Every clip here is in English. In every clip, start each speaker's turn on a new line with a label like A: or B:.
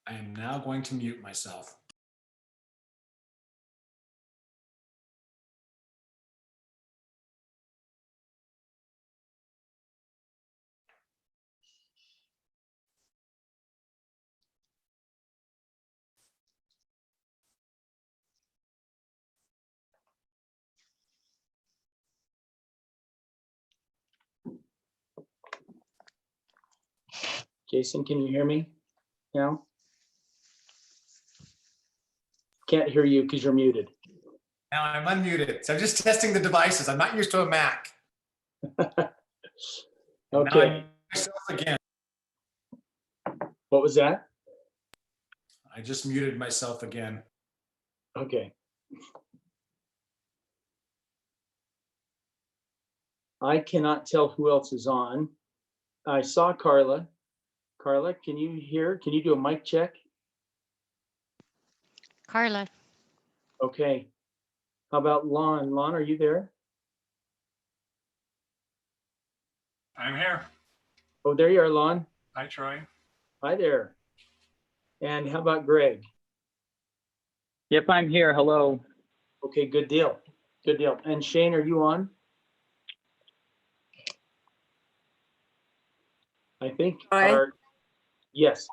A: I am now going to mute myself.
B: Jason, can you hear me now? Can't hear you because you're muted.
A: Now I'm unmuted. So I'm just testing the devices. I'm not used to a Mac.
B: Okay.
A: Myself again.
B: What was that?
A: I just muted myself again.
B: Okay. I cannot tell who else is on. I saw Carla. Carla, can you hear? Can you do a mic check?
C: Carla.
B: Okay. How about Lon? Lon, are you there?
D: I'm here.
B: Oh, there you are, Lon.
D: Hi, Troy.
B: Hi there. And how about Greg?
E: Yep, I'm here. Hello.
B: Okay, good deal. Good deal. And Shane, are you on? I think
F: Troy?
B: Yes.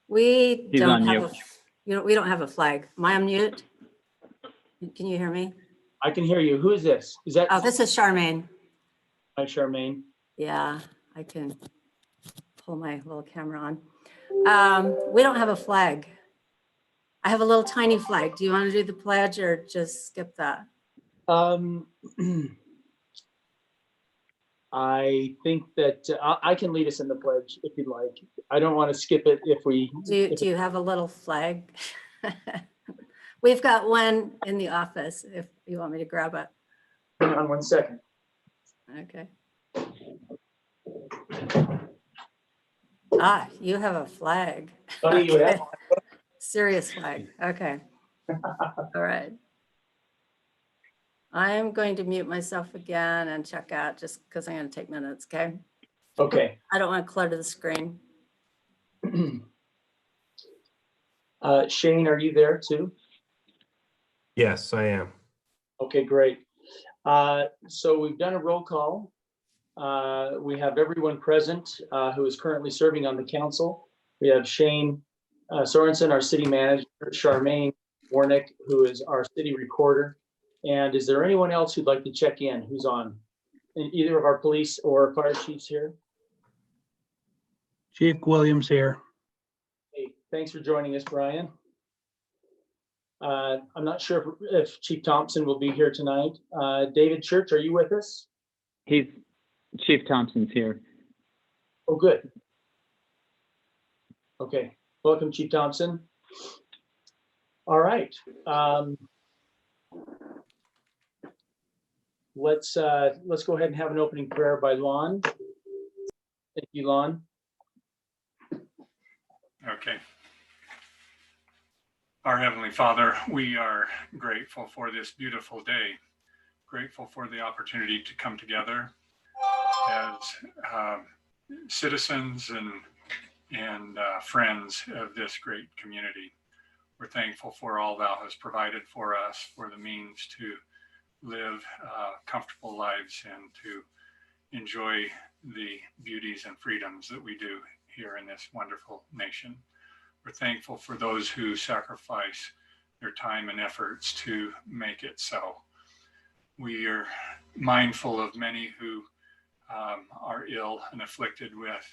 F: We
E: He's
F: don't
E: on
F: have
E: mute.
F: we don't have a flag. Am I on mute? Can you hear me?
B: I can hear you. Who is this? Is that
F: Oh, this is Charmaine.
B: Hi, Charmaine?
F: Yeah, I can pull my little camera on. We don't have a flag. I have a little tiny flag. Do you want to do the pledge or just skip that?
B: I think that I can lead us in the pledge if you'd like. I don't want to skip it if we.
F: Do you have a little flag? We've got one in the office if you want me to grab it.
B: Hang on 1 second.
F: Okay. Ah, you have a flag.
B: Oh, you have?
F: Serious flag. Okay. All right. I'm going to mute myself again and check out just because I'm going to take minutes. Okay.
B: Okay.
F: I don't want to clutter the screen.
B: Shane, are you there too?
G: Yes, I am.
B: Okay, great. So we've done a roll call. We have everyone present who is currently serving on the council. We have Shane Sorensen, our city manager, Charmaine Warnick, who is our city recorder. And is there anyone else who'd like to check in? Who's on? And either of our police or fire chiefs here?
H: Chief Williams here.
B: Hey, thanks for joining us, Brian. I'm not sure if Chief Thompson will be here tonight. David Church, are you with us?
E: Chief Thompson's here.
B: Oh, good. Okay, welcome, Chief Thompson. All right. Let's go ahead and have an opening prayer by Lon. Thank you, Lon.
D: Okay. Our Heavenly Father, we are grateful for this beautiful day, grateful for the opportunity to come together as citizens and friends of this great community. We're thankful for all Thou hast provided for us, for the means to live comfortable lives and to enjoy the beauties and freedoms that we do here in this wonderful nation. We're thankful for those who sacrifice their time and efforts to make it so. We are mindful of many who are ill and afflicted with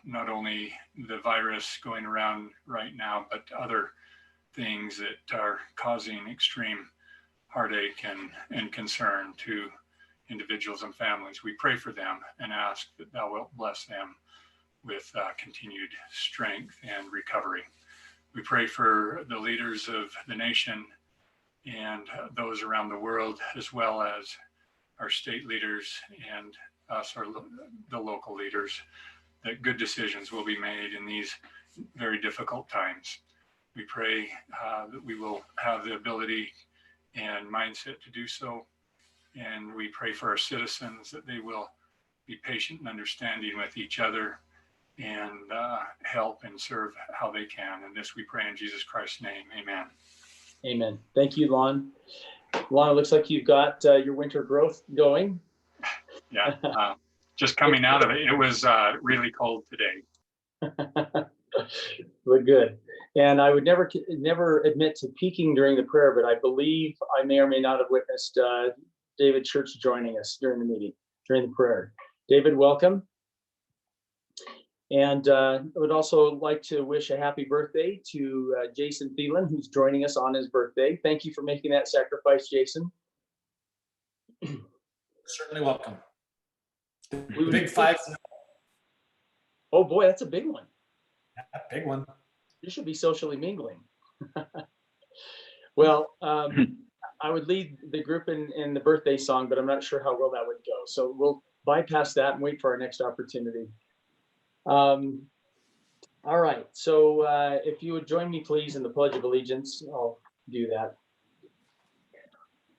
D: not only the virus going around right now, but other things that are causing extreme heartache and concern to individuals and families. We pray for them and ask that Thou wilt bless them with continued strength and recovery. We pray for the leaders of the nation and those around the world, as well as our state leaders and us, the local leaders, that good decisions will be made in these very difficult times. We pray that we will have the ability and mindset to do so. And we pray for our citizens that they will be patient and understanding with each other and help and serve how they can. And this we pray in Jesus Christ's name. Amen.
B: Amen. Thank you, Lon. Lon, it looks like you've got your winter growth going.
D: Yeah, just coming out of it. It was really cold today.
B: We're good. And I would never admit to peeking during the prayer, but I believe I may or may not have witnessed David Church joining us during the meeting, during the prayer. David, welcome. And I would also like to wish a happy birthday to Jason Thielen, who's joining us on his birthday. Thank you for making that sacrifice, Jason.
A: Certainly welcome. Big 5.
B: Oh boy, that's a big one.
A: Yeah, big one.
B: You should be socially mingling. Well, I would lead the group in the birthday song, but I'm not sure how well that would go. So we'll bypass that and wait for our next opportunity. All right, so if you would join me, please, in the Pledge of Allegiance, I'll do that.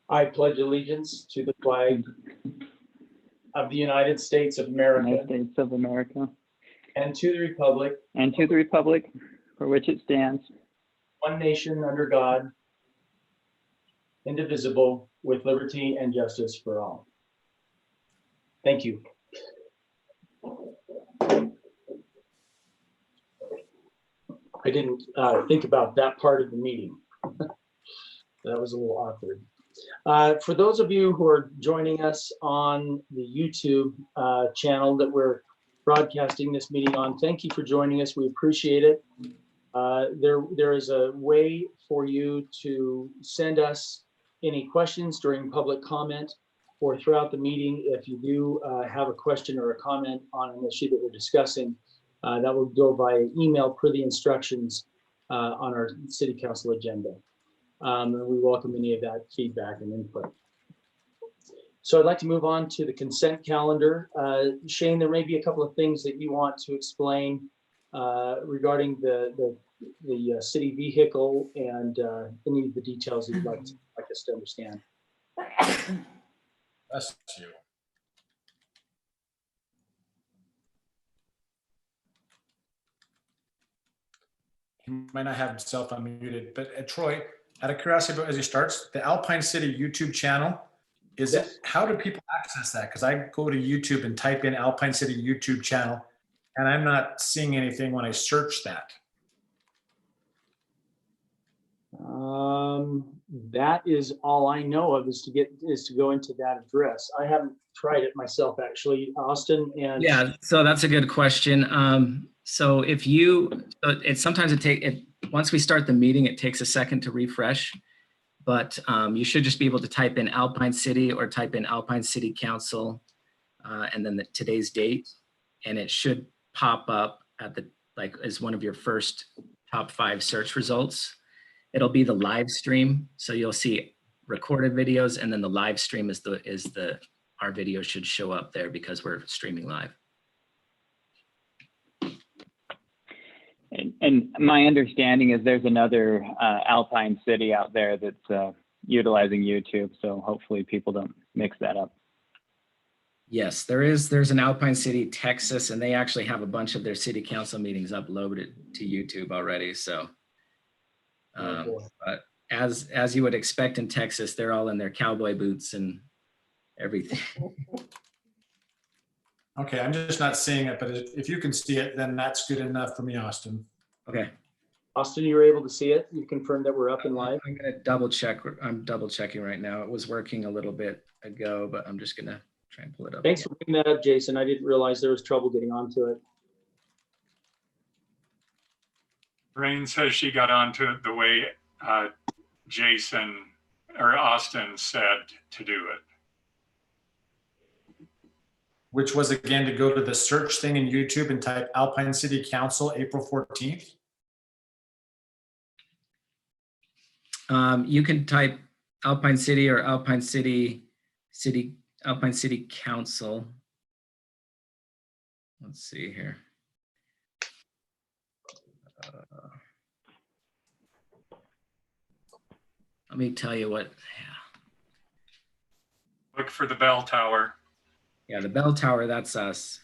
B: I pledge allegiance to the flag of the United States of America
E: United States of America,
B: and to the republic,
E: and to the republic for which it stands,
B: one nation under God, indivisible, with liberty and justice for all. Thank you. I didn't think about that part of the meeting. That was a little awkward. For those of you who are joining us on the YouTube channel that we're broadcasting this meeting on, thank you for joining us. We appreciate it. There is a way for you to send us any questions during public comment or throughout the meeting. If you do have a question or a comment on an issue that we're discussing, that will go via email per the instructions on our city council agenda. And we welcome any of that feedback and input. So I'd like to move on to the consent calendar. Shane, there may be a couple of things that you want to explain regarding the city vehicle and any of the details that you'd like us to understand.
A: Bless you. He might not have himself unmuted, but Troy, out of curiosity, as he starts, the Alpine City YouTube channel, how do people access that? Because I go to YouTube and type in Alpine City YouTube channel, and I'm not seeing anything when I search that.
B: That is all I know of is to go into that address. I haven't tried it myself, actually. Austin and
C: yeah, so that's a good question. So if you, sometimes once we start the meeting, it takes a second to refresh, but you should just be able to type in Alpine City or type in Alpine City Council and then today's date, and it should pop up at as one of your first top 5 search results. It'll be the live stream. So you'll see recorded videos, and then the live stream our video should show up there because we're streaming live.
E: And my understanding is there's another Alpine City out there that's utilizing YouTube. So hopefully people don't mix that up.
C: Yes, there's an Alpine City, Texas, and they actually have a bunch of their city council meetings uploaded to YouTube already. So, but as you would expect in Texas, they're all in their cowboy boots and everything.
A: Okay, I'm just not seeing it, but if you can see it, then that's good enough for me, Austin.
C: Okay.
B: Austin, you were able to see it? You confirmed that we're up and live?
C: I'm gonna double check. I'm double checking right now. It was working a little bit ago, but I'm just gonna try and pull it up.
B: Thanks
C: again.
B: for bringing that up, Jason. I didn't realize there was trouble getting onto it.
D: Rain says she got onto it the way Jason or Austin said to do it.
A: Which was, again, to go to the search thing in YouTube and type Alpine City Council, April 14th.
C: You can type Alpine City or Alpine City Council. Let's see here. Let me tell you what. Yeah.
D: Look for the bell tower.
C: Yeah, the bell tower, that's us.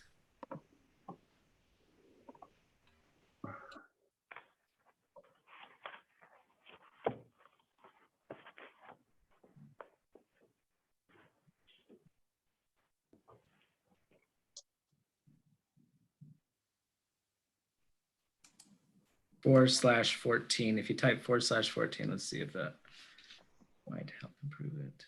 C: 4/14. If you type 4/14, let's see if that might help improve it.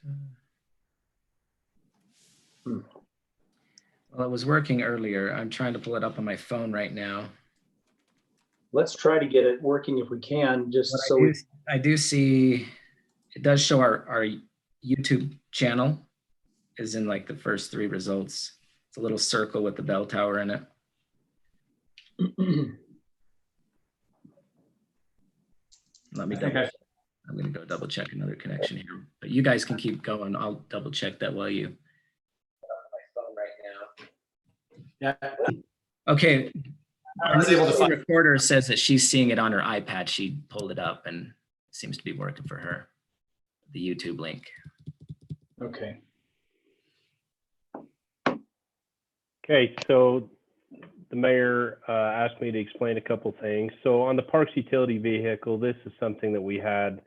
C: Well, it was working earlier. I'm trying to pull it up on my phone right now.
B: Let's try to get it working if we can, just
C: What
B: so we,
C: I do see, it does show our YouTube channel is in like the first 3 results. It's a little circle with the bell tower in it. Let me double. I'm going to go double check another connection here, but you guys can keep going. I'll double check that while you. My phone right now.
A: Yeah.
C: Okay.
A: I was able to
C: The
A: find.
C: recorder says that she's seeing it on her iPad. She pulled it up and it seems to be working for her. The YouTube link.
B: okay.
G: Okay, so the mayor asked me to explain a couple things. So on the parks utility vehicle, this is something that we had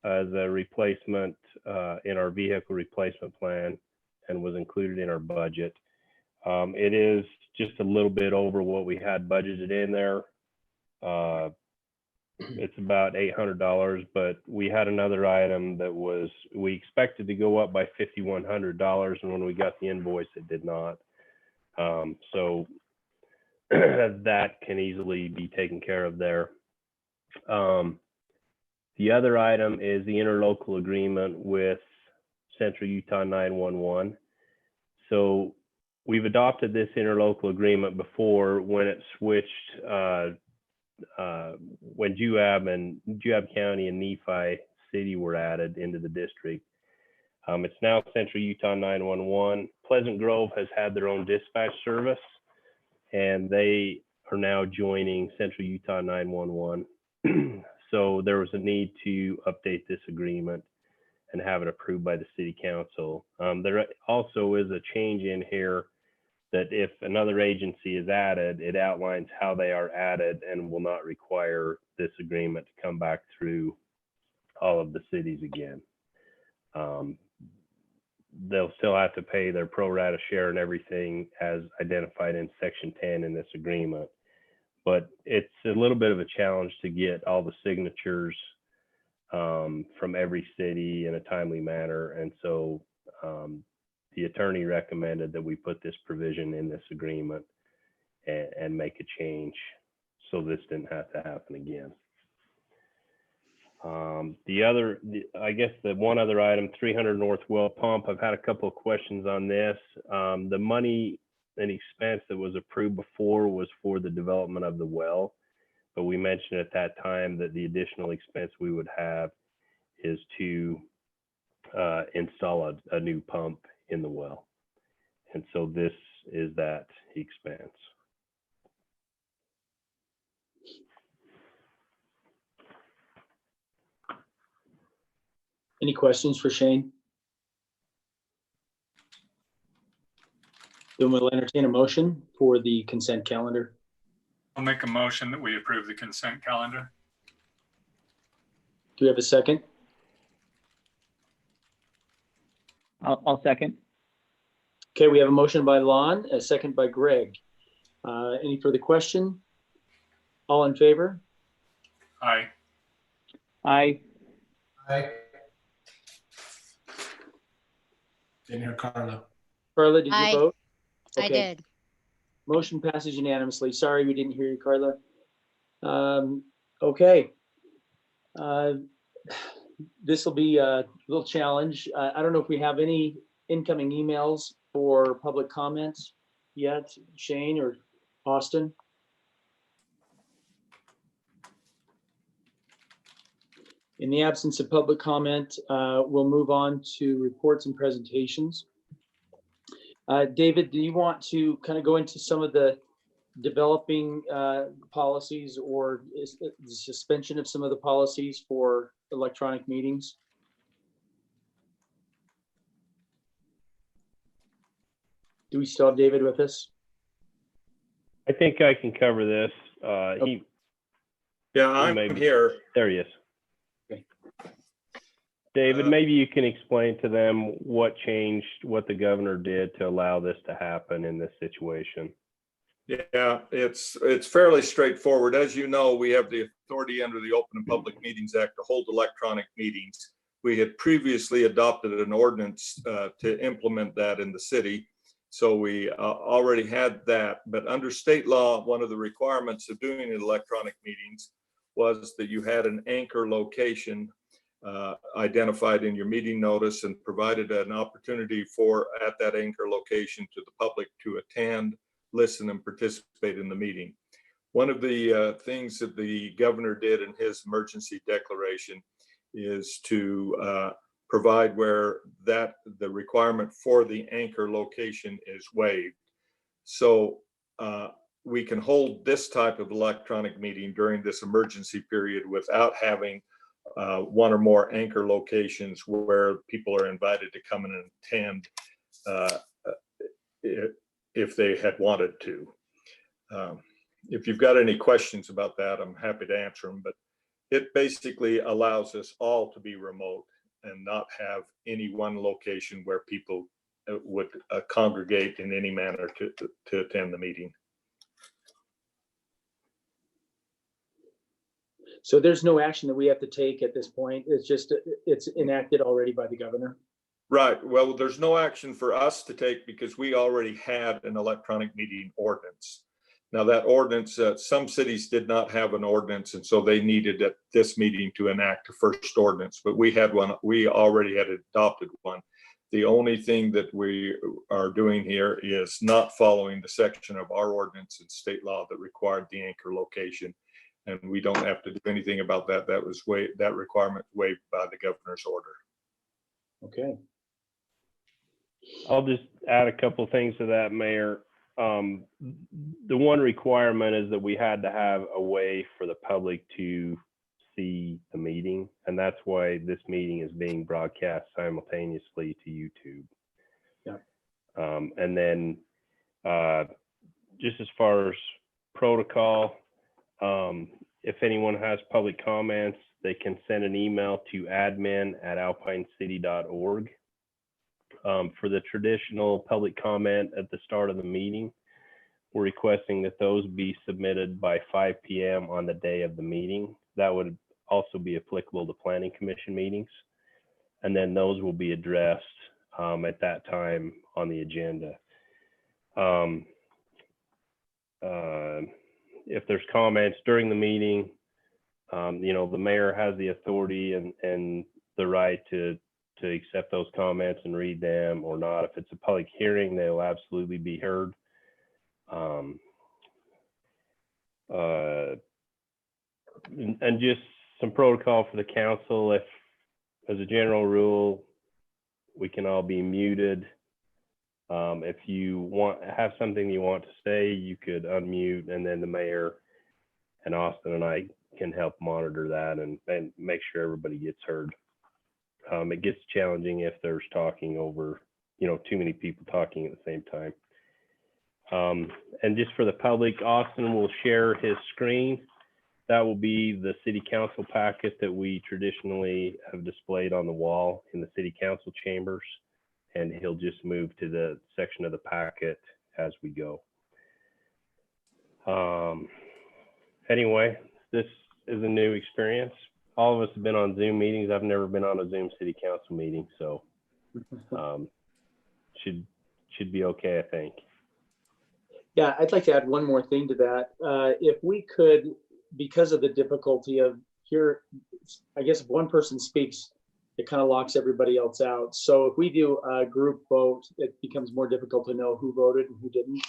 G: as a replacement in our vehicle replacement plan and was included in our budget. It is just a little bit over what we had budgeted in there. It's about $800, but we had another item that was, we expected to go up by $5,100, and when we got the invoice, it did not. So that can easily be taken care of there. The other item is the interlocal agreement with Central Utah 911. So we've adopted this interlocal agreement before when it switched, when Juab County and Nephi City were added into the district. It's now Central Utah 911. Pleasant Grove has had their own dispatch service, and they are now joining Central Utah 911. So there was a need to update this agreement and have it approved by the city council. There also is a change in here that if another agency is added, it outlines how they are added and will not require this agreement to come back through all of the cities again. They'll still have to pay their pro rata share and everything as identified in section 10 in this agreement. But it's a little bit of a challenge to get all the signatures from every city in a timely manner. And so the attorney recommended that we put this provision in this agreement and make a change so this didn't have to happen again. I guess the one other item, 300 North Well Pump, I've had a couple of questions on this. The money and expense that was approved before was for the development of the well, but we mentioned at that time that the additional expense we would have is to install a new pump in the well. And so this is that expense.
B: Any questions for Shane? Then we'll entertain a motion for the consent calendar.
D: I'll make a motion that we approve the consent calendar.
B: Do we have a second?
E: I'll second.
B: Okay, we have a motion by Lon, a second by Greg. Any further question? All in favor?
D: Aye.
E: Aye.
A: Aye. Didn't hear Carla.
B: Carla, did you
H: Aye.
B: vote?
H: I
B: Okay.
H: did.
B: Motion passes unanimously. Sorry, we didn't hear you, Carla. Okay. This will be a little challenge. I don't know if we have any incoming emails for public comments yet, Shane or Austin. In the absence of public comment, we'll move on to reports and presentations. David, do you want to kind of go into some of the developing policies or is the suspension of some of the policies for electronic meetings? Do we still have David with us?
G: I think I can cover this.
I: Yeah, I'm here.
G: There he is.
B: Okay.
G: David, maybe you can explain to them what changed, what the governor did to allow this to happen in this situation.
H: Yeah, it's fairly straightforward. As you know, we have the authority under the Open and Public Meetings Act to hold electronic meetings. We had previously adopted an ordinance to implement that in the city. So we already had that, but under state law, one of the requirements of doing electronic meetings was that you had an anchor location identified in your meeting notice and provided an opportunity for at that anchor location to the public to attend, listen, and participate in the meeting. One of the things that the governor did in his emergency declaration is to provide where the requirement for the anchor location is waived. So we can hold this type of electronic meeting during this emergency period without having one or more anchor locations where people are invited to come in and attend if they had wanted to. If you've got any questions about that, I'm happy to answer them, but it basically allows us all to be remote and not have any one location where people would congregate in any manner to attend the meeting.
B: So there's no action that we have to take at this point. It's just, it's enacted already by the governor.
H: Right. Well, there's no action for us to take because we already had an electronic meeting ordinance. Now that ordinance, some cities did not have an ordinance, and so they needed at this meeting to enact a first ordinance, but we had one, we already had adopted one. The only thing that we are doing here is not following the section of our ordinance and state law that required the anchor location. And we don't have to do anything about that. That requirement waived by the governor's order.
B: Okay.
G: I'll just add a couple things to that, Mayor. The one requirement is that we had to have a way for the public to see the meeting, and that's why this meeting is being broadcast simultaneously to YouTube.
B: Yeah.
G: And then just as far as protocol, if anyone has public comments, they can send an email to admin@alpinecity.org. For the traditional public comment at the start of the meeting, we're requesting that those be submitted by 5 p.m. on the day of the meeting. That would also be applicable to planning commission meetings. And then those will be addressed at that time on the agenda. If there's comments during the meeting, the mayor has the authority and the right to accept those comments and read them or not. If it's a public hearing, they'll absolutely be heard. And just some protocol for the council. If, as a general rule, we can all be muted. If you have something you want to say, you could unmute, and then the mayor and Austin and I can help monitor that and make sure everybody gets heard. It gets challenging if there's talking over, too many people talking at the same time. And just for the public, Austin will share his screen. That will be the city council packet that we traditionally have displayed on the wall in the city council chambers. And he'll just move to the section of the packet as we go. Anyway, this is a new experience. All of us have been on Zoom meetings. I've never been on a Zoom city council meeting, so should be okay, I think.
B: Yeah, I'd like to add one more thing to that. If we could, because of the difficulty of here, I guess if one person speaks, it kind of locks everybody else out. So if we do a group vote, it becomes more difficult to know who voted and who didn't.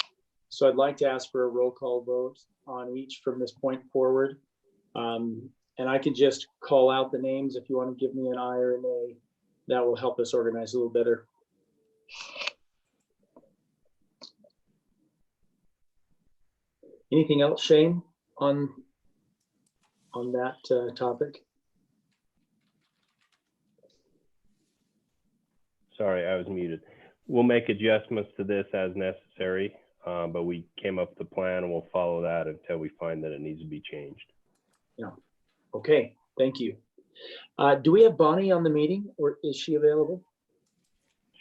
B: So I'd like to ask for a roll call vote on each from this point forward. And I can just call out the names if you want to give me an I or an A. That will help us organize a little better. Anything else, Shane, on that topic?
G: Sorry, I was muted. We'll make adjustments to this as necessary, but we came up with a plan and we'll follow that until we find that it needs to be changed.
B: Yeah. Okay, thank you. Do we have Bonnie on the meeting, or is she available?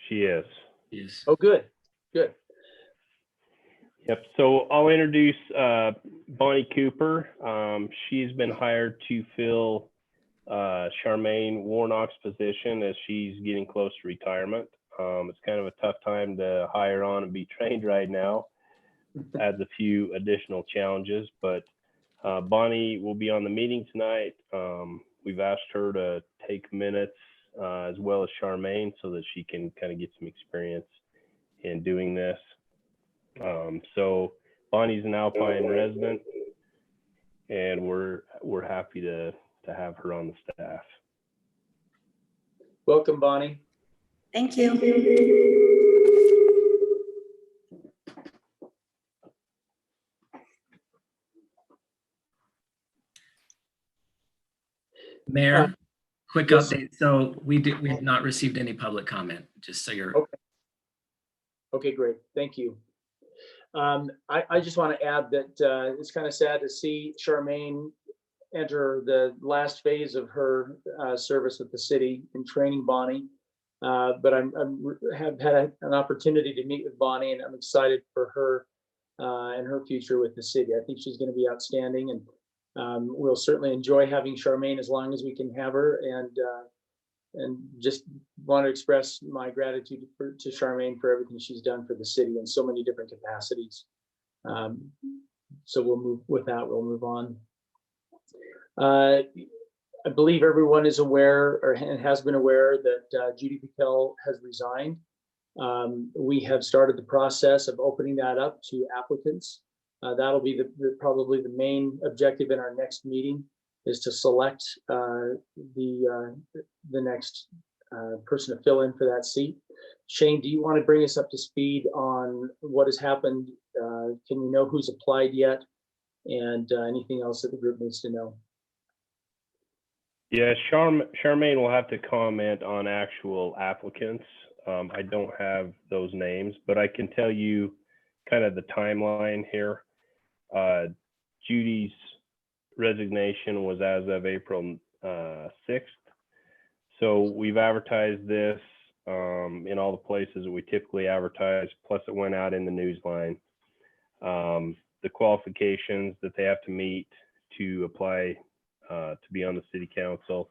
G: She is.
C: Yes.
B: Oh, good, good.
G: Yep. So I'll introduce Bonnie Cooper. She's been hired to fill Charmaine Warnock's position as she's getting close to retirement. It's kind of a tough time to hire on and be trained right now. Adds a few additional challenges, but Bonnie will be on the meeting tonight. We've asked her to take minutes as well as Charmaine so that she can kind of get some experience in doing this. So Bonnie's an Alpine resident, and we're happy to have her on the staff.
B: Welcome, Bonnie.
I: Thank you.
C: Mayor, quick
B: yes.
C: update. So we have not received any public comment, just so you're.
B: Okay, great. Thank you. I just want to add that it's kind of sad to see Charmaine enter the last phase of her service with the city in training Bonnie. But have had an opportunity to meet with Bonnie, and I'm excited for her and her future with the city. I think she's going to be outstanding, and we'll certainly enjoy having Charmaine as long as we can have her. And just want to express my gratitude to Charmaine for everything she's done for the city in so many different capacities. So we'll move with that. We'll move on. I believe everyone is aware or has been aware that Judy Piquel has resigned. We have started the process of opening that up to applicants. That'll be probably the main objective in our next meeting, is to select the next person to fill in for that seat. Shane, do you want to bring us up to speed on what has happened? Can we know who's applied yet? And anything else that the group needs to know?
G: Yeah, Charmaine will have to comment on actual applicants. I don't have those names, but I can tell you kind of the timeline here. Judy's resignation was as of April 6th. So we've advertised this in all the places that we typically advertise, plus it went out in the newsline. The qualifications that they have to meet to apply to be on the city council.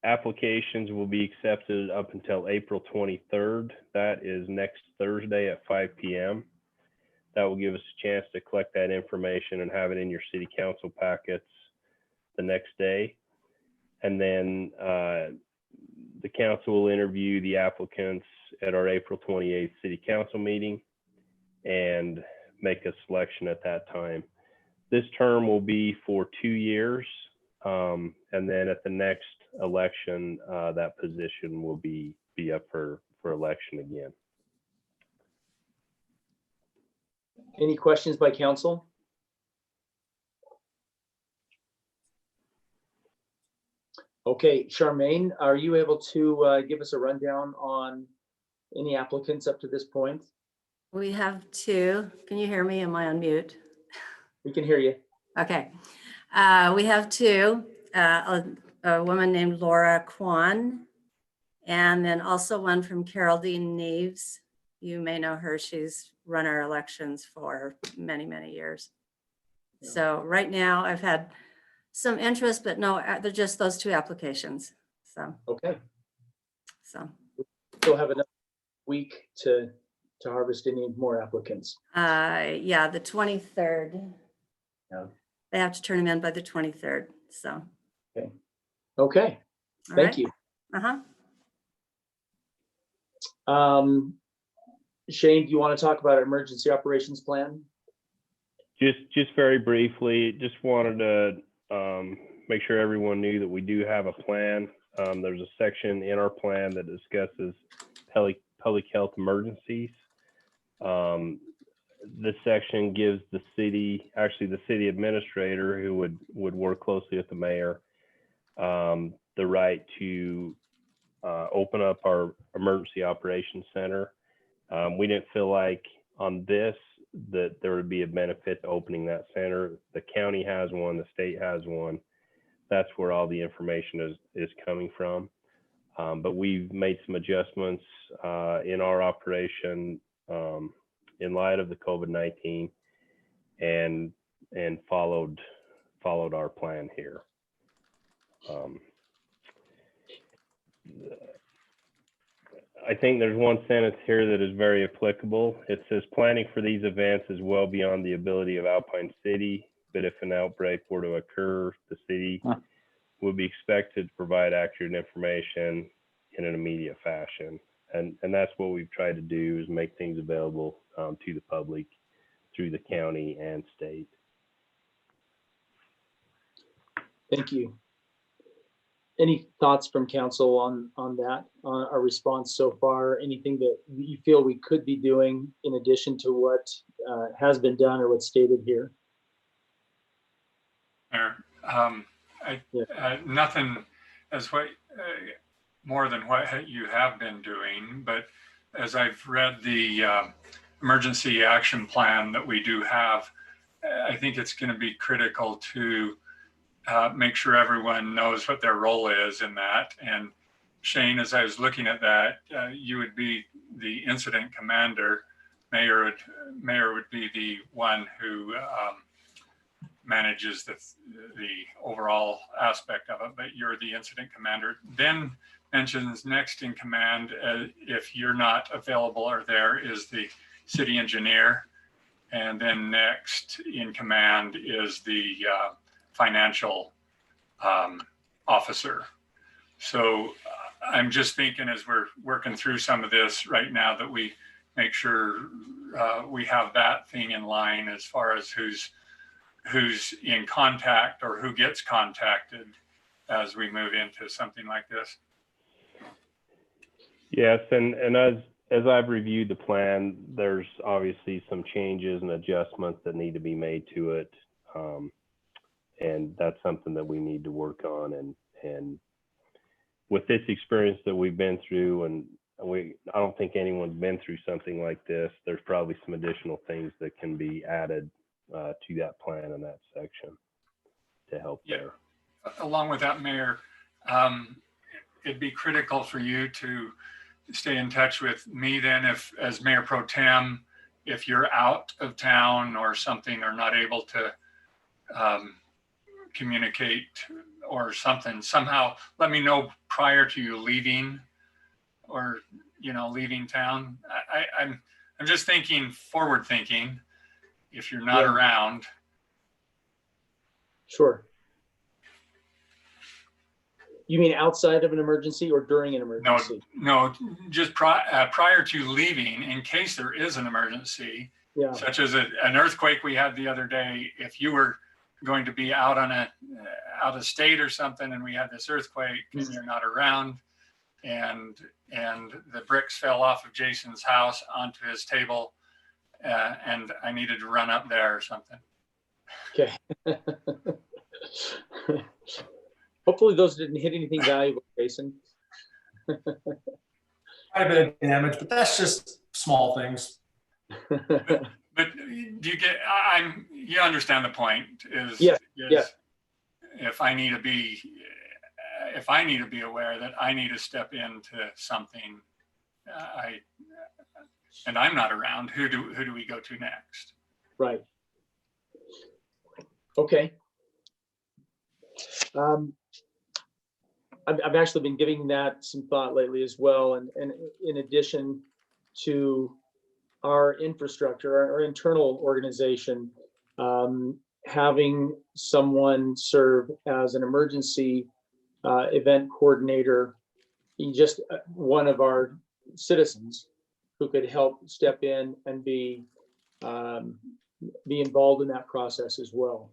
G: Applications will be accepted up until April 23rd. That is next Thursday at 5 p.m. That will give us a chance to collect that information and have it in your city council packets the next day. And then the council will interview the applicants at our April 28th city council meeting and make a selection at that time. This term will be for 2 years. And then at the next election, that position will be up for election again.
B: Any questions by council? Okay, Charmaine, are you able to give us a rundown on any applicants up to this point?
F: We have two. Can you hear me? Am I on mute?
B: We can hear you.
F: Okay. We have two, a woman named Laura Kwan, and then also one from Carol Dean Neves. You may know her. She's run our elections for many, many years. So right now I've had some interest, but no, they're just those two applications. So,
B: Okay.
F: so.
B: Still have another week to harvest any more applicants.
F: Yeah, the 23rd.
B: Yeah.
F: They have to turn them in by the 23rd, so.
B: Okay,
F: all
B: thank
F: right.
B: you. Shane, do you want to talk about our emergency operations plan?
G: Just very briefly, just wanted to make sure everyone knew that we do have a plan. There's a section in our plan that discusses public health emergencies. This section gives the city, actually the city administrator, who would work closely with the mayor, the right to open up our emergency operations center. We didn't feel like on this that there would be a benefit to opening that center. The county has one, the state has one. That's where all the information is coming from. But we've made some adjustments in our operation in light of the COVID-19 and followed our plan here. I think there's one sentence here that is very applicable. It says planning for these events is well beyond the ability of Alpine City, but if an outbreak were to occur, the city would be expected to provide accurate information in an immediate fashion. And that's what we've tried to do, is make things available to the public through the county and state.
B: Thank you. Any thoughts from council on that, on our response so far? Anything that you feel we could be doing in addition to what has been done or what's stated here?
D: Nothing as what more than what you have been doing, but as I've read the emergency action plan that we do have, I think it's going to be critical to make sure everyone knows what their role is in that. And Shane, as I was looking at that, you would be the incident commander. Mayor would be the one who manages the overall aspect of it, but you're the incident commander. Then mentions next in command, if you're not available or there, is the city engineer. And then next in command is the financial officer. So I'm just thinking, as we're working through some of this right now, that we make sure we have that thing in line as far as who's in contact or who gets contacted as we move into something like this. Yes,
G: and as I've reviewed the plan, there's obviously some changes and adjustments that need to be made to it. And that's something that we need to work on. And with this experience that we've been through, and I don't think anyone's been through something like this, there's probably some additional things that can be added to that plan in that section to help there.
D: Along with that, Mayor, it'd be critical for you to stay in touch with me then, as Mayor Pro Tem, if you're out of town or something, or not able to communicate or something, somehow let me know prior to you leaving, or leaving town. I'm just thinking forward thinking, if you're not around.
B: Sure. You mean outside of an emergency or during an emergency?
D: No, just prior to leaving, in case there is an emergency, such as an earthquake we had the other day. If you were going to be out of state or something, and we had this earthquake, and you're not around, and the bricks fell off of Jason's house onto his table, and I needed to run up there or something.
B: Okay. Hopefully those didn't hit anything valuable, Jason.
A: Quite a bit of damage, but that's just small things.
D: But do you get? You understand the point?
B: Yeah.
D: If I need to be aware that I need to step into something, and I'm not around, who do we go to next?
B: Right. Okay. I've actually been giving that some thought lately as well, and in addition to our infrastructure, our internal organization, having someone serve as an emergency event coordinator, just one of our citizens who could help step in and be involved in that process as well,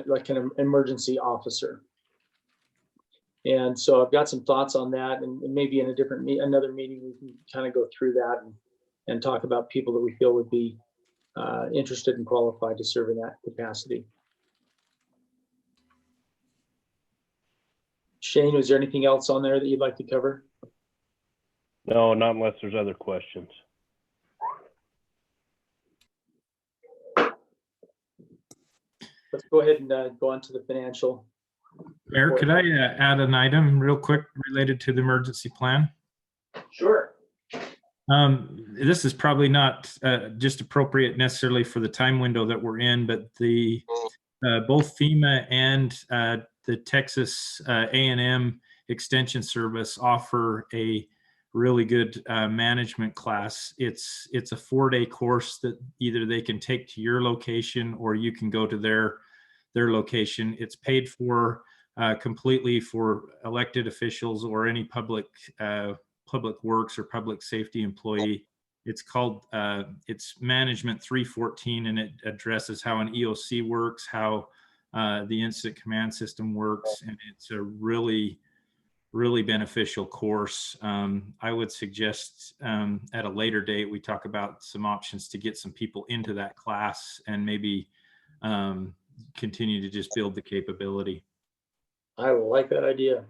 B: like an emergency officer. And so I've got some thoughts on that, and maybe in another meeting we can kind of go through that and talk about people that we feel would be interested and qualified to serve in that capacity. Shane, is there anything else on there that you'd like to cover?
G: No, not unless there's other questions.
B: Let's go ahead and go on to the financial.
I: Mayor, could I add an item real quick related to the emergency plan?
B: Sure.
I: This is probably not just appropriate necessarily for the time window that we're in, but the both FEMA and the Texas A&M Extension Service offer a really good management class. It's a 4-day course that either they can take to your location or you can go to their location. It's paid for completely for elected officials or any public works or public safety employee. It's called it's Management 314, and it addresses how an EOC works, how the incident command system works, and it's a really beneficial course. I would suggest at a later date we talk about some options to get some people into that class and maybe continue to just build the capability.
B: I like that idea.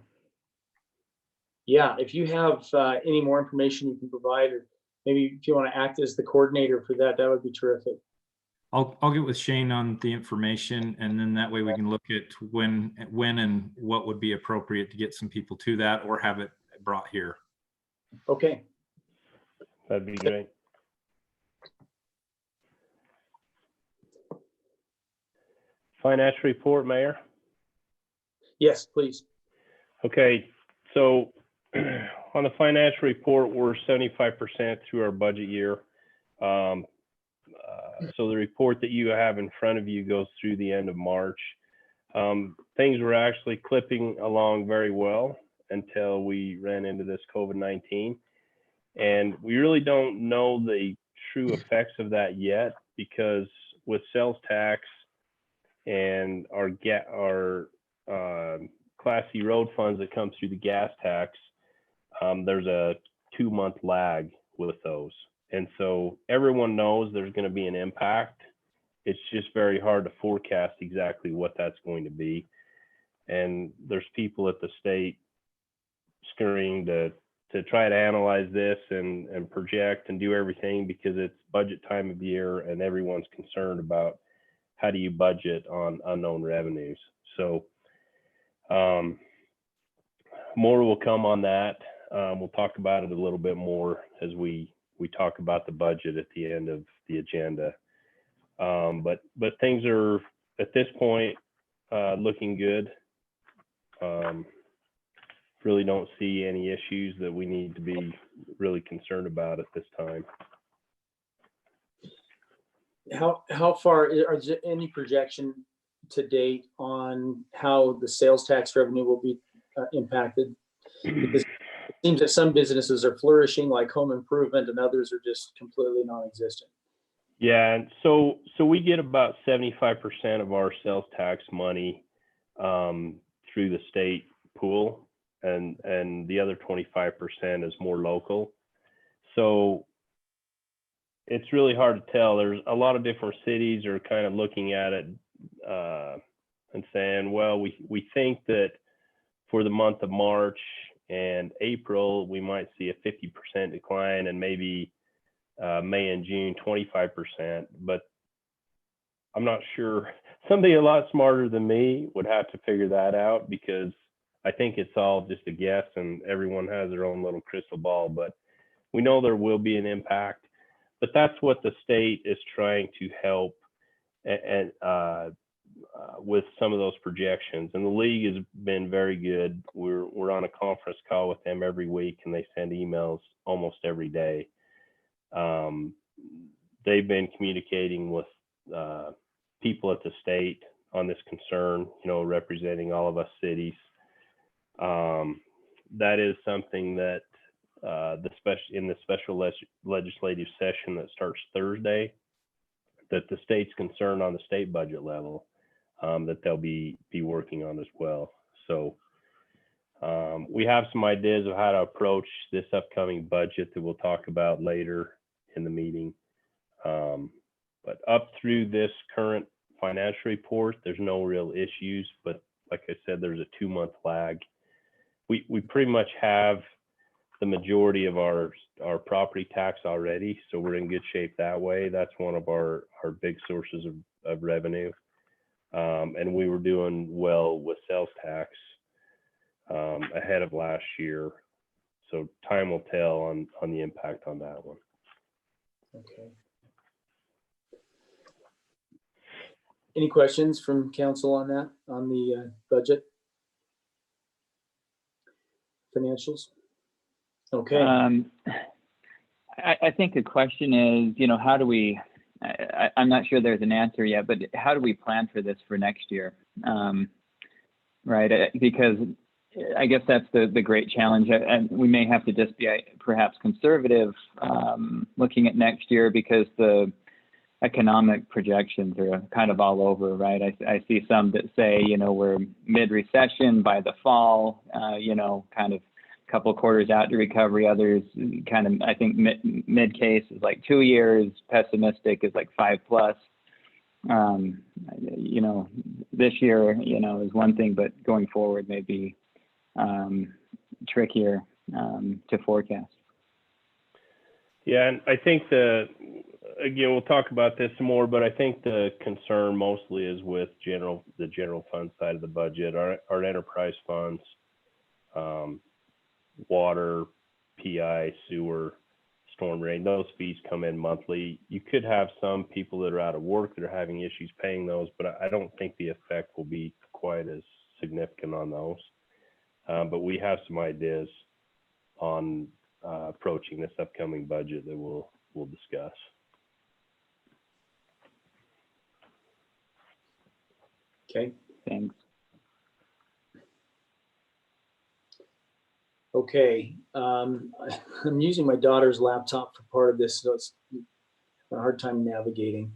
B: Yeah, if you have any more information you can provide, or maybe if you want to act as the coordinator for that, that would be terrific.
I: I'll get with Shane on the information, and then that way we can look at when and what would be appropriate to get some people to that or have it brought here.
B: Okay.
G: That'd be great. Financial report, Mayor.
B: Yes, please.
G: Okay, so on the financial report, we're 75% through our budget year. So the report that you have in front of you goes through the end of March. Things were actually clipping along very well until we ran into this COVID-19. And we really don't know the true effects of that yet, because with sales tax and our Class C road funds that come through the gas tax, there's a 2-month lag with those. And so everyone knows there's going to be an impact. It's just very hard to forecast exactly what that's going to be. And there's people at the state scurrying to try to analyze this and project and do everything, because it's budget time of year and everyone's concerned about how do you budget on unknown revenues. So more will come on that. We'll talk about it a little bit more as we talk about the budget at the end of the agenda. But things are at this point looking good. Really don't see any issues that we need to be really concerned about at this time.
B: How far are there any projection to date on how the sales tax revenue will be impacted? Because it seems that some businesses are flourishing, like home improvement, and others are just completely non-existent.
G: Yeah, and so we get about 75% of our sales tax money through the state pool, and the other 25% is more local. So it's really hard to tell. There's a lot of different cities are kind of looking at it and saying, well, we think that for the month of March and April, we might see a 50% decline, and maybe May and June 25%, but I'm not sure. Somebody a lot smarter than me would have to figure that out, because I think it's all just a guess and everyone has their own little crystal ball. But we know there will be an impact, but that's what the state is trying to help and with some of those projections. And the league has been very good. We're on a conference call with them every week, and they send emails almost every day. They've been communicating with people at the state on this concern, representing all of us cities. That is something that in the special legislative session that starts Thursday, that the state's concerned on the state budget level, that they'll be working on as well. So we have some ideas of how to approach this upcoming budget that we'll talk about later in the meeting. But up through this current financial report, there's no real issues, but like I said, there's a 2-month lag. We pretty much have the majority of our property tax already, so we're in good shape that way. That's one of our big sources of revenue. And we were doing well with sales tax ahead of last year. So time will tell on the impact on that one.
B: Okay. Any questions from council on that, on the budget? Financials? Okay.
E: I think the question is, you know, how do we, I'm not sure there's an answer yet, but how do we plan for this for next year? Right, because I guess that's the great challenge, and we may have to just be perhaps conservative looking at next year, because the economic projections are kind of all over, right? I see some that say, you know, we're mid-recession by the fall, you know, kind of a couple of quarters out to recovery. Others kind of, I think mid-case is like 2 years, pessimistic is like 5+. You know, this year, you know, is one thing, but going forward may be trickier to forecast.
G: Yeah, and I think again, we'll talk about this some more, but I think the concern mostly is with the general fund side of the budget. Our enterprise funds, water, PI, sewer, storm drain, those fees come in monthly. You could have some people that are out of work that are having issues paying those, but I don't think the effect will be quite as significant on those. But we have some ideas on approaching this upcoming budget that we'll discuss.
B: Okay.
E: Thanks.
B: Okay. I'm using my daughter's laptop for part of this, so it's a hard time navigating.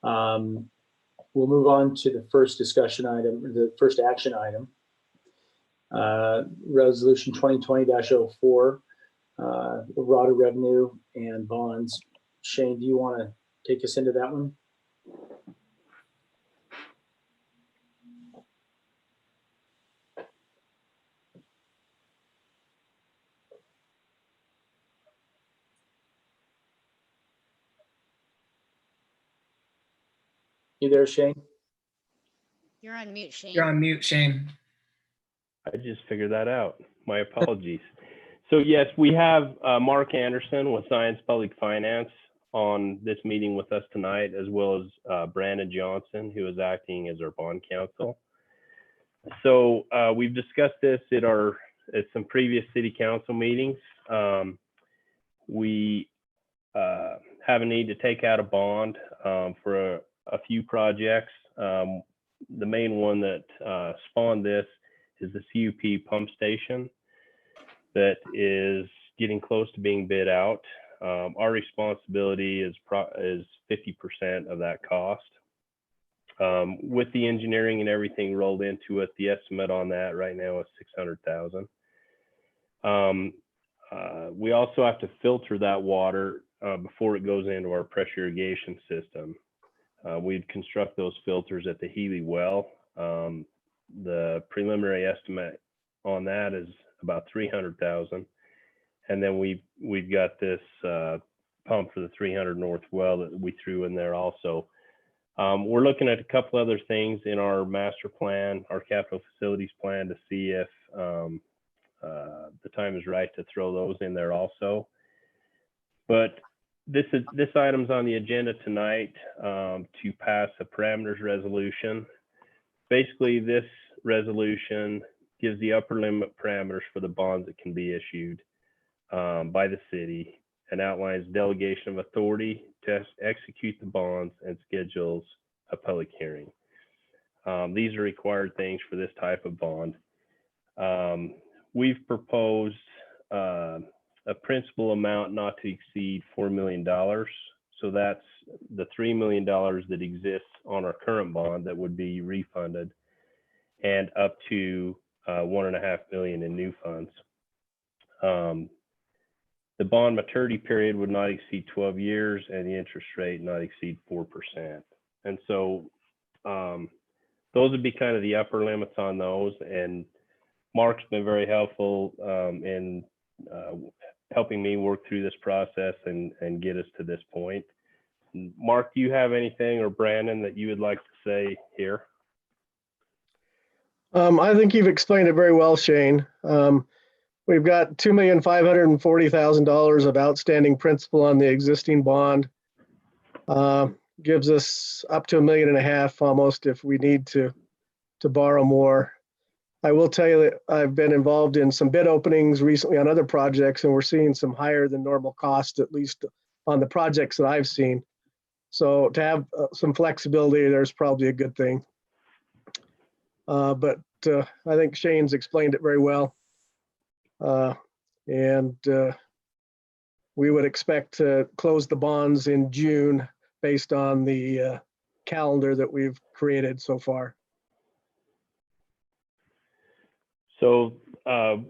B: We'll move on to the first discussion item, or the first action item. Resolution 2020-04, ROTA revenue and bonds. Shane, do you want to take us into that one? You there, Shane?
J: You're on mute, Shane.
C: You're on mute, Shane.
G: I just figured that out. My apologies. So yes, we have Mark Anderson with Science Public Finance on this meeting with us tonight, as well as Brandon Johnson, who is acting as our bond counsel. So we've discussed this at some previous city council meetings. We have a need to take out a bond for a few projects. The main one that spawned this is the CUP pump station that is getting close to being bid out. Our responsibility is 50% of that cost. With the engineering and everything rolled into it, the estimate on that right now is $600,000. We also have to filter that water before it goes into our pressure irrigation system. We'd construct those filters at the Healy well. The preliminary estimate on that is about $300,000. And then we've got this pump for the 300 North well that we threw in there also. We're looking at a couple other things in our master plan, our capital facilities plan, to see if the time is right to throw those in there also. But this item's on the agenda tonight to pass a parameters resolution. Basically, this resolution gives the upper limit parameters for the bonds that can be issued by the city, and outlines delegation of authority to execute the bonds and schedules a public hearing. These are required things for this type of bond. We've proposed a principal amount not to exceed $4 million. So that's the $3 million that exists on our current bond that would be refunded, and up to $1.5 million in new funds. The bond maturity period would not exceed 12 years, and the interest rate not exceed 4%. And so those would be kind of the upper limits on those. And Mark's been very helpful in helping me work through this process and get us to this point. Mark, do you have anything, or Brandon, that you would like to say here?
K: I think you've explained it very well, Shane. We've got $2,540,000 of outstanding principal on the existing bond. Gives us up to $1.5 million almost if we need to borrow more. I will tell you that I've been involved in some bid openings recently on other projects, and we're seeing some higher than normal cost, at least on the projects that I've seen. So to have some flexibility, there's probably a good thing. But I think Shane's explained it very well. And we would expect to close the bonds in June based on the calendar that we've created so far.
G: So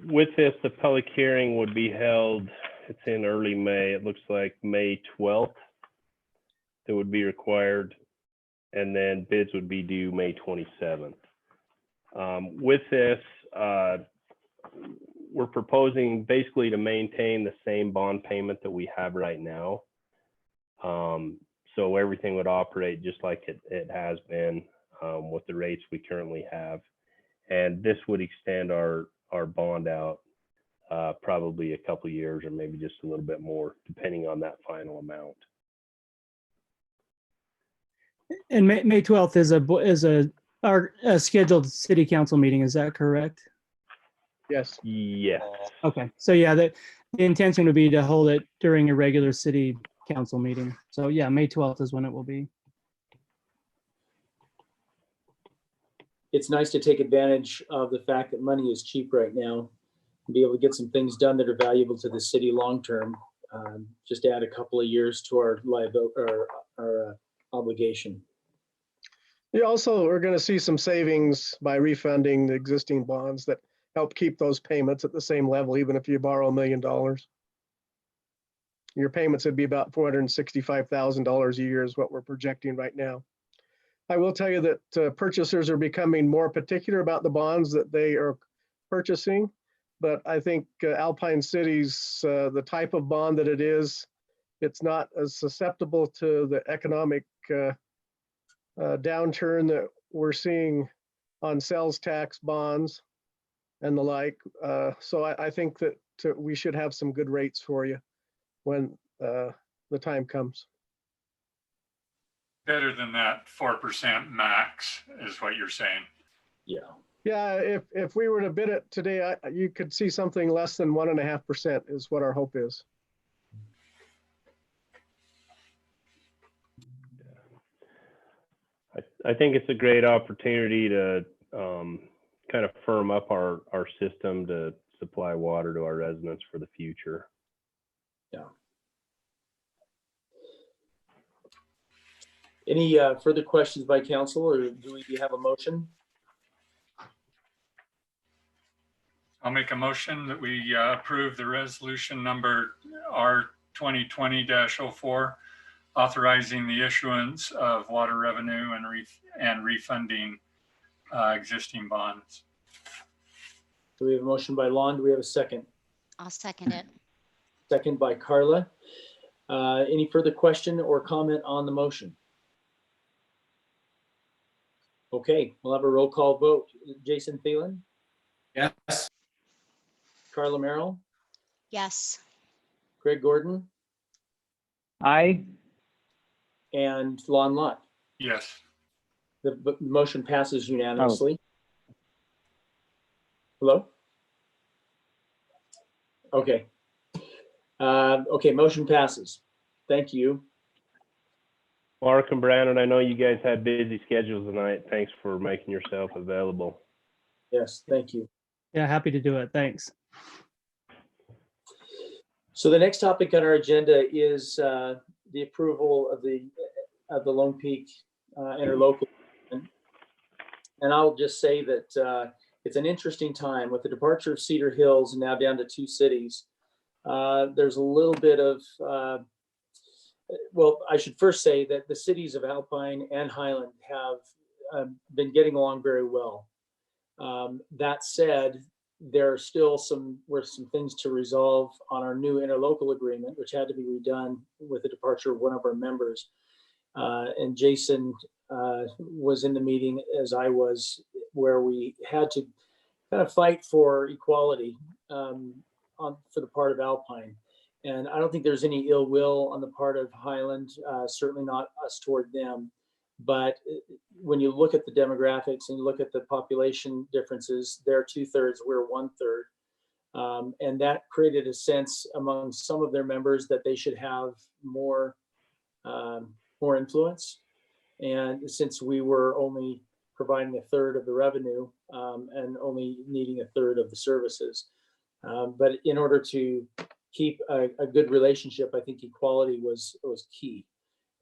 G: with this, the public hearing would be held, it's in early May. It looks like May 12th that would be required. And then bids would be due May 27th. With this, we're proposing basically to maintain the same bond payment that we have right now. So everything would operate just like it has been with the rates we currently have. And this would extend our bond out probably a couple of years or maybe just a little bit more, depending on that final amount.
L: And May 12th is our scheduled city council meeting. Is that correct?
K: Yes.
G: Yes.
L: Okay. So yeah, the intention would be to hold it during a regular city council meeting. So yeah, May 12th is when it will be.
B: It's nice to take advantage of the fact that money is cheap right now and be able to get some things done that are valuable to the city long-term. Just add a couple of years to our liability or our obligation.
K: You also are going to see some savings by refunding the existing bonds that help keep those payments at the same level, even if you borrow $1 million. Your payments would be about $465,000 a year is what we're projecting right now. I will tell you that purchasers are becoming more particular about the bonds that they are purchasing, but I think Alpine City's the type of bond that it is, it's not as susceptible to the economic downturn that we're seeing on sales tax bonds and the like. So I think that we should have some good rates for you when the time comes.
D: Better than that 4% max is what you're saying.
B: Yeah.
K: Yeah, if we were to bid it today, you could see something less than 1.5% is what our hope is.
G: I think it's a great opportunity to kind of firm up our system to supply water to our residents for the future.
B: Yeah. Any further questions by council, or do we have a motion?
D: I'll make a motion that we approve the resolution number R 2020-04, authorizing the issuance of water revenue and refunding existing bonds.
B: Do we have a motion by Lon? Do we have a second?
J: I'll second it.
B: Second by Carla. Any further question or comment on the motion? Okay, we'll have a roll call vote. Jason Thielen,
A: Yes.
B: Carla Merrill,
J: Yes.
B: Greg Gordon,
E: Aye.
B: and Lon Lott.
D: Yes.
B: The motion passes unanimously. Hello? Okay. Okay, motion passes. Thank you.
G: Mark and Brandon, I know you guys had busy schedules tonight. Thanks for making yourself available.
B: Yes, thank you.
L: Yeah, happy to do it. Thanks.
B: So the next topic on our agenda is the approval of the Lone Peak Interlocal. And I'll just say that it's an interesting time with the departure of Cedar Hills and now down to 2 cities. There's a little bit of, well, I should first say that the cities of Alpine and Highland have been getting along very well. That said, there are still some things to resolve on our new interlocal agreement, which had to be redone with the departure of one of our members. And Jason was in the meeting as I was, where we had to kind of fight for equality for the part of Alpine. And I don't think there's any ill will on the part of Highland, certainly not us toward them. But when you look at the demographics and you look at the population differences, they're 2/3, we're 1/3. And that created a sense among some of their members that they should have more influence. And since we were only providing 1/3 of the revenue and only needing 1/3 of the services. But in order to keep a good relationship, I think equality was key.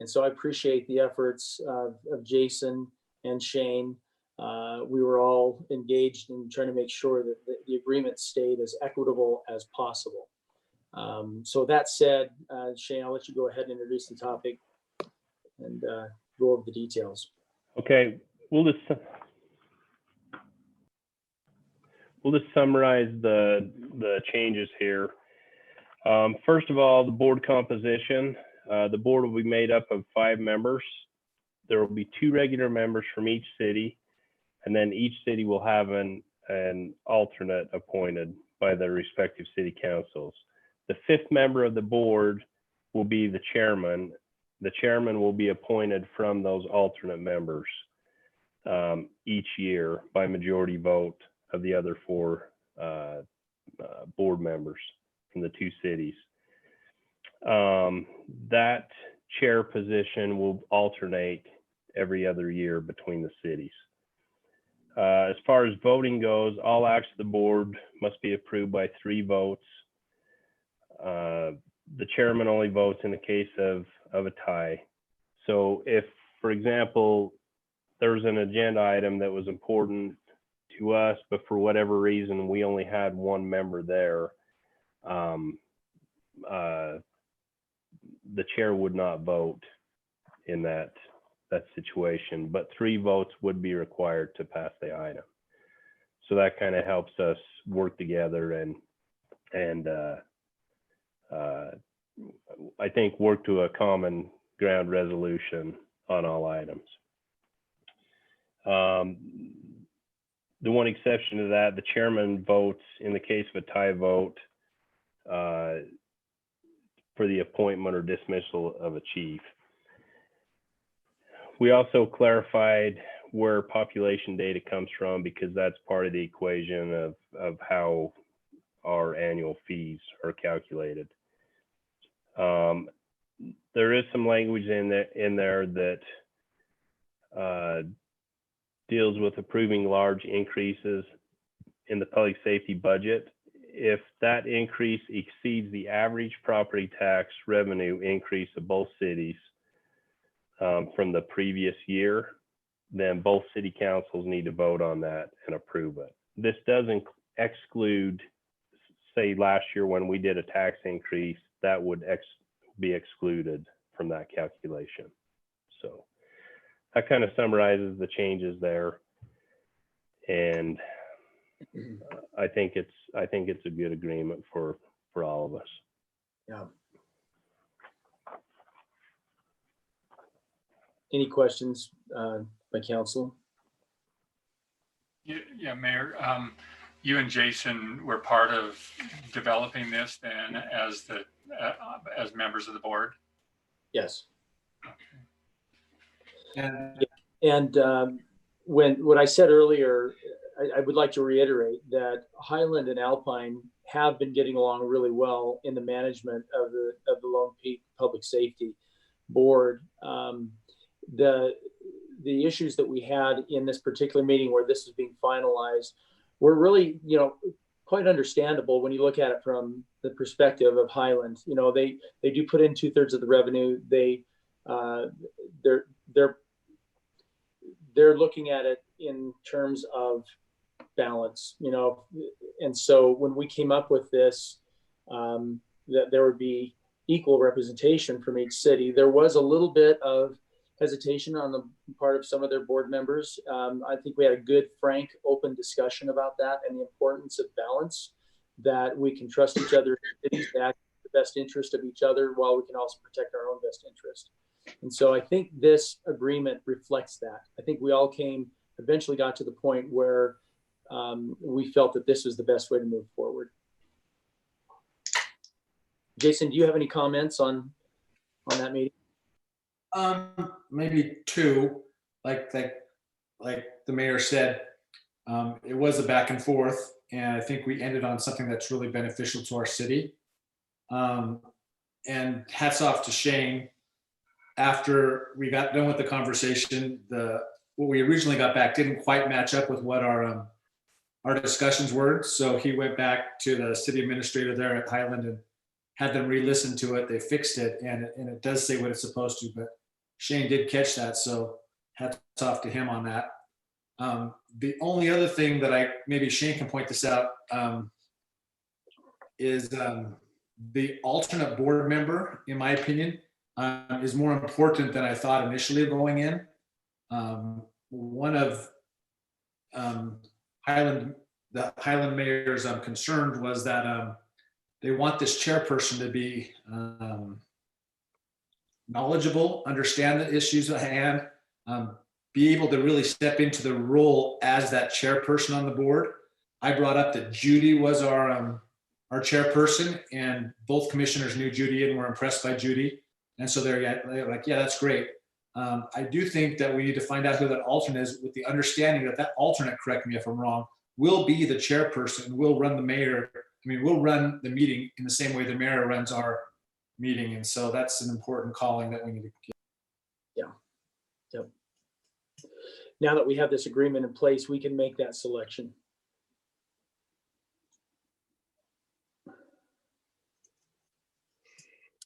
B: And so I appreciate the efforts of Jason and Shane. We were all engaged in trying to make sure that the agreement stayed as equitable as possible. So that said, Shane, I'll let you go ahead and introduce the topic and go over the details.
G: Okay, we'll just summarize the changes here. First of all, the board composition. The board will be made up of 5 members. There will be 2 regular members from each city, and then each city will have an alternate appointed by their respective city councils. The 5th member of the board will be the chairman. The chairman will be appointed from those alternate members each year by majority vote of the other 4 board members from the 2 cities. That chair position will alternate every other year between the cities. As far as voting goes, all acts of the board must be approved by 3 votes. The chairman only votes in the case of a tie. So if, for example, there's an agenda item that was important to us, but for whatever reason, we only had 1 member there, the chair would not vote in that situation, but 3 votes would be required to pass the item. So that kind of helps us work together and I think work to a common ground resolution on all items. The one exception to that, the chairman votes in the case of a tie vote for the appointment or dismissal of a chief. We also clarified where population data comes from because that's part of the equation of how our annual fees are calculated. There is some language in there that deals with approving large increases in the public safety budget. If that increase exceeds the average property tax revenue increase of both cities from the previous year, then both city councils need to vote on that and approve it. This doesn't exclude, say last year when we did a tax increase, that would be excluded from that calculation. So that kind of summarizes the changes there. And I think it's a good agreement for all of us.
B: Yeah. Any questions by council?
D: Yeah, Mayor, you and Jason were part of developing this then as members of the board?
B: Yes.
A: And
B: And what I said earlier, I would like to reiterate that Highland and Alpine have been getting along really well in the management of the Lone Peak Public Safety Board. The issues that we had in this particular meeting where this is being finalized were really, quite understandable when you look at it from the perspective of Highland. They do put in 2/3 of the revenue. They're looking at it in terms of balance, and so when we came up with this, that there would be equal representation from each city, there was a little bit of hesitation on the part of some of their board members. I think we had a good, frank, open discussion about that and the importance of balance, that we can trust each other in cities to act in the best interest of each other while we can also protect our own best interest. And so I think this agreement reflects that. I think we all eventually got to the point where we felt that this was the best way to move forward. Jason, do you have any comments on that meeting?
A: Maybe two, like the mayor said, it was a back and forth, and I think we ended on something that's really beneficial to our city. And hats off to Shane. After we got done with the conversation, what we originally got back didn't quite match up with what our discussions were. So he went back to the city administrator there at Highland and had them re-listen to it. They fixed it, and it does say what it's supposed to, but Shane did catch that, so hats off to him on that. The only other thing that maybe Shane can point this out, is the alternate board member, in my opinion, is more important than I thought initially going in. One of the Highland mayor's concerned was that they want this chairperson to be knowledgeable, understand the issues at hand, be able to really step into the role as that chairperson on the board. I brought up that Judy was our chairperson, and both commissioners knew Judy and were impressed by Judy. And so they're like, yeah, that's great. I do think that we need to find out who that alternate is, with the understanding that alternate, correct me if I'm wrong, will be the chairperson, will run we'll run the meeting in the same way the mayor runs our meeting. And so that's an important calling that we need to get.
B: Yeah. Yep. Now that we have this agreement in place, we can make that selection.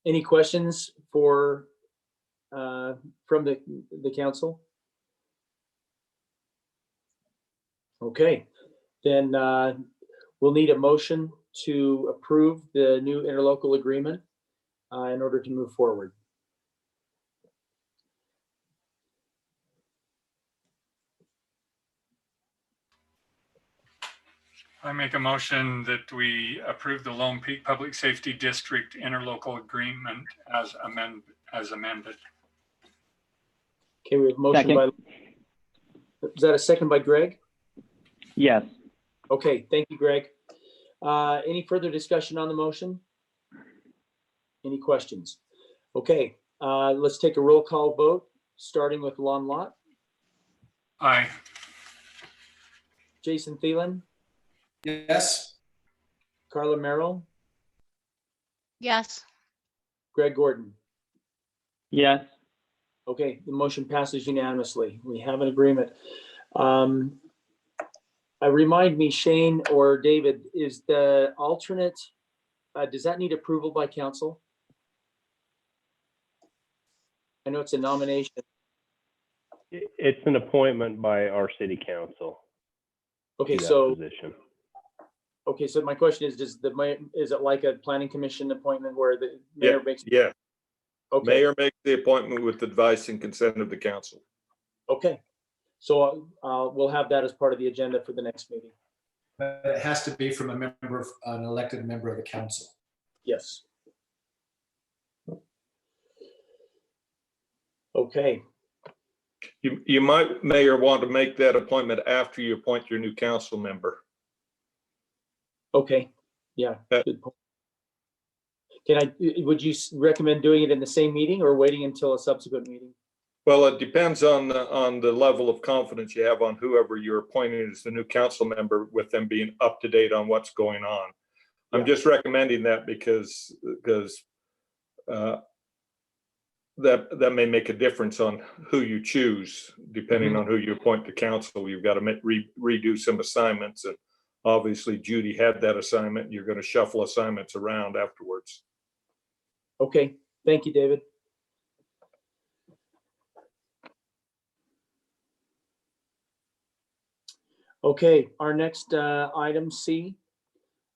B: Any questions from the council? Okay, then we'll need a motion to approve the new interlocal agreement in order to move forward.
D: I make a motion that we approve the Lone Peak Public Safety District interlocal agreement as amended.
B: Okay, we have a motion by, is that a second by Greg?
E: Yes.
B: Okay, thank you, Greg. Any further discussion on the motion? Any questions? Okay, let's take a roll call vote, starting with Lon Lott.
D: Aye.
B: Jason Thielen,
A: Yes.
B: Carla Merrill,
J: Yes.
B: Greg Gordon.
E: Yes.
B: Okay, the motion passes unanimously. We have an agreement. Remind me, Shane or David, is the alternate, does that need approval by council? I know it's a nomination.
G: It's an appointment by our city council.
B: Okay,
G: to that
B: so,
G: position.
B: okay, so my question is, is it like a planning commission appointment where the mayor makes?
H: Yeah,
B: Okay,
H: mayor makes the appointment with advice and consent of the council.
B: okay. So we'll have that as part of the agenda for the next meeting.
A: But it has to be from an elected member of the council.
B: Yes. Okay,
H: You might, Mayor, want to make that appointment after you appoint your new council member.
B: okay, yeah. Good point. Would you recommend doing it in the same meeting or waiting until a subsequent meeting?
H: Well, it depends on the level of confidence you have on whoever you're appointing as the new council member, with them being up to date on what's going on. I'm just recommending that because that may make a difference on who you choose, depending on who you appoint to council. You've got to redo some assignments, and obviously Judy had that assignment. You're going to shuffle assignments around afterwards.
B: Okay, thank you, David. Okay, our next item C,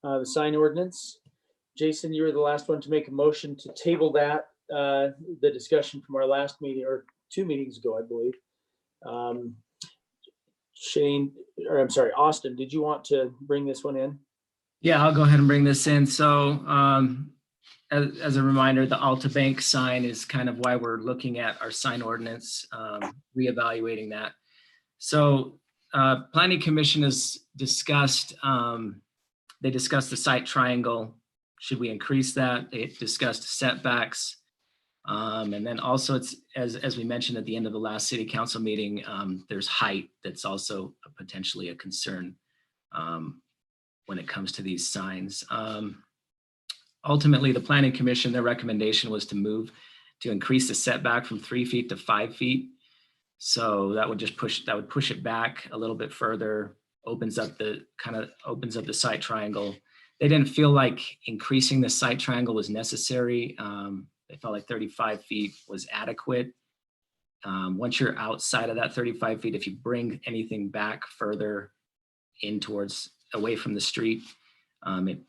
B: the sign ordinance. Jason, you were the last one to make a motion to table that, the discussion from our last meeting, or 2 meetings ago, I believe. Shane, or I'm sorry, Austin, did you want to bring this one in?
C: Yeah, I'll go ahead and bring this in. So as a reminder, the Alta Bank sign is kind of why we're looking at our sign ordinance, reevaluating that. So Planning Commission has discussed, they discussed the site triangle. Should we increase that? They discussed setbacks. And then also it's, as we mentioned at the end of the last city council meeting, there's height that's also potentially a concern when it comes to these signs. Ultimately, the Planning Commission, their recommendation was to increase the setback from 3 feet to 5 feet. So that would just push it back a little bit further, opens up the site triangle. They didn't feel like increasing the site triangle was necessary. They felt like 35 feet was adequate. Once you're outside of that 35 feet, if you bring anything back further in away from the street,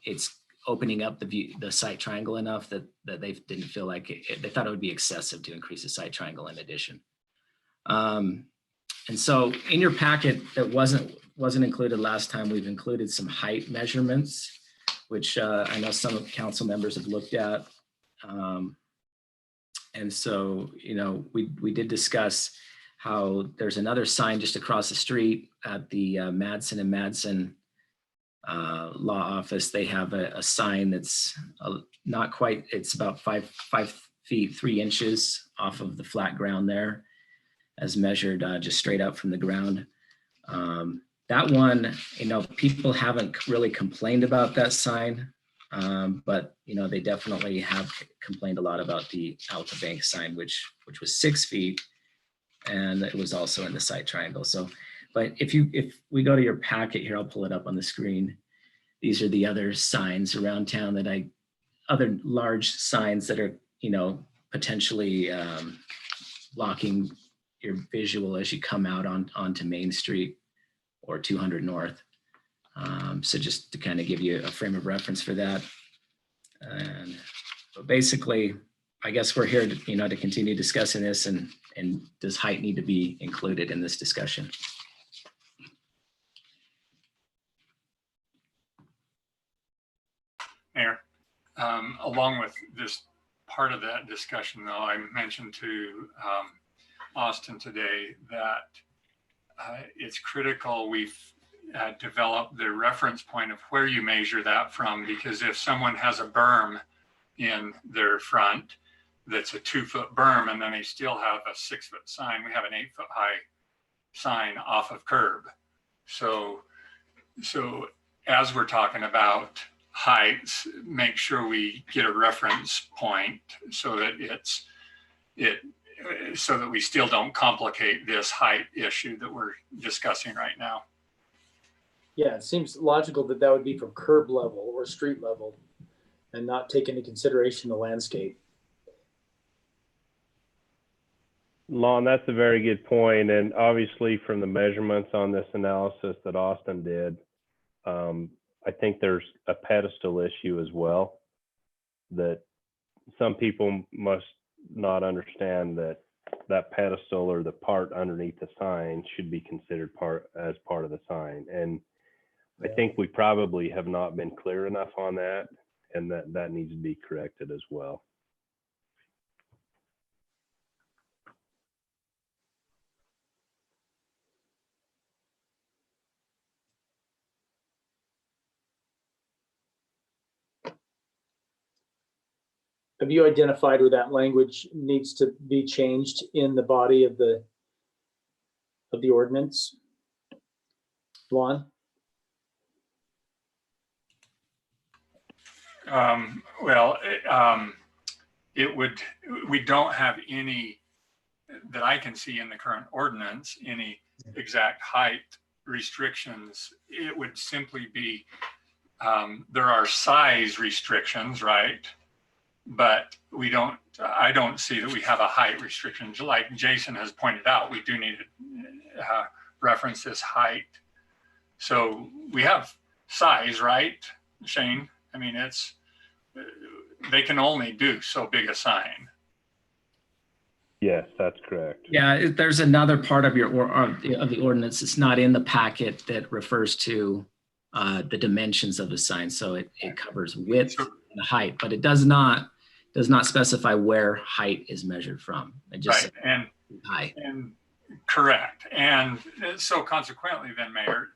C: it's opening up the site triangle enough that they didn't feel like they thought it would be excessive to increase the site triangle in addition. And so in your packet that wasn't included last time, we've included some height measurements, which I know some of the council members have looked at. And so, we did discuss how there's another sign just across the street at the Madsen and Madsen law office. They have a sign that's not quite, it's about 5 feet 3 inches off of the flat ground there, as measured just straight up from the ground. That one, people haven't really complained about that sign, but they definitely have complained a lot about the Alta Bank sign, which was 6 feet, and it was also in the site triangle. So, but if we go to your packet here, I'll pull it up on the screen. These are the other signs around town other large signs that are, potentially blocking your visual as you come out onto Main Street or 200 North. So just to kind of give you a frame of reference for that. And but basically, I guess we're here to, to continue discussing this, and does height need to be included in this discussion?
D: Mayor, along with this part of that discussion, though, I mentioned to Austin today that it's critical we've developed the reference point of where you measure that from, because if someone has a berm in their front that's a 2-foot berm and then they still have a 6-foot sign, we have an 8-foot high sign off of curb. So as we're talking about heights, make sure we get a reference point so that so that we still don't complicate this height issue that we're discussing right now.
B: Yeah, it seems logical that would be from curb level or street level and not take into consideration the landscape.
G: Lon, that's a very good point. And obviously from the measurements on this analysis that Austin did, I think there's a pedestal issue as well, that some people must not understand that pedestal or the part underneath the sign should be considered part of the sign. And I think we probably have not been clear enough on that, and that needs to be corrected as well.
B: Have you identified where that language needs to be changed in the body of the ordinance? Lon?
D: We don't have any that I can see in the current ordinance, any exact height restrictions. It would simply be, there are size restrictions, right? But I don't see that we have a height restriction. Like Jason has pointed out, we do need to reference this height. So we have size, right, Shane? I mean, they can only do so big a sign.
G: Yes, that's correct.
C: Yeah, there's another part of of the ordinance. It's not in the packet that refers to the dimensions of the sign. So it covers width and height, but it does not specify where height is measured from. It just
D: right.
C: height.
D: And Correct. And so consequently then, Mayor,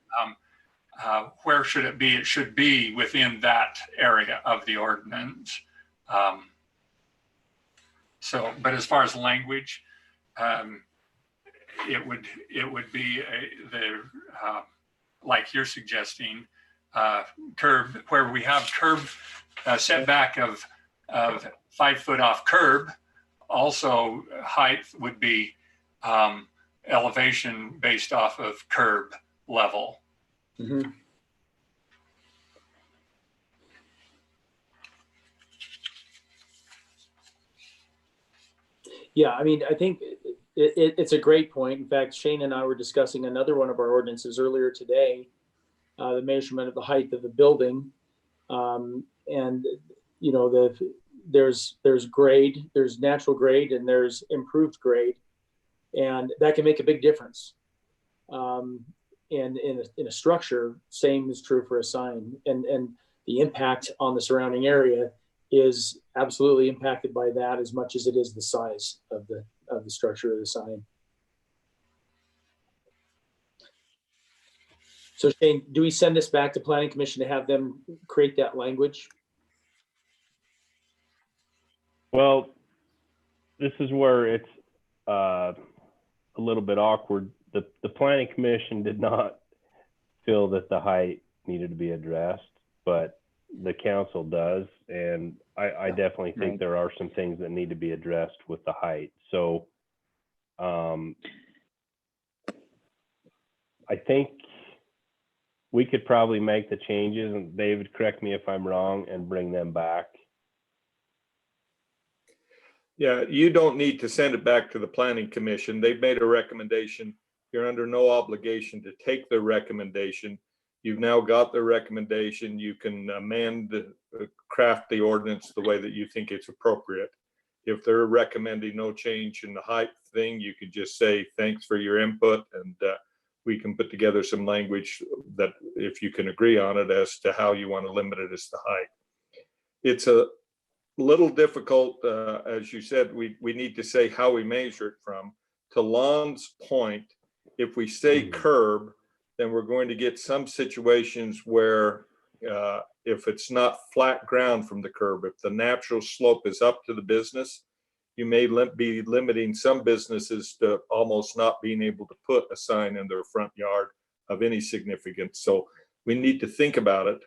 D: where should it be? It should be within that area of the ordinance. But as far as language, it would be like you're suggesting, curb, where we have curb setback of 5 foot off curb. Also, height would be elevation based off of curb level.
B: Mhm. Yeah, I mean, I think it's a great point. In fact, Shane and I were discussing another one of our ordinances earlier today, the measurement of the height of the building. And, you know, there's grade, there's natural grade, and there's improved grade. And that can make a big difference. And in a structure, same is true for a sign. And the impact on the surrounding area is absolutely impacted by that as much as it is the size of the structure of the sign. So Shane, do we send this back to Planning Commission to have them create that language?
G: Well, this is where it's a little bit awkward. The Planning Commission did not feel that the height needed to be addressed, but the council does. And I definitely think there are some things that need to be addressed with the height. So I think we could probably make the changes, and David, correct me if I'm wrong, and bring them back.
H: Yeah, you don't need to send it back to the Planning Commission. They've made a recommendation. You're under no obligation to take their recommendation. You've now got the recommendation. You can amend, craft the ordinance the way that you think it's appropriate. If they're recommending no change in the height thing, you could just say, thanks for your input, and we can put together some language that, if you can agree on it, as to how you want to limit it as the height. It's a little difficult, as you said, we need to say how we measure it from. To Lon's point, if we say curb, then we're going to get some situations where if it's not flat ground from the curb, if the natural slope is up to the business, you may be limiting some businesses to almost not being able to put a sign in their front yard of any significance. So we need to think about it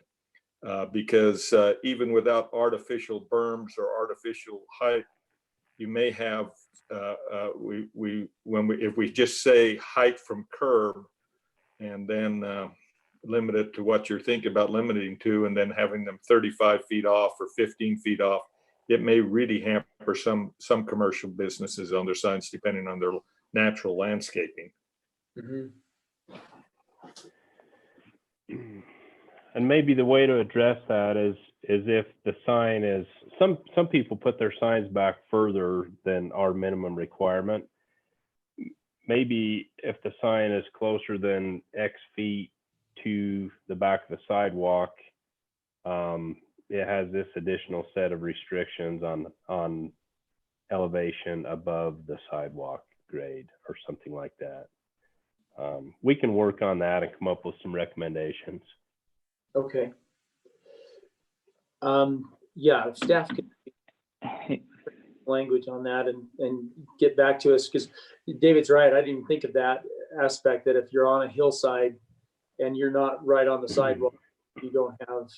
H: because even without artificial berms or artificial height, you may have, if we just say height from curb, and then limit it to what you're thinking about limiting to, and then having them 35 feet off or 15 feet off, it may really hamper some commercial businesses on their signs, depending on their natural landscaping.
B: Mm-hmm.
G: And maybe the way to address that is if the sign is, some people put their signs back further than our minimum requirement. Maybe if the sign is closer than X feet to the back of the sidewalk, it has this additional set of restrictions on elevation above the sidewalk grade or something like that. We can work on that and come up with some recommendations.
B: Okay. Yeah, if staff could language on that and get back to us, because David's right. I didn't even think of that aspect, that if you're on a hillside and you're not right on the sidewalk, you don't have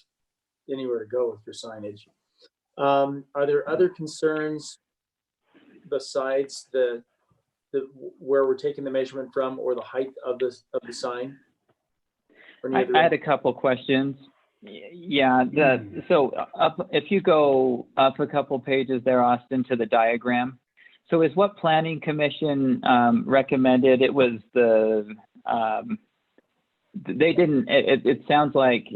B: anywhere to go with your signage. Are there other concerns besides the where we're taking the measurement from, or the height of the sign?
E: I had a couple questions. Yeah, so up, if you go up a couple pages there, Austin, to the diagram. So is what Planning Commission recommended, it was they didn't, it sounds like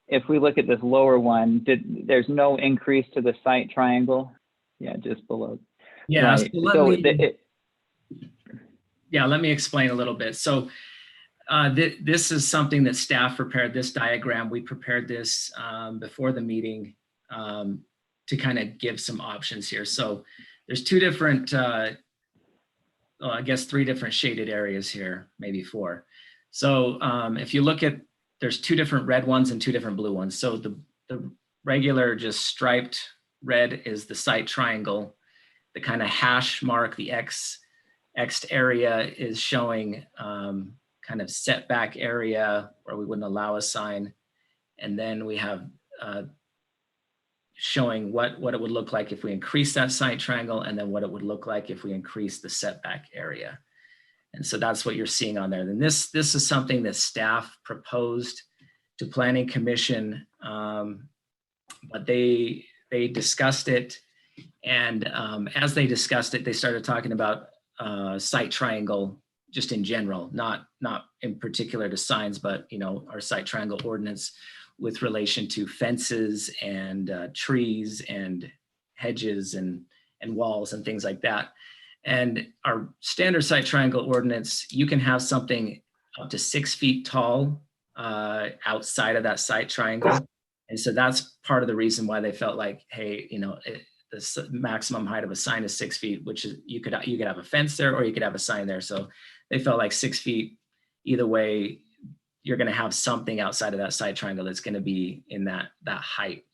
E: if we look at this lower one, there's no increase to the site triangle? Yeah, just below.
C: Yeah,
E: Right.
C: Let me explain a little bit. So this is something that staff prepared, this diagram. We prepared this before the meeting to kind of give some options here. So there's two different I guess 3 different shaded areas here, maybe 4. So if you look at, there's 2 different red ones and 2 different blue ones. So the regular just striped red is the site triangle. The kind of hash mark, the X'd area is showing kind of setback area where we wouldn't allow a sign. And then we have showing what it would look like if we increase that site triangle, and then what it would look like if we increase the setback area. And so that's what you're seeing on there. Then this is something that staff proposed to Planning Commission, but they discussed it. And as they discussed it, they started talking about site triangle just in general, not in particular to signs, but our site triangle ordinance with relation to fences and trees and hedges and walls and things like that. And our standard site triangle ordinance, you can have something up to 6 feet tall outside of that site triangle. And so that's part of the reason why they felt like, hey, the maximum height of a sign is 6 feet, which is you could have a fence there or you could have a sign there. So they felt like 6 feet, either way, you're going to have something outside of that site triangle that's going to be in that height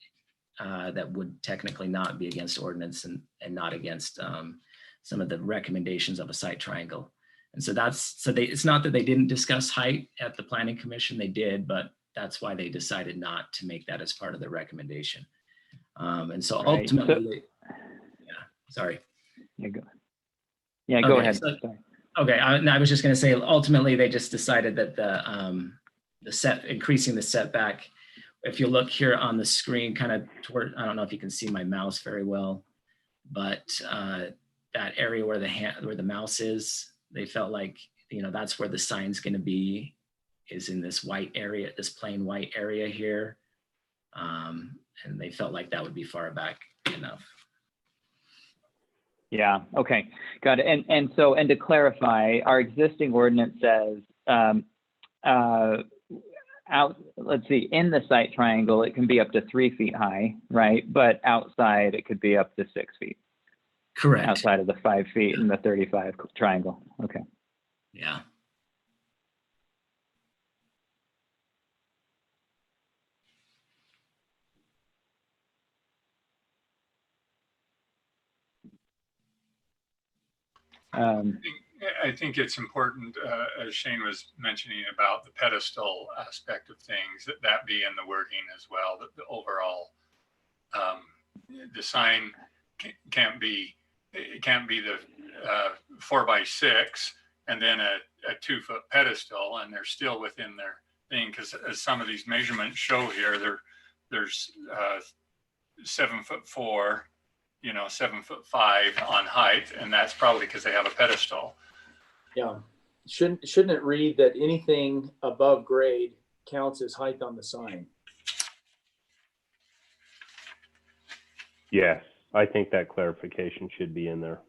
C: that would technically not be against ordinance and not against some of the recommendations of a site triangle. And so it's not that they didn't discuss height at the Planning Commission, they did, but that's why they decided not to make that as part of the recommendation. And so
E: Right.
C: ultimately, sorry.
E: Yeah, go
C: Okay,
E: ahead.
C: so-
E: Sorry.
C: Okay, I was just going to say, ultimately, they just decided that increasing the setback. If you look here on the screen, kind of toward, I don't know if you can see my mouse very well, but that area where the mouse is, they felt like that's where the sign's going to be, is in this white area, this plain white area here, and they felt like that would be far back enough.
E: Yeah, okay, got it. And so to clarify, our existing ordinance says let's see, in the site triangle, it can be up to 3 feet high, right? But outside, it could be up to 6 feet.
C: Correct.
E: Outside of the 5 feet in the 35 triangle. Okay.
C: Yeah.
D: I think it's important, as Shane was mentioning about the pedestal aspect of things, that be in the wording as well, that the overall, the sign can't be the 4x6 and then a 2-foot pedestal, and they're still within their thing, because as some of these measurements show here, there's 7'4", 7'5" on height, and that's probably because they have a pedestal.
B: Yeah. Shouldn't it read that anything above grade counts as height on the sign?
G: Yes, I think that clarification should be in there.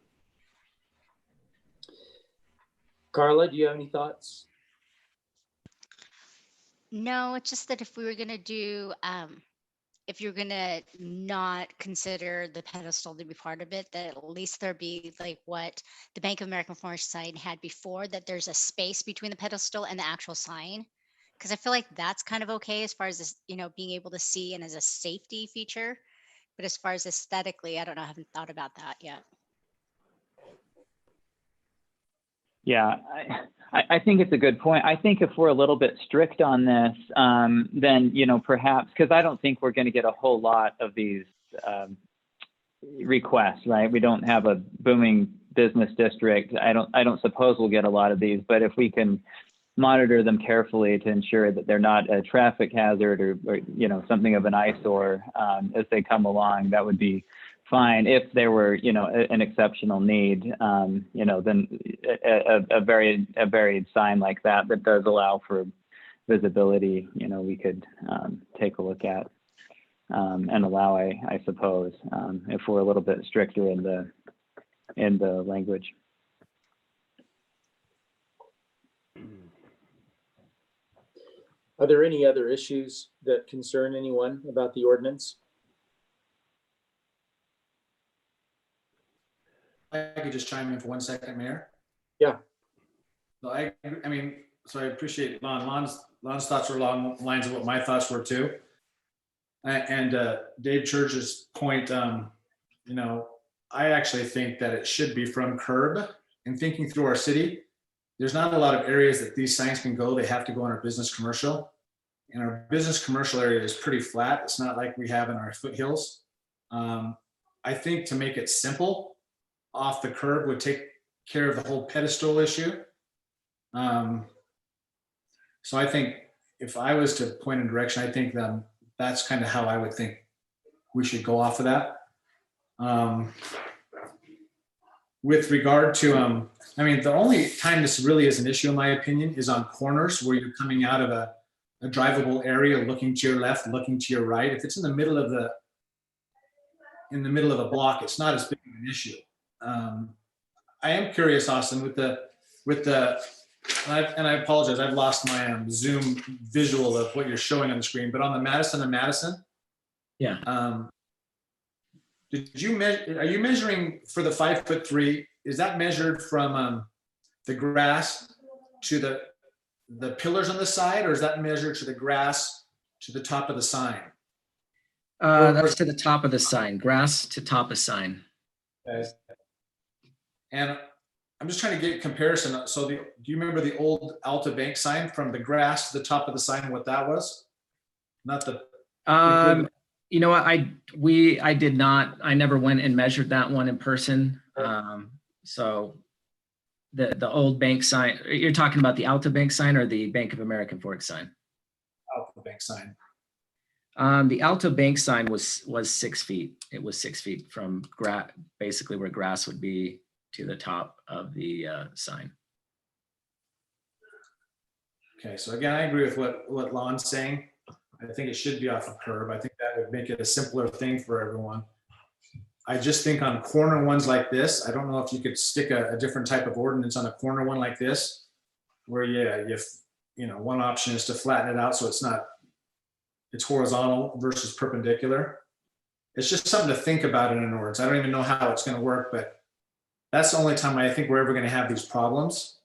B: Carla, do you have any thoughts?
J: No, it's just that if we were going to do, if you're going to not consider the pedestal to be part of it, that at least there be like what the Bank of American Forest sign had before, that there's a space between the pedestal and the actual sign. Because I feel like that's kind of okay as far as this, being able to see and as a safety feature. But as far as aesthetically, I don't know, I haven't thought about that yet.
E: Yeah, I think it's a good point. I think if we're a little bit strict on this, then, perhaps, because I don't think we're going to get a whole lot of these requests, right? We don't have a booming business district. I don't suppose we'll get a lot of these, but if we can monitor them carefully to ensure that they're not a traffic hazard or something of an eyesore as they come along, that would be fine. If there were, an exceptional need, then a varied sign like that does allow for visibility, we could take a look at and allow, I suppose, if we're a little bit stricter in the language.
B: Are there any other issues that concern anyone about the ordinance?
A: I could just chime in for 1 second, Mayor. No, I mean, so I appreciate Lon's thoughts were along the lines of what my thoughts were too. And Dave Church's point, you know, I actually think that it should be from curb. And thinking through our city, there's not a lot of areas that these signs can go. They have to go in our business commercial. And our business commercial area is pretty flat. It's not like we have in our foothills. I think to make it simple, off the curb would take care of the whole pedestal issue. So I think if I was to point in direction, I think that's kind of how I would think we should go off of that. With regard to, I mean, the only time this really is an issue, in my opinion, is on corners where you're coming out of a drivable area, looking to your left, looking to your right. If it's in the middle of a block, it's not as big of an issue. I am curious, Austin, with the, and I apologize, I've lost my Zoom visual of what you're showing on the screen, but on the Madison and Madison,
C: Yeah.
A: Did you measure? Are you measuring for the 5'3"? Is that measured from the grass to the pillars on the side, or is that measured to the grass to the top of the sign?
C: That's to the top of the sign, grass to top of sign.
A: Okay. And I'm just trying to get a comparison. So do you remember the old Alta Bank sign from the grass to the top of the sign, what that was? Not the.
C: You know what, I did not, I never went and measured that one in person. So the old bank sign, you're talking about the Alta Bank sign or the Bank of American Fork sign?
A: Alta Bank sign.
C: The Alta Bank sign was 6 feet. It was 6 feet from basically where grass would be to the top of the sign.
A: Okay, so again, I agree with what Lon's saying. I think it should be off of curb. I think that would make it a simpler thing for everyone. I just think on corner ones like this, I don't know if you could stick a different type of ordinance on a corner one like this, where you know, one option is to flatten it out so it's horizontal versus perpendicular. It's just something to think about in an ordinance. I don't even know how it's going to work, but that's the only time I think we're ever going to have these problems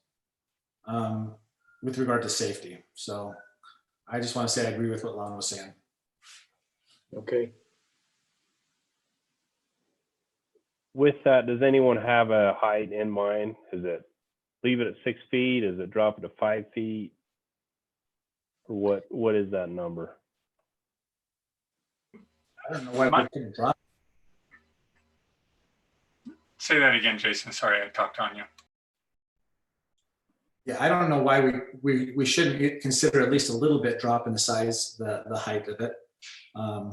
A: with regard to safety. So I just want to say I agree with what Lon was saying.
B: Okay.
G: With that, does anyone have a height in mind? Is it leave it at 6 feet? Is it drop it to 5 feet? Or what is that number?
A: I don't know why we couldn't drop.
D: Say that again, Jason. Sorry, I talked on you.
A: Yeah, I don't know why we shouldn't consider at least a little bit drop in the size, the height of it. I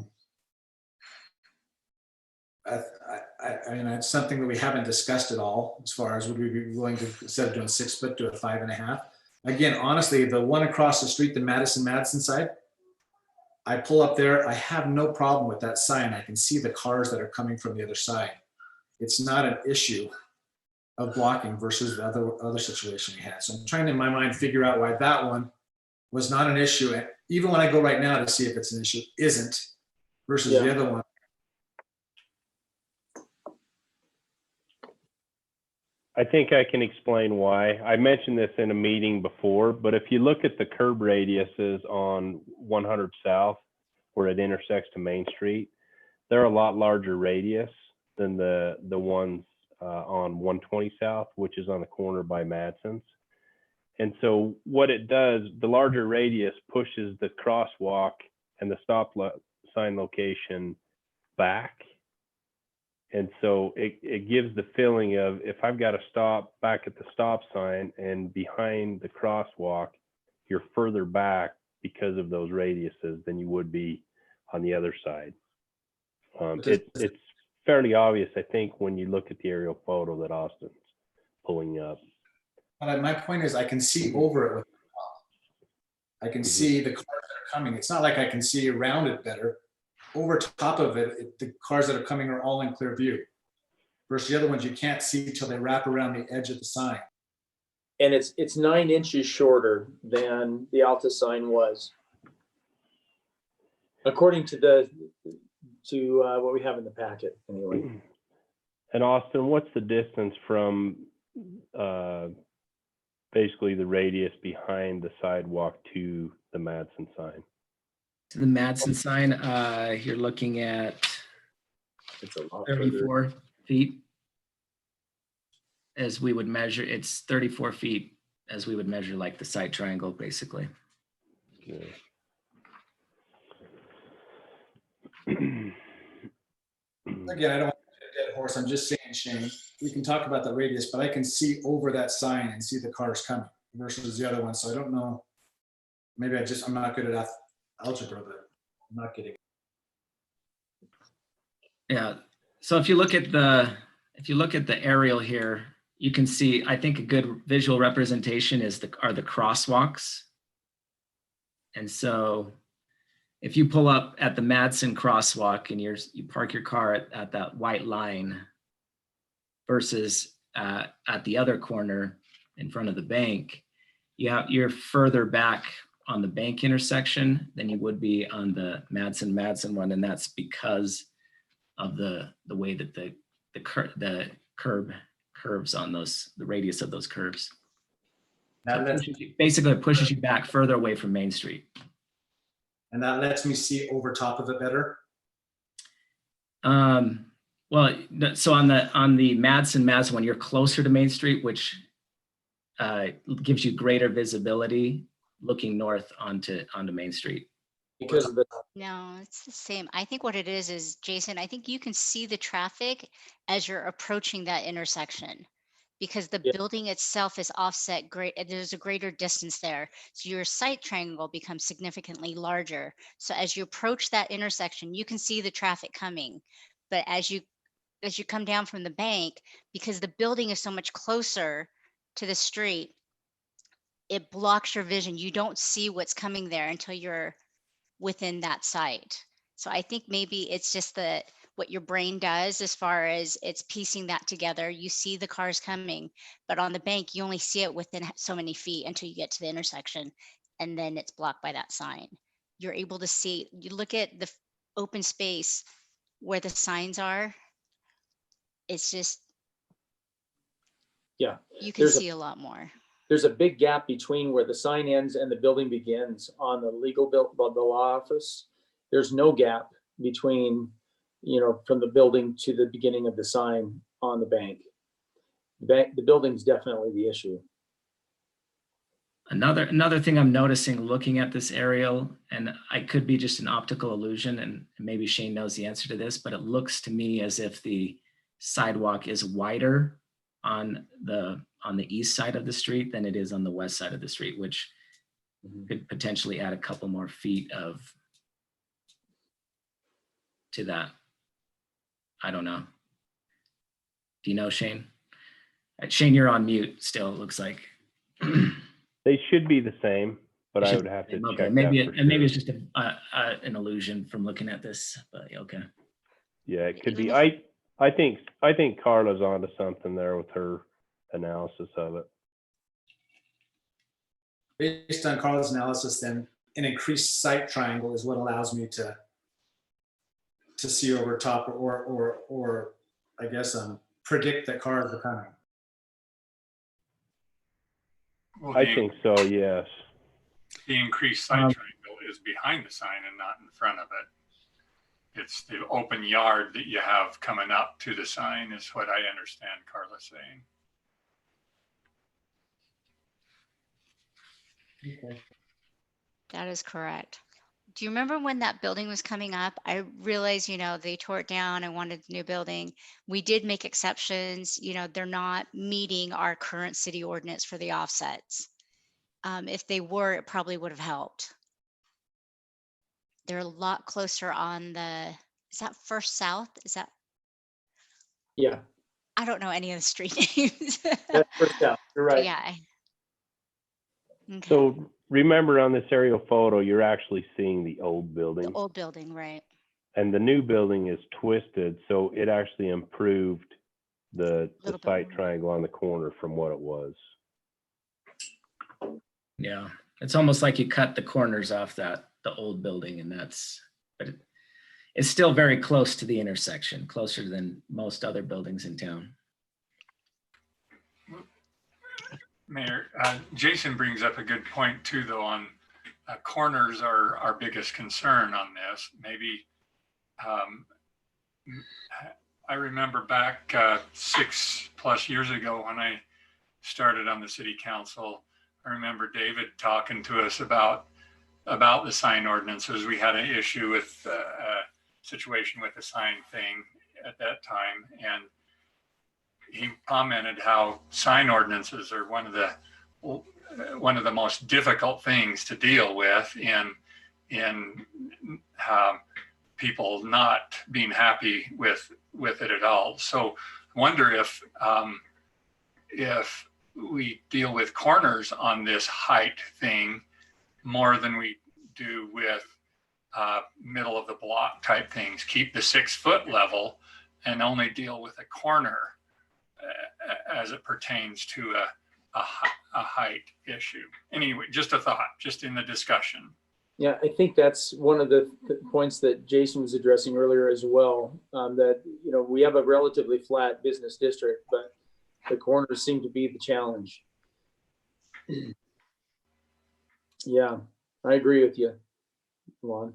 A: mean, it's something that we haven't discussed at all as far as would we be willing to, instead of doing 6 foot, do a 5.5. Again, honestly, the one across the street, the Madison side, I pull up there, I have no problem with that sign. I can see the cars that are coming from the other side. It's not an issue of blocking versus the other situation we had. So I'm trying to, in my mind, figure out why that one was not an issue. And even when I go right now to see if it's an issue, isn't, versus the other one.
G: I think I can explain why. I mentioned this in a meeting before, but if you look at the curb radiuses on 100 South, where it intersects to Main Street, they're a lot larger radius than the ones on 120 South, which is on the corner by Madsen's. And so what it does, the larger radius pushes the crosswalk and the stop sign location back. And so it gives the feeling of, if I've got to stop back at the stop sign and behind the crosswalk, you're further back because of those radiuses than you would be on the other side. It's fairly obvious, I think, when you look at the aerial photo that Austin's pulling up.
A: But my point is, I can see over it with I can see the cars that are coming. It's not like I can see around it better. Over top of it, the cars that are coming are all in clear view. Versus the other ones, you can't see till they wrap around the edge of the sign.
B: And it's 9 inches shorter than the Alta sign was, according to what we have in the packet, anyway.
G: And Austin, what's the distance from basically the radius behind the sidewalk to the Madsen sign.
C: To the Madsen sign, you're looking at
B: It's a lot further.
C: 34 feet. As we would measure, it's 34 feet as we would measure like the side triangle, basically.
G: Yeah.
A: Again, I don't want to hit a dead horse. I'm just saying, Shane, we can talk about the radius, but I can see over that sign and see the cars coming versus the other one. So I don't know. Maybe I'm not good at algebra, but I'm not getting it.
C: Yeah. So if you look at the aerial here, you can see, I think a good visual representation are the crosswalks. And so if you pull up at the Madsen crosswalk and you park your car at that white line versus at the other corner in front of the bank, you're further back on the bank intersection than you would be on the Madsen one, and that's because of the way that the curb curves on the radius of those curves. So basically, it pushes you back further away from Main Street.
A: And that lets me see over top of it better.
C: Well, so on the Madsen one, you're closer to Main Street, which gives you greater visibility looking north onto Main Street.
B: Because of the,
J: No, it's the same. I think what it is Jason, I think you can see the traffic as you're approaching that intersection because the
B: Yeah.
J: building itself is offset great. There's a greater distance there. So your sight triangle becomes significantly larger. So as you approach that intersection, you can see the traffic coming. But as you come down from the bank, because the building is so much closer to the street, it blocks your vision. You don't see what's coming there until you're within that site. So I think maybe it's just what your brain does as far as it's piecing that together. You see the cars coming, but on the bank, you only see it within so many feet until you get to the intersection, and then it's blocked by that sign. You're able to see, you look at the open space where the signs are, it's just,
B: yeah,
J: you can
B: There's a-
J: see a lot more.
B: there's a big gap between where the sign ends and the building begins on the the law office. There's no gap between, from the building to the beginning of the sign on the bank. The building's definitely the issue.
C: Another thing I'm noticing looking at this aerial, and I could be just an optical illusion, and maybe Shane knows the answer to this, but it looks to me as if the sidewalk is wider on the east side of the street than it is on the west side of the street, which could potentially add a couple more feet to that. I don't know. Do you know, Shane? Shane, you're on mute still, it looks like.
G: They should be the same, but I would have to
C: Okay,
G: check
C: maybe
G: that for
C: maybe
G: sure.
C: it's just an illusion from looking at this, but okay.
G: Yeah, it could be.
J: Even
G: I think Carla's onto something there with her analysis of it.
A: Based on Carla's analysis, then an increased sight triangle is what allows me to see over top or I guess predict that cars are coming.
D: Well,
G: I think so, yes.
D: the increased sight triangle is behind the sign and not in front of it. It's the open yard that you have coming up to the sign is what I understand Carla saying.
A: Okay.
J: That is correct. Do you remember when that building was coming up? I realized, they tore it down and wanted a new building. We did make exceptions, they're not meeting our current city ordinance for the offsets. If they were, it probably would have helped. They're a lot closer on is that First South? Is that,
B: Yeah,
J: I don't know any of the street names.
B: that's first out. You're right.
J: Yeah. Okay.
G: So remember on this aerial photo, you're actually seeing the old building.
J: The old building, right?
G: And the new building is twisted, so it actually improved the
J: Little bit
G: sight
J: more.
G: triangle on the corner from what it was.
C: Yeah, it's almost like you cut the corners off the old building, and but it's still very close to the intersection, closer than most other buildings in town.
D: Mayor, Jason brings up a good point too, though, on corners are our biggest concern on this. Maybe I remember back 6+ years ago when I started on the city council, I remember David talking to us about the sign ordinances. We had an issue with a situation with the sign thing at that time, and he commented how sign ordinances are one of the most difficult things to deal with in people not being happy with it at all. So I wonder if we deal with corners on this height thing more than we do with middle of the block type things. Keep the 6-foot level and only deal with a corner as it pertains to a height issue. Anyway, just a thought, just in the discussion.
B: Yeah, I think that's one of the points that Jason was addressing earlier as well, that, you know, we have a relatively flat business district, but the corners seem to be the challenge. Yeah, I agree with you, Lon.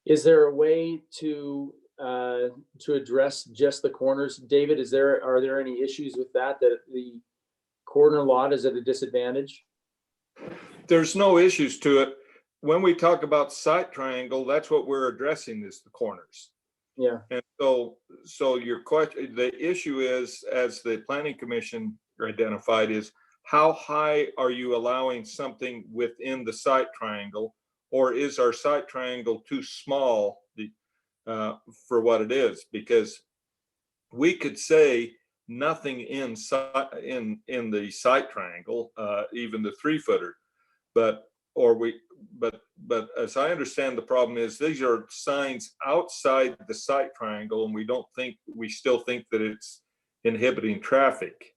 B: Is there a way to address just the corners? David, are there any issues with that the corner lot is at a disadvantage?
H: There's no issues to it. When we talk about site triangle, that's what we're addressing, is the corners.
B: Yeah.
H: And so your question, the issue is, as the planning commission identified, is how high are you allowing something within the site triangle, or is our site triangle too small for what it is? Because we could say nothing in the site triangle, even the 3-footer, but as I understand, the problem is these are signs outside the site triangle, and we still think that it's inhibiting traffic.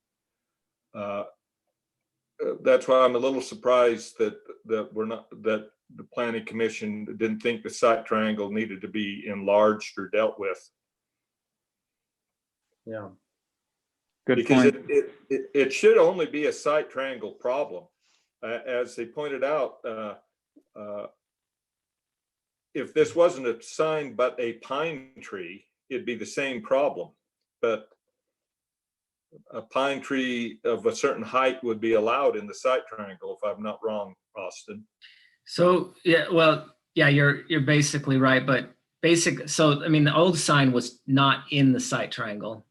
H: That's why I'm a little surprised that the planning commission didn't think the site triangle needed to be enlarged or dealt with.
B: Yeah.
E: Good
H: Because
E: point.
H: it should only be a site triangle problem. As they pointed out, if this wasn't a sign but a pine tree, it'd be the same problem. But a pine tree of a certain height would be allowed in the site triangle, if I'm not wrong, Austin.
C: So, yeah, well, yeah, you're basically right, but so, I mean, the old sign was not in the site triangle.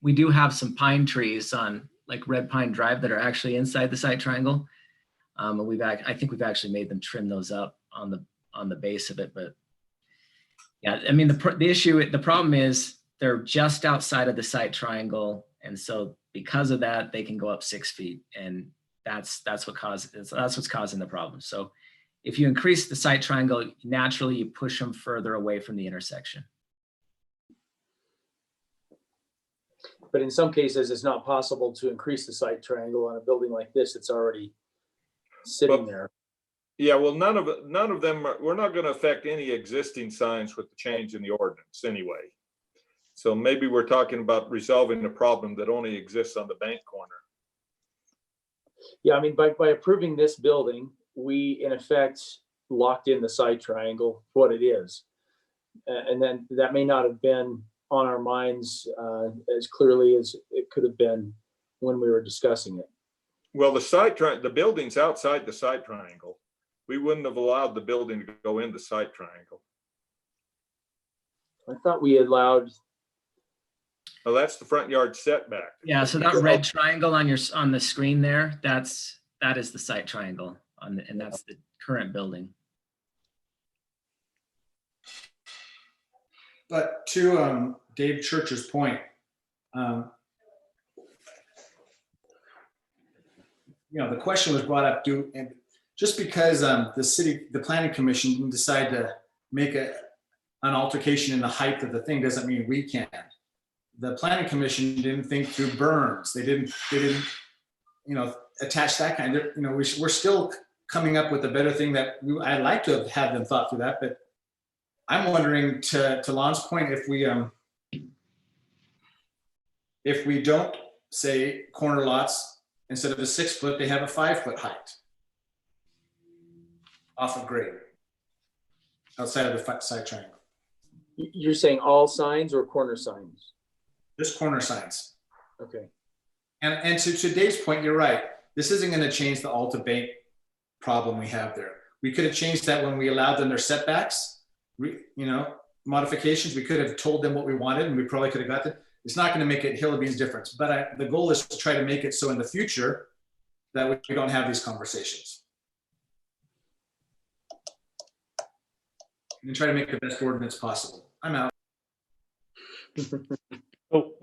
C: We do have some pine trees on like Red Pine Drive that are actually inside the site triangle. And I think we've actually made them trim those up on the base of it, but yeah, I mean, the problem is they're just outside of the site triangle. And so because of that, they can go up 6 feet, and that's what's causing the problem. So if you increase the site triangle, naturally you push them further away from the intersection.
B: But in some cases, it's not possible to increase the site triangle on a building like this. It's already sitting there.
H: Yeah, well, none of them we're not going to affect any existing signs with the change in the ordinance anyway. So maybe we're talking about resolving a problem that only exists on the bank corner.
B: Yeah, I mean, by approving this building, we in effect locked in the site triangle for what it is. And then that may not have been on our minds as clearly as it could have been when we were discussing it.
H: Well, the building's outside the site triangle. We wouldn't have allowed the building to go in the site triangle.
B: I thought we allowed.
H: Well, that's the front yard setback.
C: Yeah, so that red triangle on the screen there, that is the site triangle and that's the current building.
A: But to Dave Church's point, the question was brought up, just because the planning commission didn't decide to make an altercation in the height of the thing doesn't mean we can. The planning commission didn't think through berms. They didn't attach that kind of, we're still coming up with a better thing that I'd like to have had them thought through that, but I'm wondering, to Lon's point, if we if we don't say corner lots, instead of a 6 foot, they have a 5 foot height off of grade outside of the side triangle.
B: You're saying all signs or corner signs?
A: Just corner signs.
B: Okay.
A: And to Dave's point, you're right. This isn't going to change the Alta Bank problem we have there. We could have changed that when we allowed them their setbacks, modifications. We could have told them what we wanted, and we probably could have got it. It's not going to make a hill of beans difference. But the goal is to try to make it so in the future that we don't have these conversations. And try to make the best ordinance possible. I'm out.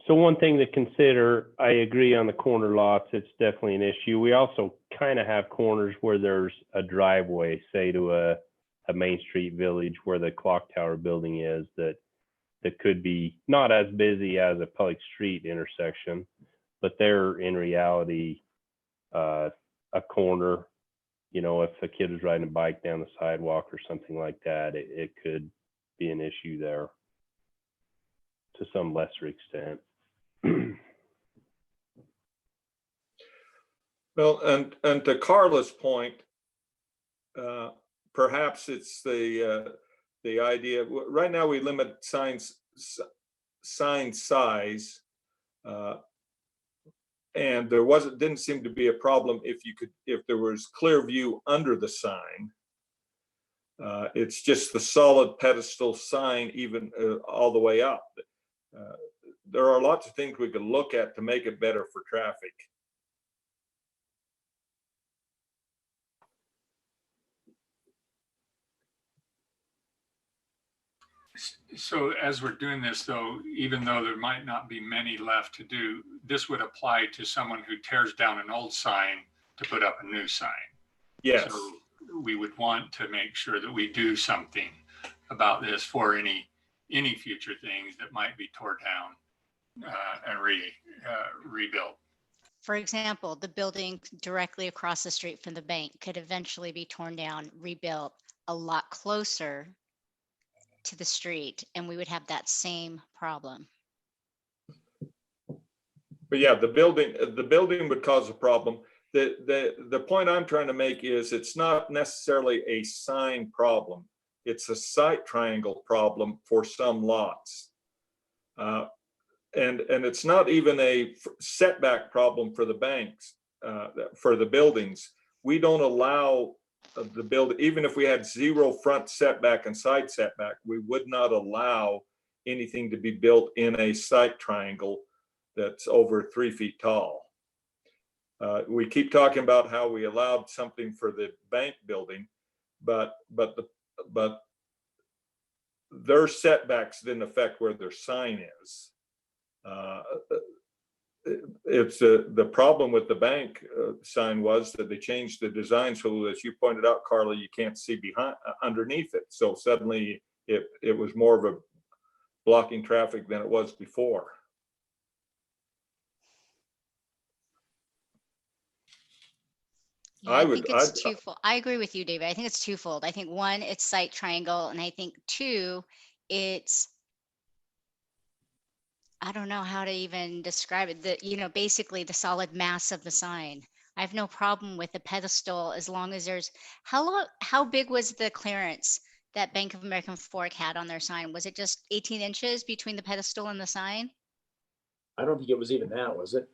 G: So one thing to consider, I agree on the corner lots, it's definitely an issue. We also kind of have corners where there's a driveway, say to a Main Street village where the clock tower building is, that could be not as busy as a public street intersection, but they're in reality a corner. If a kid is riding a bike down the sidewalk or something like that, it could be an issue there to some lesser extent.
H: Well, and to Carla's point, perhaps it's the idea. Right now, we limit sign size, and didn't seem to be a problem if there was clear view under the sign. It's just the solid pedestal sign, even all the way up. There are lots of things we could look at to make it better for traffic.
D: So as we're doing this, though, even though there might not be many left to do, this would apply to someone who tears down an old sign to put up a new sign.
H: Yes.
D: So we would want to make sure that we do something about this for any future things that might be torn down and rebuilt.
J: For example, the building directly across the street from the bank could eventually be torn down, rebuilt a lot closer to the street, and we would have that same problem.
H: But yeah, the building would cause a problem. The point I'm trying to make is it's not necessarily a sign problem. It's a site triangle problem for some lots. And it's not even a setback problem for the banks, for the buildings. We don't allow the build, even if we had 0 front setback and side setback, we would not allow anything to be built in a site triangle that's over 3 feet tall. We keep talking about how we allowed something for the bank building, but their setbacks didn't affect where their sign is. It's the problem with the bank sign was that they changed the design so, as you pointed out, Carla, you can't see behind underneath it. So suddenly it was more of a blocking traffic than it was before.
J: Yeah, I think it's twofold. I agree with you, David. I think it's twofold. I think 1, it's site triangle, and I think 2, it's, I don't know how to even describe it. Basically the solid mass of the sign. I have no problem with the pedestal as long as there's, how big was the clearance that Bank of America Fork had on their sign? Was it just 18 inches between the pedestal and the sign?
B: I don't think it was even that, was it?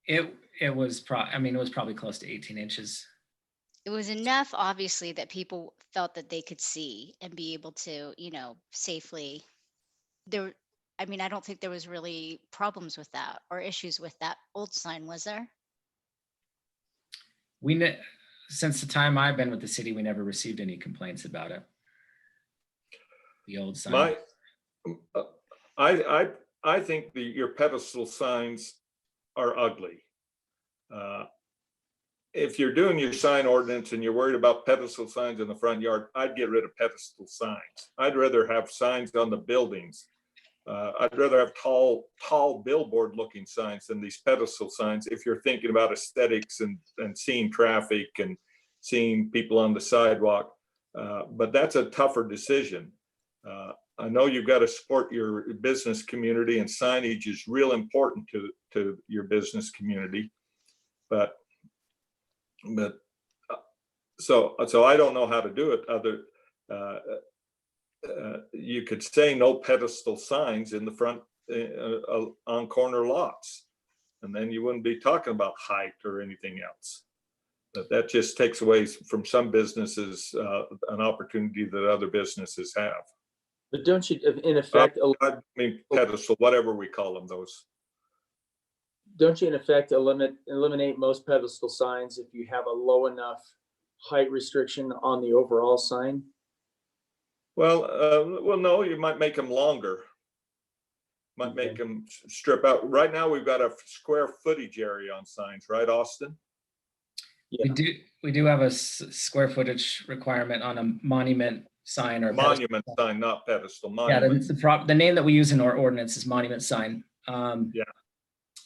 C: It was probably close to 18 inches.
J: It was enough, obviously, that people felt that they could see and be able to, safely. I don't think there was really problems with that or issues with that old sign, was there?
C: Since the time I've been with the city, we never received any complaints about it. The old sign.
H: I think your pedestal signs are ugly. If you're doing your sign ordinance and you're worried about pedestal signs in the front yard, I'd get rid of pedestal signs. I'd rather have signs on the buildings. I'd rather have tall billboard looking signs than these pedestal signs if you're thinking about aesthetics and seeing traffic and seeing people on the sidewalk. But that's a tougher decision. I know you've got to support your business community, and signage is real important to your business community. But so I don't know how to do it. You could say no pedestal signs in the front on corner lots, and then you wouldn't be talking about height or anything else. But that just takes away from some businesses an opportunity that other businesses have.
B: But don't you, in effect,
H: I mean, pedestal, whatever we call them, those.
B: don't you in effect eliminate most pedestal signs if you have a low enough height restriction on the overall sign?
H: Well, no, you might make them longer. Might make them strip out. Right now, we've got a square footage area on signs, right, Austin?
B: Yeah.
C: We do have a square footage requirement on a monument sign or
H: Monument sign, not pedestal.
C: Yeah,
H: Monument.
C: the name that we use in our ordinance is monument sign.
H: Yeah.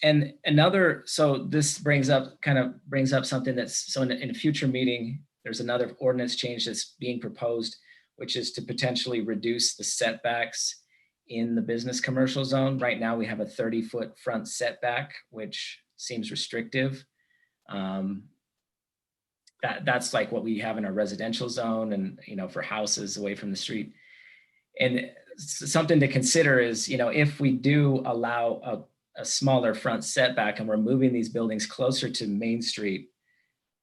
C: And so this brings up something that's, so in a future meeting, there's another ordinance change that's being proposed, which is to potentially reduce the setbacks in the business commercial zone. Right now, we have a 30-foot front setback, which seems restrictive. That's like what we have in our residential zone and, for houses away from the street. And something to consider is, if we do allow a smaller front setback and we're moving these buildings closer to Main Street,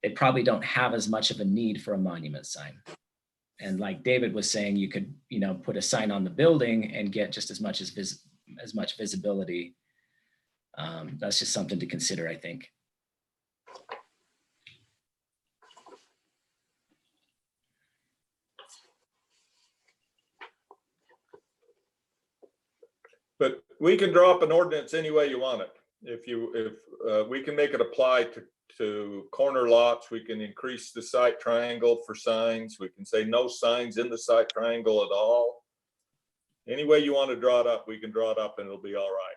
C: they probably don't have as much of a need for a monument sign. And like David was saying, you could, put a sign on the building and get just as much visibility. That's just something to consider, I think.
H: But we can draw up an ordinance any way you want it. If we can make it apply to corner lots, we can increase the site triangle for signs. We can say no signs in the site triangle at all. Any way you want to draw it up, we can draw it up and it'll be all right.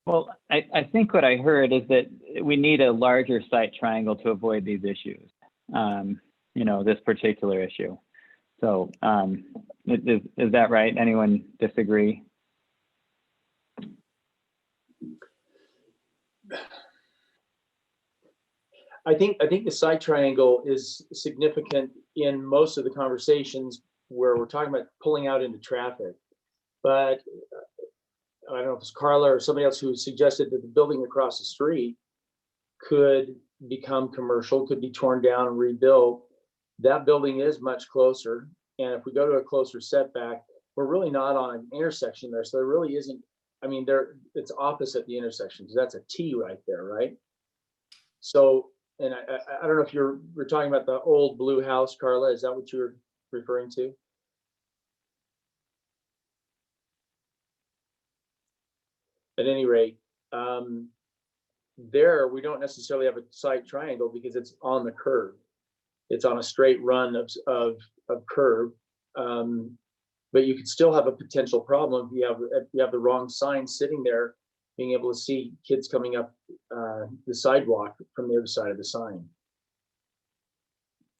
E: Well, I think what I heard is that we need a larger site triangle to avoid these issues, this particular issue. So is that right? Anyone disagree?
B: I think the side triangle is significant in most of the conversations where we're talking about pulling out into traffic. But I don't know if it's Carla or somebody else who suggested that the building across the street could become commercial, could be torn down and rebuilt. That building is much closer. And if we go to a closer setback, we're really not on an intersection there. So there really isn't, it's opposite the intersection because that's a T right there, right? So, and I don't know if we're talking about the old blue house, Carla, is that what you're referring to? At any rate, there we don't necessarily have a site triangle because it's on the curb. It's on a straight run of curb, but you could still have a potential problem if you have the wrong sign sitting there, being able to see kids coming up the sidewalk from the other side of the sign.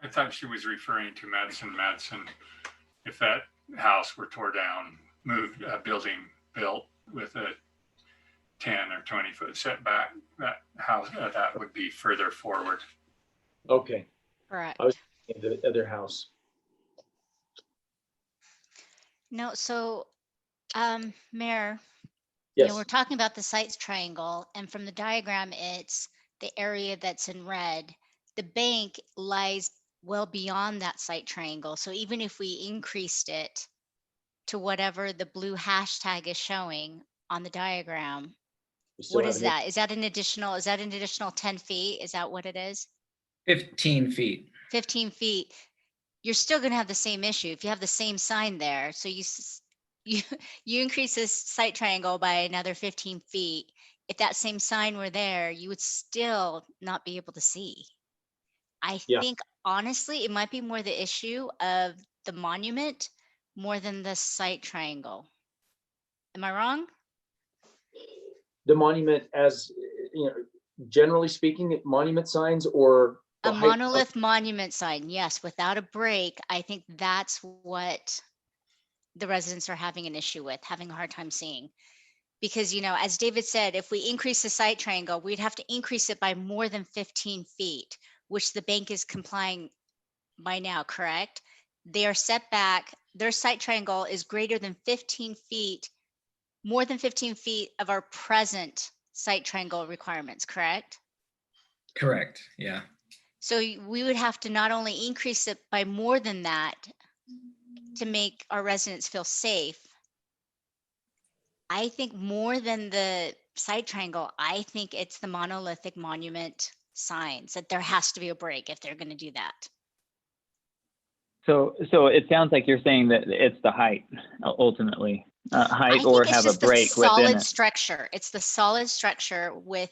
D: I thought she was referring to Madison. If that house were tore down, moved, a building built with a 10 or 20 foot setback, that house, that would be further forward.
B: Okay.
J: Correct.
B: I was thinking the other house.
J: No, so, Mayor,
B: Yes.
J: we're talking about the sites triangle, and from the diagram, it's the area that's in red. The bank lies well beyond that site triangle. So even if we increased it to whatever the blue hashtag is showing on the diagram, what is that? Is that an additional 10 feet? Is that what it is?
C: 15 feet.
J: 15 feet. You're still going to have the same issue if you have the same sign there. So you increase this site triangle by another 15 feet. If that same sign were there, you would still not be able to see. I think honestly, it might be more the issue of the monument more than the site triangle. Am I wrong?
B: The monument, as generally speaking, monument signs or
J: A monolith monument sign, yes, without a break. I think that's what the residents are having an issue with, having a hard time seeing. Because, you know, as David said, if we increase the sight triangle, we'd have to increase it by more than 15 feet, which the bank is complying by now, correct? They are set back, their sight triangle is greater than 15 feet, more than 15 feet of our present sight triangle requirements, correct?
C: Correct. Yeah.
J: So we would have to not only increase it by more than that to make our residents feel safe. I think more than the sight triangle, I think it's the monolithic monument signs, that there has to be a break if they're going to do that.
E: So it sounds like you're saying that it's the height ultimately, height
J: I
E: or
J: think it's
E: have a
J: just the
E: break within
J: solid
E: it.
J: structure. It's the solid structure with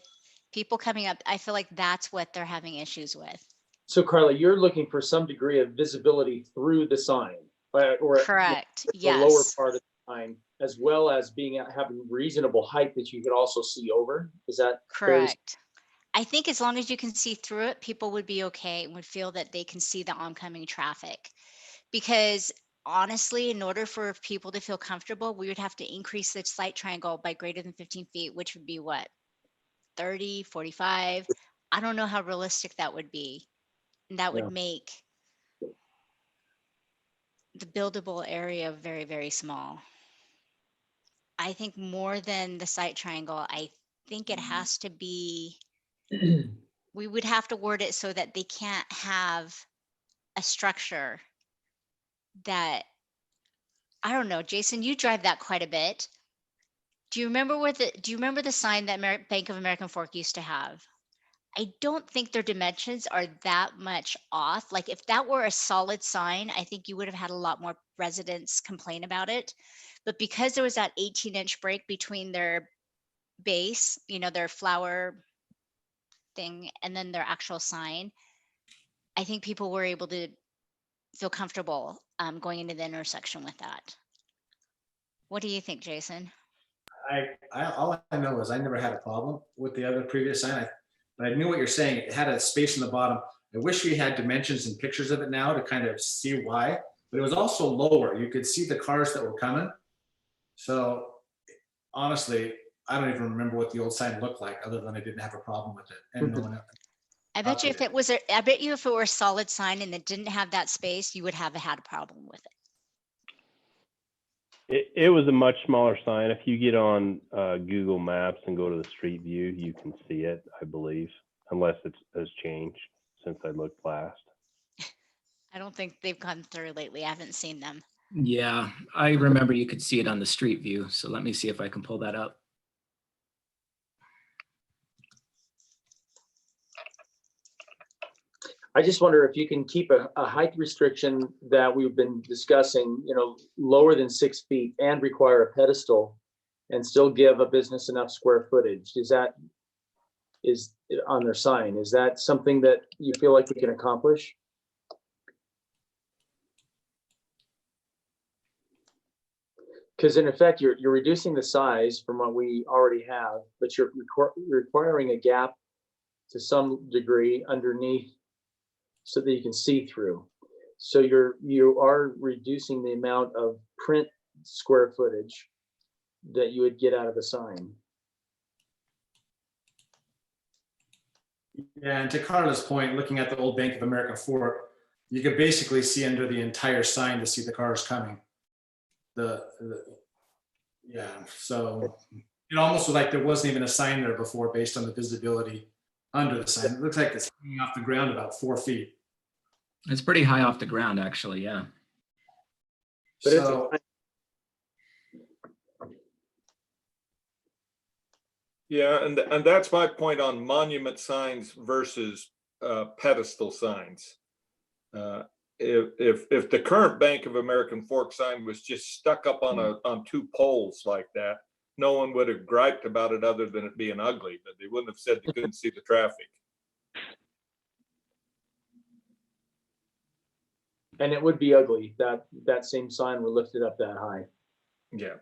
J: people coming up. I feel like that's what they're having issues with.
B: So Carla, you're looking for some degree of visibility through the sign, or
J: Correct.
B: the lower
J: Yes.
B: part of the sign, as well as having reasonable height that you could also see over. Is that fair to say?
J: Correct. I think as long as you can see through it, people would be okay and would feel that they can see the oncoming traffic. Because honestly, in order for people to feel comfortable, we would have to increase the sight triangle by greater than 15 feet, which would be what? 30, 45? I don't know how realistic that would be. And that would make the buildable area very, very small. I think more than the sight triangle, I think it has to be, we would have to word it so that they can't have a structure that, I don't know, Jason, you drive that quite a bit. Do you remember the sign that Bank of American Fork used to have? I don't think their dimensions are that much off. Like if that were a solid sign, I think you would have had a lot more residents complain about it. But because there was that 18-inch break between their base, you know, their flower thing, and then their actual sign, I think people were able to feel comfortable going into the intersection with that. What do you think, Jason?
A: All I know is I never had a problem with the other previous sign. But I knew what you're saying. It had a space in the bottom. I wish we had dimensions and pictures of it now to kind of see why, but it was also lower. You could see the cars that were coming. So honestly, I don't even remember what the old sign looked like other than I didn't have a problem with it. And no one else.
J: I bet you if it were a solid sign and it didn't have that space, you would have had a problem with it.
G: It was a much smaller sign. If you get on Google Maps and go to the street view, you can see it, I believe, unless it has changed since I looked last.
J: I don't think they've gone through lately. I haven't seen them.
C: Yeah, I remember you could see it on the street view. So let me see if I can pull that up.
B: I just wonder if you can keep a height restriction that we've been discussing, you know, lower than 6 feet and require a pedestal and still give a business enough square footage. Is on their sign? Is that something that you feel like we can accomplish? Because in effect, you're reducing the size from what we already have, but you're requiring a gap to some degree underneath so that you can see through. So you are reducing the amount of print square footage that you would get out of a sign.
A: Yeah, and to Carla's point, looking at the old Bank of America Fork, you could basically see under the entire sign to see the cars coming. Yeah, so it almost was like there wasn't even a sign there before based on the visibility under the sign. It looks like it's hanging off the ground about 4 feet.
C: It's pretty high off the ground, actually. Yeah.
B: But
A: So,
H: Yeah, and that's my point on monument signs versus pedestal signs. If the current Bank of American Fork sign was just stuck up on 2 poles like that, no one would have griped about it other than it being ugly, but they wouldn't have said they couldn't see the traffic.
B: And it would be ugly, that same sign were lifted up that high.
H: Yeah.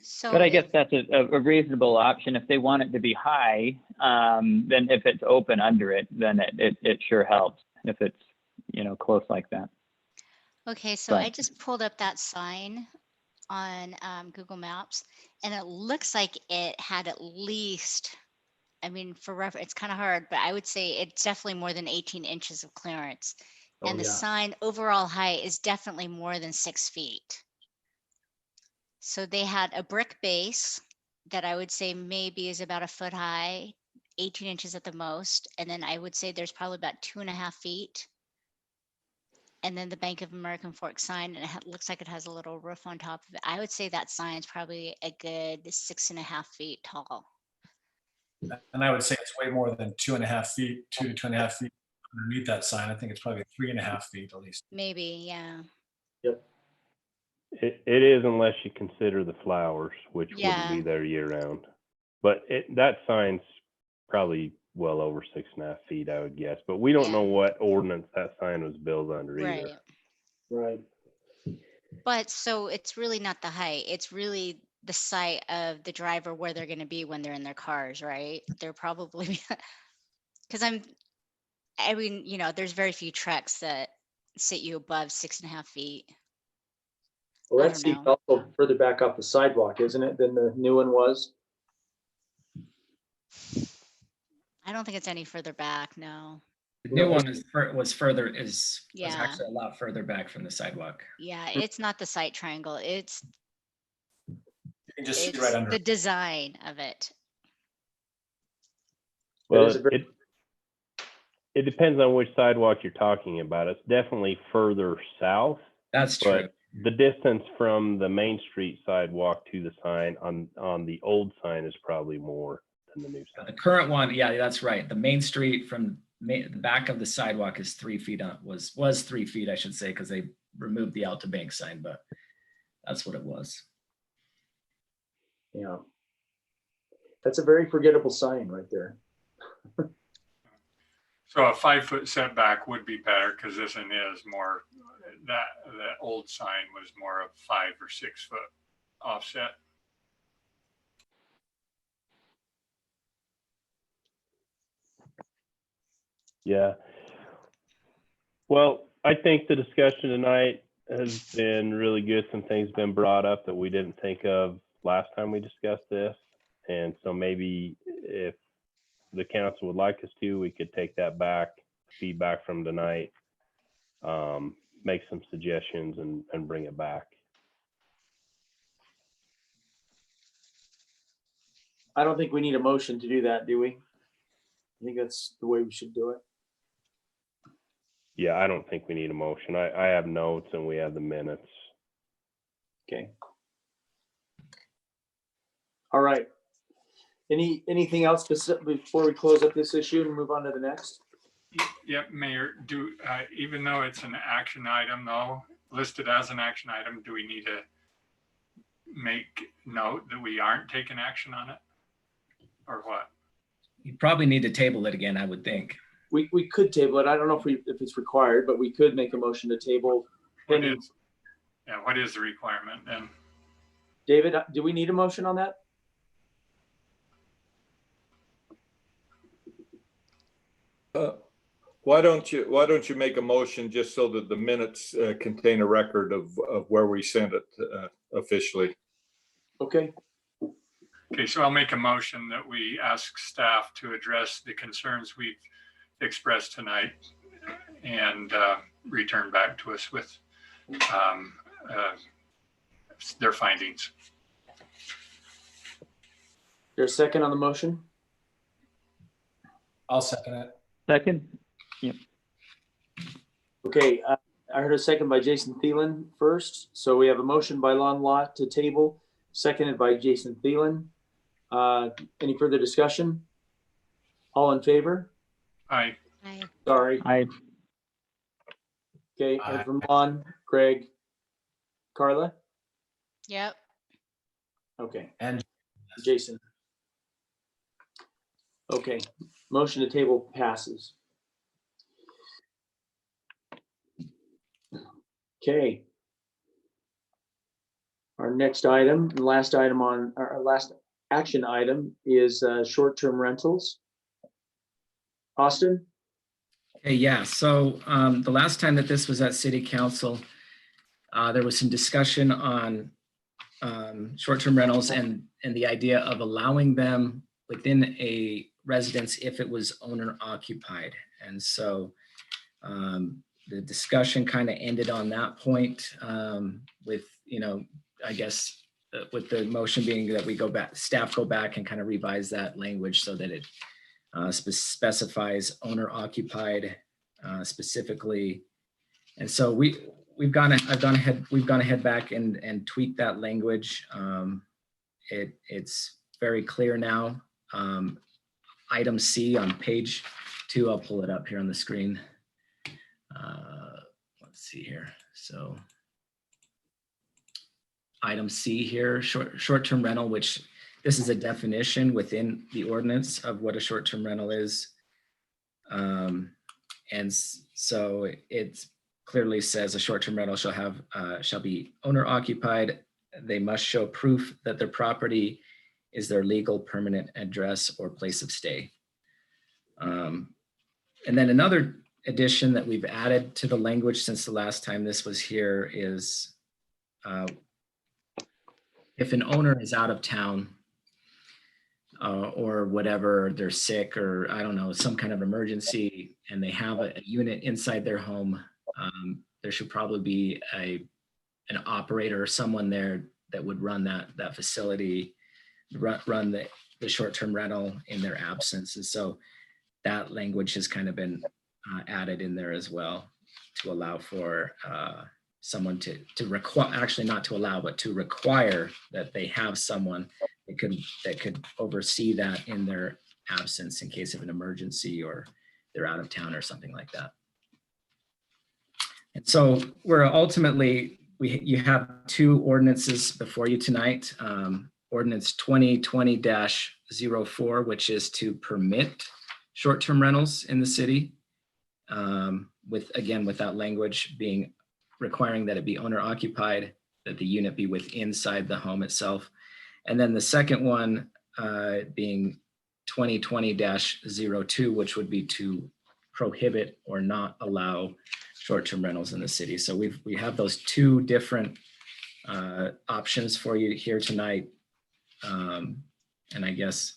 J: So,
E: But I guess that's a reasonable option. If they want it to be high, then if it's open under it, then it sure helps. if it's, close like that.
J: Okay, so
E: But-
J: I just pulled up that sign on Google Maps, and it looks like it had at least, I mean, for reference, it's kind of hard, but I would say it's definitely more than 18 inches of clearance. And the sign overall height is definitely more than 6 feet. So they had a brick base that I would say maybe is about a foot high, 18 inches at the most. And then I would say there's probably about 2.5 feet. And then the Bank of American Fork sign, and it looks like it has a little roof on top of it. I would say that sign is probably a good 6.5 feet tall.
A: And I would say it's way more than 2.5 feet, 2 to 2.5 feet underneath that sign. I think it's probably 3.5 feet at least.
J: Maybe, yeah.
G: It is unless you consider the flowers, which wouldn't be
J: Yeah.
G: there year round. But that sign's probably well over 6.5 feet, I would guess. But we don't
J: Yeah.
G: know what ordinance that sign was built under either.
B: Right.
J: But so it's really not the height. It's really the sight of the driver where they're going to be when they're in their cars, right? They're probably, because I mean, there's very few trucks that sit you above 6.5 feet.
B: Well,
J: I
B: that
J: don't
B: seat's
J: know.
B: also further back off the sidewalk, isn't it, than the new one was?
J: I don't think it's any further back. No.
C: The new one was
J: Yeah.
C: actually a lot further back from the sidewalk.
J: Yeah. It's not the sight triangle. It's
A: You can just see right under
J: the
A: it.
J: design of it.
G: Well,
B: is a very-
G: it depends on which sidewalk you're talking about. It's definitely further south,
C: That's true.
G: but the distance from the Main Street sidewalk to the sign on the old sign is probably more than the new
C: The
G: sign.
C: current one, yeah, that's right. The Main Street from the back of the sidewalk is 3 feet on, was 3 feet, I should say, because they removed the Alta Bank sign, but that's what it was.
B: Yeah. That's a very forgettable sign right there.
D: So a 5-foot setback would be better because this one is more, that old sign was more of 5 or 6 foot offset.
G: Yeah. Well, I think the discussion tonight has been really good. Some things have been brought up that we didn't think of last time we discussed this. And so maybe if the council would like us to, we could take that back, feedback from tonight, make some suggestions and bring it back.
B: I don't think we need a motion to do that, do we? I think that's the way we should do it.
G: Yeah, I don't think we need a motion. I have notes and we have the minutes.
B: Okay. All right. Anything else specific before we close up this issue and move on to the next?
D: Yep, Mayor, even though it's an action item though, listed as an action item, do we need to make note that we aren't taking action on it? Or what?
C: You probably need to table it again, I would think.
B: We could table it. I don't know if it's required, but we could make a motion to table.
D: What is the requirement then?
B: David, do we need a motion on that?
H: Why don't you make a motion just so that the minutes contain a record of where we sent it officially?
B: Okay.
D: Okay, so I'll make a motion that we ask staff to address the concerns we've expressed tonight and return back to us with their findings.
B: There's a second on the motion?
A: I'll second it.
E: Second? Yep.
B: Okay, I heard a second by Jason Thielen first. So we have a motion by Lon Lot to table, seconded by Jason Thielen. Any further discussion? All in favor?
D: Aye.
J: Aye.
B: Sorry.
E: I
B: Okay,
A: Aye.
B: and from Lon, Greg, Carla?
J: Yep.
B: Okay,
A: And
B: Jason. Okay, motion to table passes. Okay. Our next item, and last item on our last action item is short-term rentals. Austin?
C: Okay, yeah, so the last time that this was at city council, there was some discussion on short-term rentals and the idea of allowing them within a residence if it was owner occupied. And so the discussion kind of ended on that point with, I guess with the motion being that we go back, staff go back and kind of revise that language so that it specifies owner occupied specifically. And so we've gone ahead back and tweaked that language. It's very clear now. Item C on page 2, I'll pull it up here on the screen. Let's see here. So item C here, short-term rental, which this is a definition within the ordinance of what a short-term rental is. And so it clearly says a short-term rental shall be owner occupied. They must show proof that their property is their legal permanent address or place of stay. And then another addition that we've added to the language since the last time this was here is if an owner is out of town or whatever, they're sick or I don't know, some kind of emergency and they have a unit inside their home, there should probably be an operator or someone there that would run that facility, run the short-term rental in their absence. And so that language has kind of been added in there as well to allow for someone to require, actually not to allow, but to require that they have someone that could oversee that in their absence in case of an emergency or they're out of town or something like that. And so we're ultimately, you have 2 ordinances before you tonight. Ordinance 2020-04, which is to permit short-term rentals in the city, with that language being requiring that it be owner occupied, that the unit be inside the home itself. And then the second one being 2020-02, which would be to prohibit or not allow short-term rentals in the city. So we have those 2 different options for you here tonight. And I guess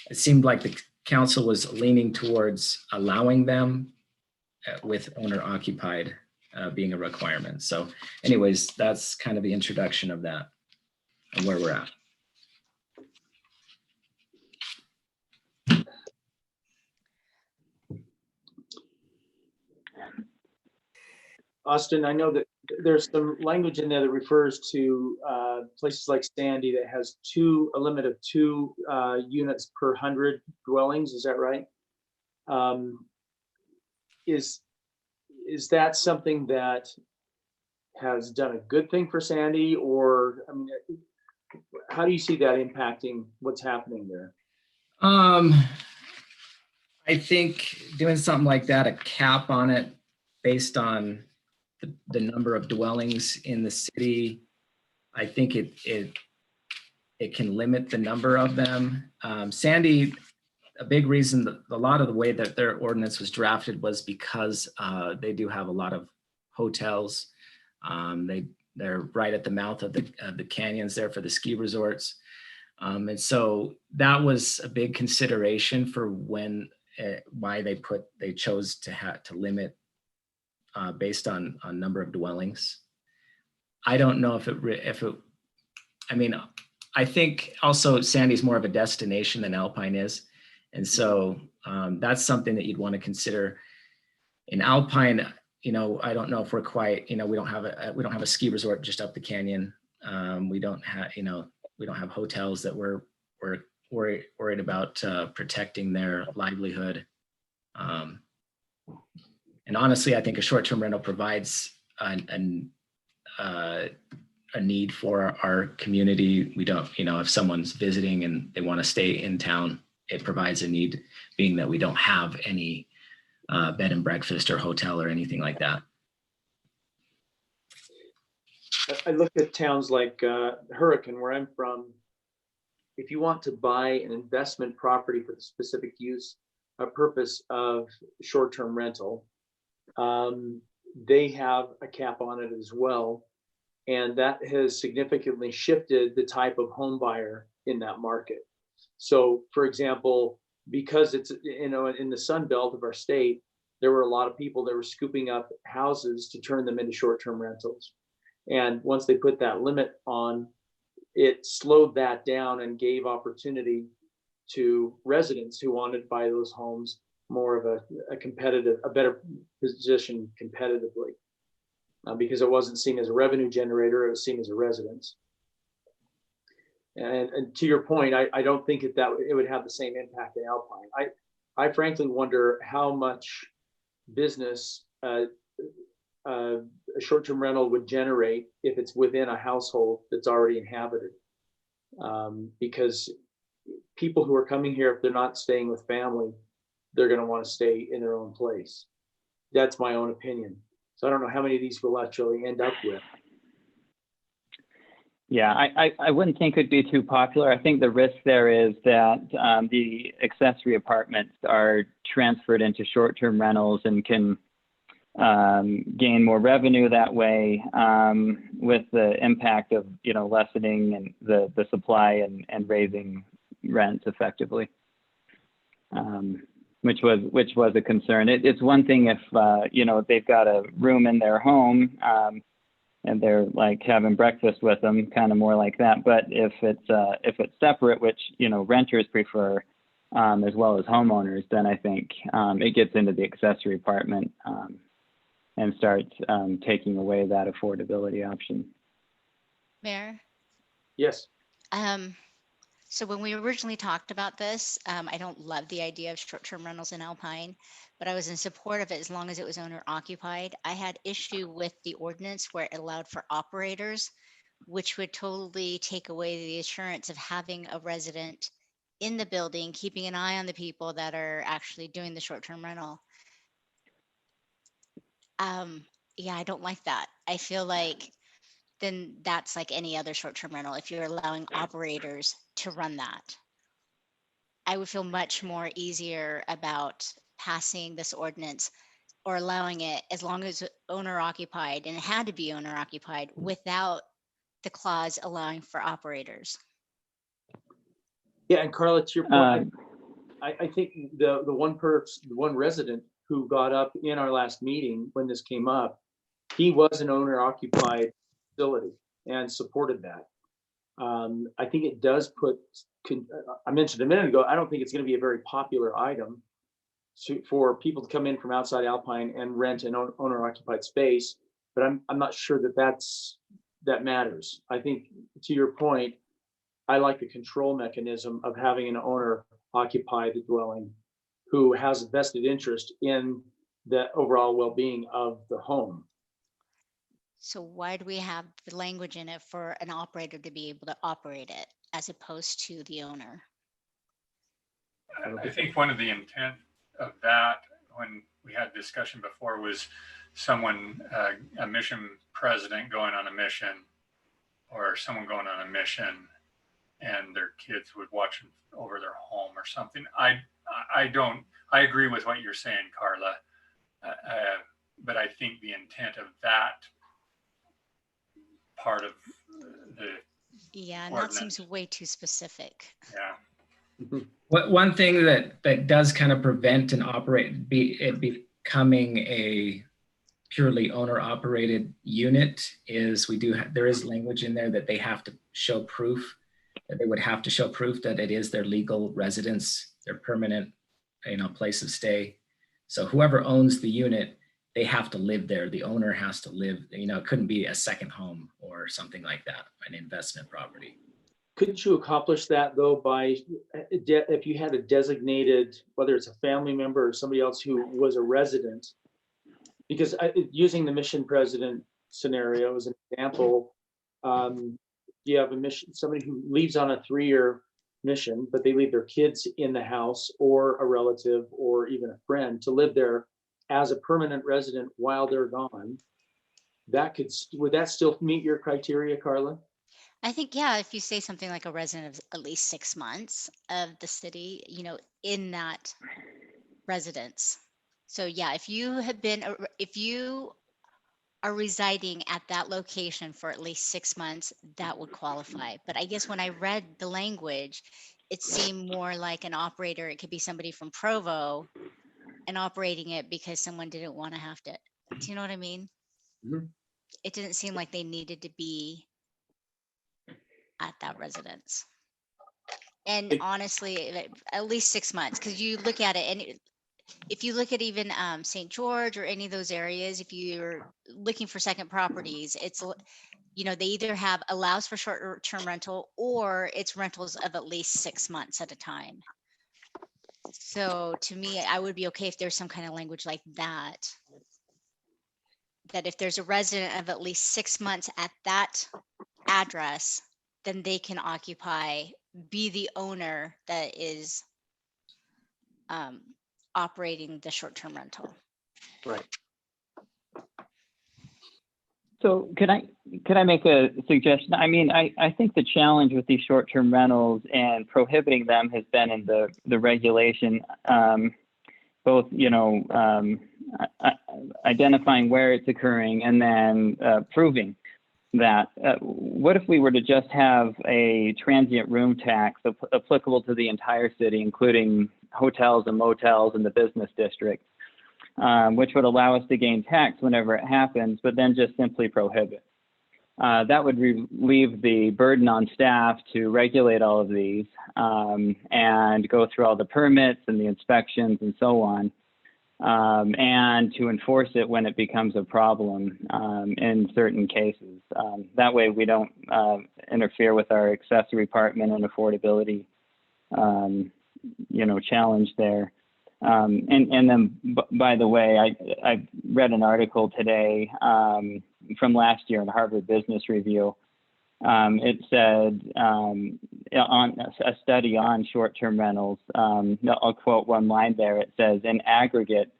C: it seemed like the council was leaning towards allowing them with owner occupied being a requirement. So anyways, that's kind of the introduction of that and where we're at.
B: Austin, I know that there's some language in there that refers to places like Sandy that has a limit of 2 units per 100 dwellings. Is that right? Is that something that has done a good thing for Sandy, or I mean, how do you see that impacting what's happening there?
C: I think doing something like that, a cap on it based on the number of dwellings in the city, I think it can limit the number of them. Sandy, a big reason that a lot of the way that their ordinance was drafted was because they do have a lot of hotels. They're right at the mouth of the canyons there for the ski resorts. And so that was a big consideration for why they chose to limit based on number of dwellings. I don't know I think also Sandy's more of a destination than Alpine is. And so that's something that you'd want to consider. In Alpine, I don't know if we're quite, we don't have a ski resort just up the canyon. We don't have hotels that we're worried about protecting their livelihood. And honestly, I think a short-term rental provides a need for our community. We don't, if someone's visiting and they want to stay in town, it provides a need, being that we don't have any bed and breakfast or hotel or anything like that.
B: I look at towns like Hurricane, where I'm from. If you want to buy an investment property for the specific use purpose of short-term rental. They have a cap on it as well. And that has significantly shifted the type of home buyer in that market. So for example, because it's, in the Sun Belt of our state, there were a lot of people that were scooping up houses to turn them into short-term rentals. And once they put that limit on, it slowed that down and gave opportunity to residents who wanted to buy those homes more of a better position competitively, because it wasn't seen as a revenue generator, it was seen as a residence. And to your point, I don't think that it would have the same impact in Alpine. I frankly wonder how much business a short-term rental would generate if it's within a household that's already inhabited. Because people who are coming here, if they're not staying with family, they're going to want to stay in their own place. That's my own opinion. So I don't know how many of these we'll actually end up with.
E: Yeah, I wouldn't think it'd be too popular. I think the risk there is that the accessory apartments are transferred into short-term rentals and can gain more revenue that way, with the impact of, lessening and the supply and raising rents effectively, which was a concern. It's one thing if they've got a room in their home, and they're like having breakfast with them, kind of more like that. But if it's separate, which renters prefer, as well as homeowners, then I think it gets into the accessory apartment and starts taking away that affordability option.
J: Mayor?
B: Yes.
J: So when we originally talked about this, I don't love the idea of short-term rentals in Alpine, but I was in support of it as long as it was owner occupied. I had issue with the ordinance where it allowed for operators, which would totally take away the assurance of having a resident in the building, keeping an eye on the people that are actually doing the short-term rental. Yeah, I don't like that. I feel like then that's like any other short-term rental. If you're allowing operators to run that, I would feel much more easier about passing this ordinance or allowing it as long as owner occupied, and it had to be owner occupied without the clause allowing for operators.
B: Yeah, and Carla, to your point, I think the one resident who got up in our last meeting when this came up, he was an owner occupied facility and supported that. I think it does I mentioned a minute ago, I don't think it's going to be a very popular item for people to come in from outside Alpine and rent an owner occupied space, but I'm not sure that matters. I think, to your point, I like the control mechanism of having an owner occupy the dwelling who has a vested interest in the overall well-being of the home.
J: So why do we have the language in it for an operator to be able to operate it as opposed to the owner?
D: I think one of the intent of that, when we had discussion before, was someone, a mission president going on a mission, or someone going on a mission, and their kids would watch them over their home or something. I agree with what you're saying, Carla, but I think the intent of that part of the
J: and
D: ordinance,
J: that seems way too specific.
D: Yeah.
C: One thing that does kind of prevent it becoming a purely owner operated unit is there is language in there that they have to show proof, that they would have to show proof that it is their legal residence, their permanent, place of stay. So whoever owns the unit, they have to live there. The owner has to live, it couldn't be a second home or something like that, an investment property.
B: Couldn't you accomplish that though by, if you had a designated, whether it's a family member or somebody else who was a resident? Because using the mission president scenario as an example, you have somebody who leaves on a 3-year mission, but they leave their kids in the house, or a relative or even a friend to live there as a permanent resident while they're gone. Would that still meet your criteria, Carla?
J: I think, yeah, if you say something like a resident of at least 6 months of the city, in that residents. So yeah, if you are residing at that location for at least 6 months, that would qualify. But I guess when I read the language, it seemed more like an operator. It could be somebody from Provo and operating it because someone didn't want to have to. Do you know what I mean?
A: Mhm.
J: It didn't seem like they needed to be at that residence. And honestly, at least 6 months, because you look at it, and if you look at even St. George or any of those areas, if you're looking for second properties, it's, they either have allows for short-term rental or it's rentals of at least 6 months at a time. So to me, I would be okay if there's some kind of language like that. That if there's a resident of at least 6 months at that address, then they can be the owner that is operating the short-term rental.
B: Right.
E: So could I make a suggestion? I mean, I think the challenge with these short-term rentals and prohibiting them has been in the regulation, both, identifying where it's occurring and then proving that. What if we were to just have a transient room tax applicable to the entire city, including hotels and motels in the business district? Which would allow us to gain tax whenever it happens, but then just simply prohibit. That would relieve the burden on staff to regulate all of these and go through all the permits and the inspections and so on, and to enforce it when it becomes a problem in certain cases. That way we don't interfere with our accessory apartment and affordability, challenge there. And then, by the way, I read an article today from last year in Harvard Business Review. It said on a study on short-term rentals, I'll quote one line there. It says, in aggregate,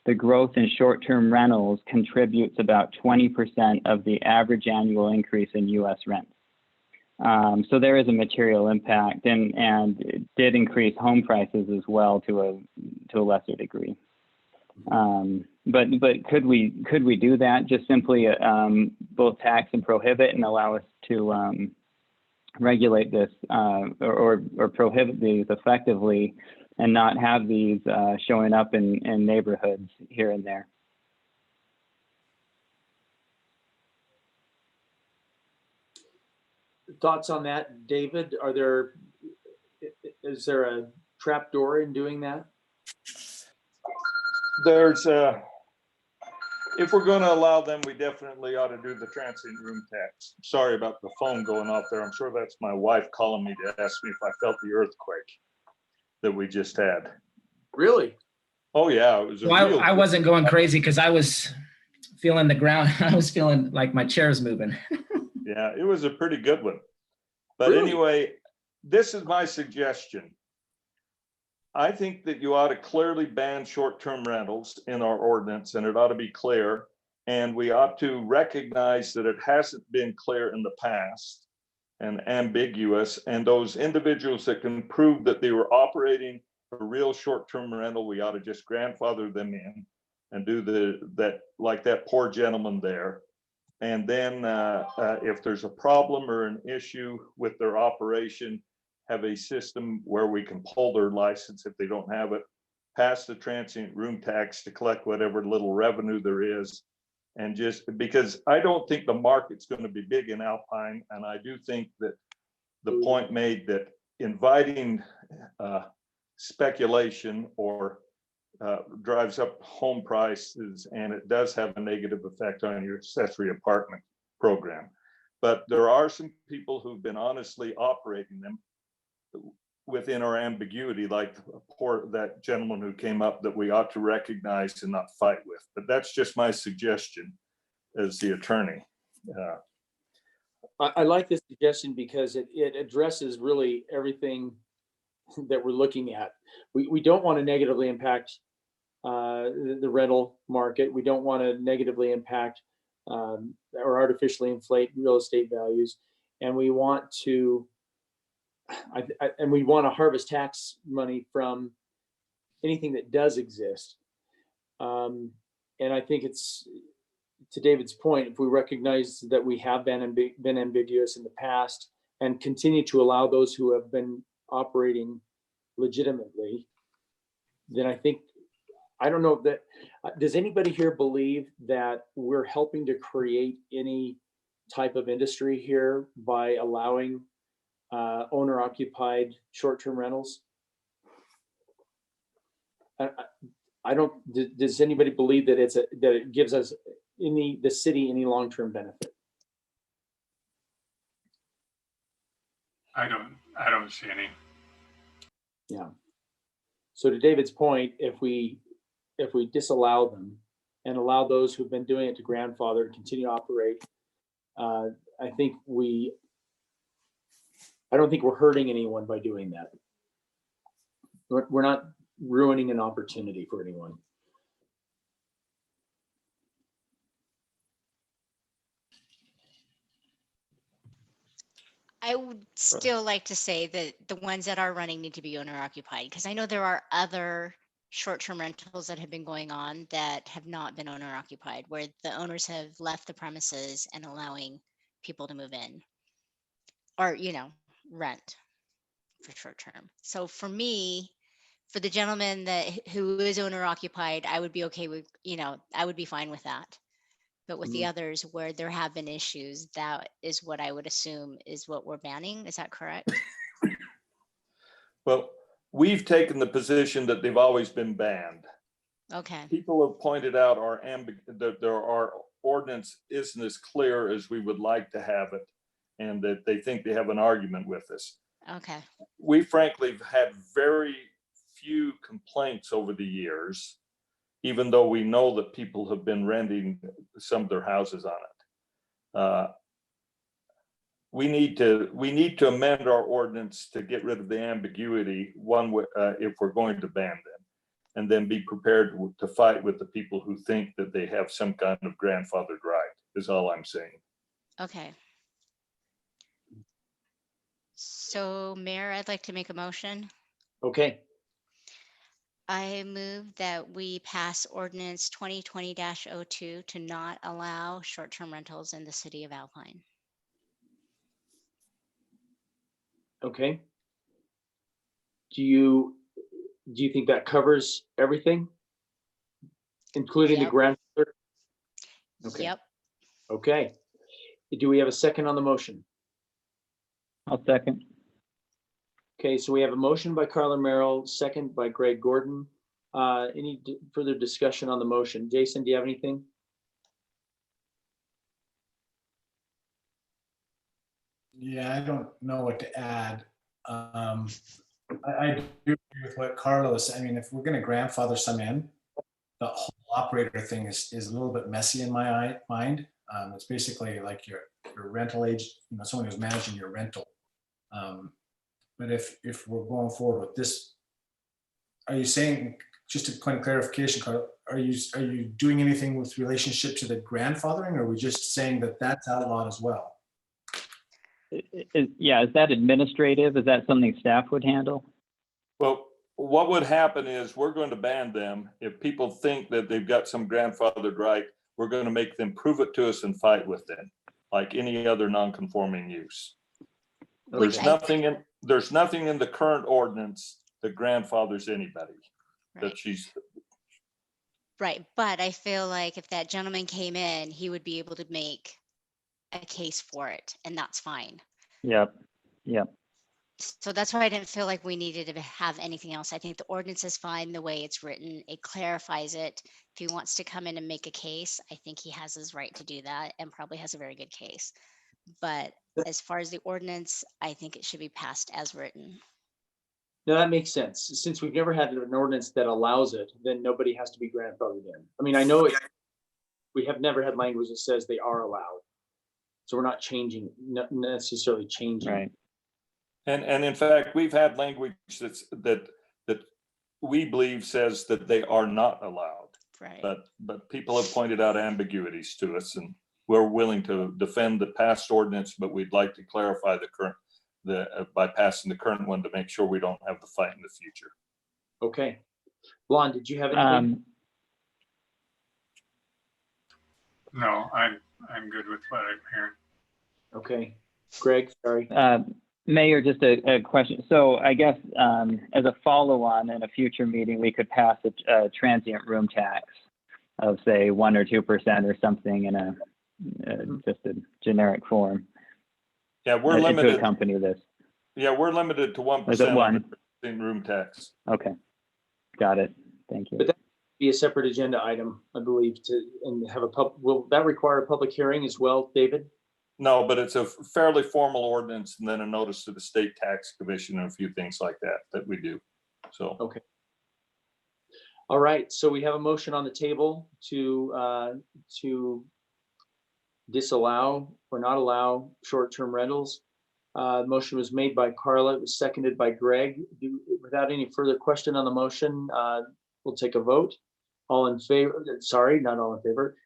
E: the growth in short-term rentals contributes about 20% of the average annual increase in U.S. rents. So there is a material impact, and it did increase home prices as well to a lesser degree. But could we do that? Just simply both tax and prohibit and allow us to regulate this or prohibit these effectively, and not have these showing up in neighborhoods here and there.
B: Thoughts on that, David? Is there a trap door in doing that?
H: There's if we're going to allow them, we definitely ought to do the transient room tax. Sorry about the phone going off there. I'm sure that's my wife calling me to ask me if I felt the earthquake that we just had.
B: Really?
H: Oh yeah, it was.
C: I wasn't going crazy because I was feeling the ground. I was feeling like my chair's moving.
H: Yeah, it was a pretty good one. But
B: Really?
H: Anyway, this is my suggestion. I think that you ought to clearly ban short-term rentals in our ordinance, and it ought to be clear. And we ought to recognize that it hasn't been clear in the past and ambiguous. And those individuals that can prove that they were operating a real short-term rental, we ought to just grandfather them in and do that like that poor gentleman there. And then if there's a problem or an issue with their operation, have a system where we can pull their license if they don't have it, pass the transient room tax to collect whatever little revenue there is. And just because I don't think the market's going to be big in Alpine. And I do think that the point made that inviting speculation or drives up home prices, and it does have a negative effect on your accessory apartment program. But there are some people who've been honestly operating them within our ambiguity, like that gentleman who came up, that we ought to recognize and not fight with. But that's just my suggestion as the attorney.
B: I like this suggestion because it addresses really everything that we're looking at. We don't want to negatively impact the rental market. We don't want to negatively impact or artificially inflate real estate values. And we want to harvest tax money from anything that does exist. And I think it's, to David's point, if we recognize that we have been ambiguous in the past and continue to allow those who have been operating legitimately, then I don't know that, does anybody here believe that we're helping to create any type of industry here by allowing owner-occupied short-term rentals? I don't, does anybody believe that that it gives us the city any long-term benefit?
D: I don't see any.
B: Yeah. So to David's point, if we disallow them and allow those who've been doing it to grandfather to continue to operate, I don't think we're hurting anyone by doing that. We're not ruining an opportunity for anyone.
J: I would still like to say that the ones that are running need to be owner occupied, because I know there are other short-term rentals that have been going on that have not been owner occupied, where the owners have left the premises and allowing people to move in or, rent for short term. So for me, for the gentleman who is owner occupied, I would be okay with, I would be fine with that. But with the others where there have been issues, that is what I would assume is what we're banning. Is that correct?
H: Well, we've taken the position that they've always been banned.
J: Okay.
H: People have pointed out that our ordinance isn't as clear as we would like to have it, and that they think they have an argument with us.
J: Okay.
H: We frankly have had very few complaints over the years, even though we know that people have been renting some of their houses on it. We need to amend our ordinance to get rid of the ambiguity, if we're going to ban them, and then be prepared to fight with the people who think that they have some kind of grandfathered right, is all I'm saying.
J: Okay. So Mayor, I'd like to make a motion.
B: Okay.
J: I move that we pass ordinance 2020-02 to not allow short-term rentals in the city of Alpine.
B: Okay. Do you think that covers everything, including the
J: Yep.
B: grandfather? Okay.
J: Yep.
B: Okay. Do we have a second on the motion?
E: I'll second.
B: Okay, so we have a motion by Carla Merrill, second by Greg Gordon. Any further discussion on the motion? Jason, do you have anything?
A: Yeah, I don't know what to add. I do agree with what Carlos. I mean, if we're going to grandfather some in, the whole operator thing is a little bit messy in my mind. It's basically like your rental agent, someone who's managing your rental. But if we're going forward with this, are you saying, just a point of clarification, Carl, are you doing anything with relationship to the grandfathering, or are we just saying that that's outlawed as well?
E: Is that administrative? Is that something staff would handle?
H: Well, what would happen is we're going to ban them. If people think that they've got some grandfathered right, we're going to make them prove it to us and fight with them, like any other non-conforming use. There's nothing in the current ordinance that grandfathers anybody.
J: Right. Right, but I feel like if that gentleman came in, he would be able to make a case for it, and that's fine.
E: Yep.
J: So that's why I didn't feel like we needed to have anything else. I think the ordinance is fine the way it's written. It clarifies it. If he wants to come in and make a case, I think he has his right to do that and probably has a very good case. But as far as the ordinance, I think it should be passed as written.
B: No, that makes sense. Since we've never had an ordinance that allows it, then nobody has to be grandfathered in. I mean, I know we have never had language that says they are allowed. So we're not necessarily changing.
E: Right.
H: And in fact, we've had language that we believe says that they are not allowed.
J: Right.
H: But people have pointed out ambiguities to us, and we're willing to defend the past ordinance, but we'd like to clarify by passing the current one to make sure we don't have the fight in the future.
B: Okay. Lon, did you have anything?
D: No, I'm good with what I'm hearing.
B: Okay, Greg, sorry.
E: Mayor, just a question. So I guess as a follow-on in a future meeting, we could pass a transient room tax of say 1 or 2% or something in a just a generic form.
H: Yeah, we're
E: to
H: limited.
E: accompany this.
H: Yeah, we're limited to 1%
E: Was it
H: on
E: one?
H: the room tax.
E: Okay, got it. Thank you.
B: But that would be a separate agenda item, I believe, and have will that require a public hearing as well, David?
H: No, but it's a fairly formal ordinance and then a notice to the state tax commission and a few things like that we do. So.
B: Okay. All right, so we have a motion on the table to disallow or not allow short-term rentals. Motion was made by Carla, it was seconded by Greg. Without any further question on the motion, we'll take a vote. All in favor, sorry, not all in favor.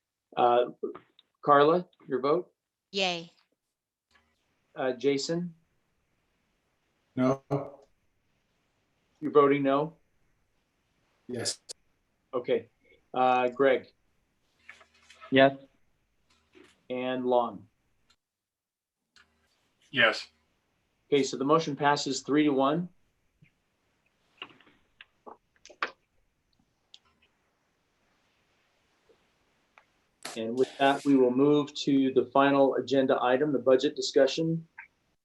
B: Carla, your vote?
J: Yay.
B: Jason,
A: No.
B: you're voting no?
A: Yes.
B: Okay. Greg
E: Yes.
B: and Lon.
D: Yes.
B: Okay, so the motion passes 3-1. And with that, we will move to the final agenda item, the budget discussion.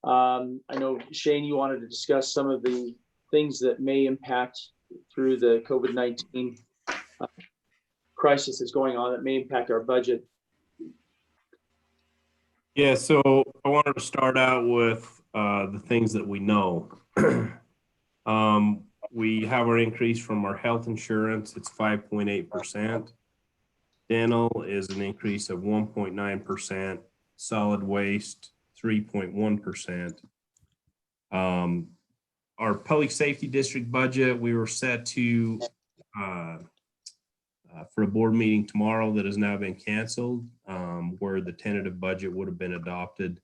B: I know, Shane, you wanted to discuss some of the things that may impact through the COVID-19 crisis that's going on that may impact our budget.
G: Yeah, so I wanted to start out with the things that we know. We have our increase from our health insurance, it's 5.8%. Dental is an increase of 1.9%. Solid waste, 3.1%. Our public safety district budget, we were set to for a board meeting tomorrow that has now been canceled, where the tentative budget would have been adopted.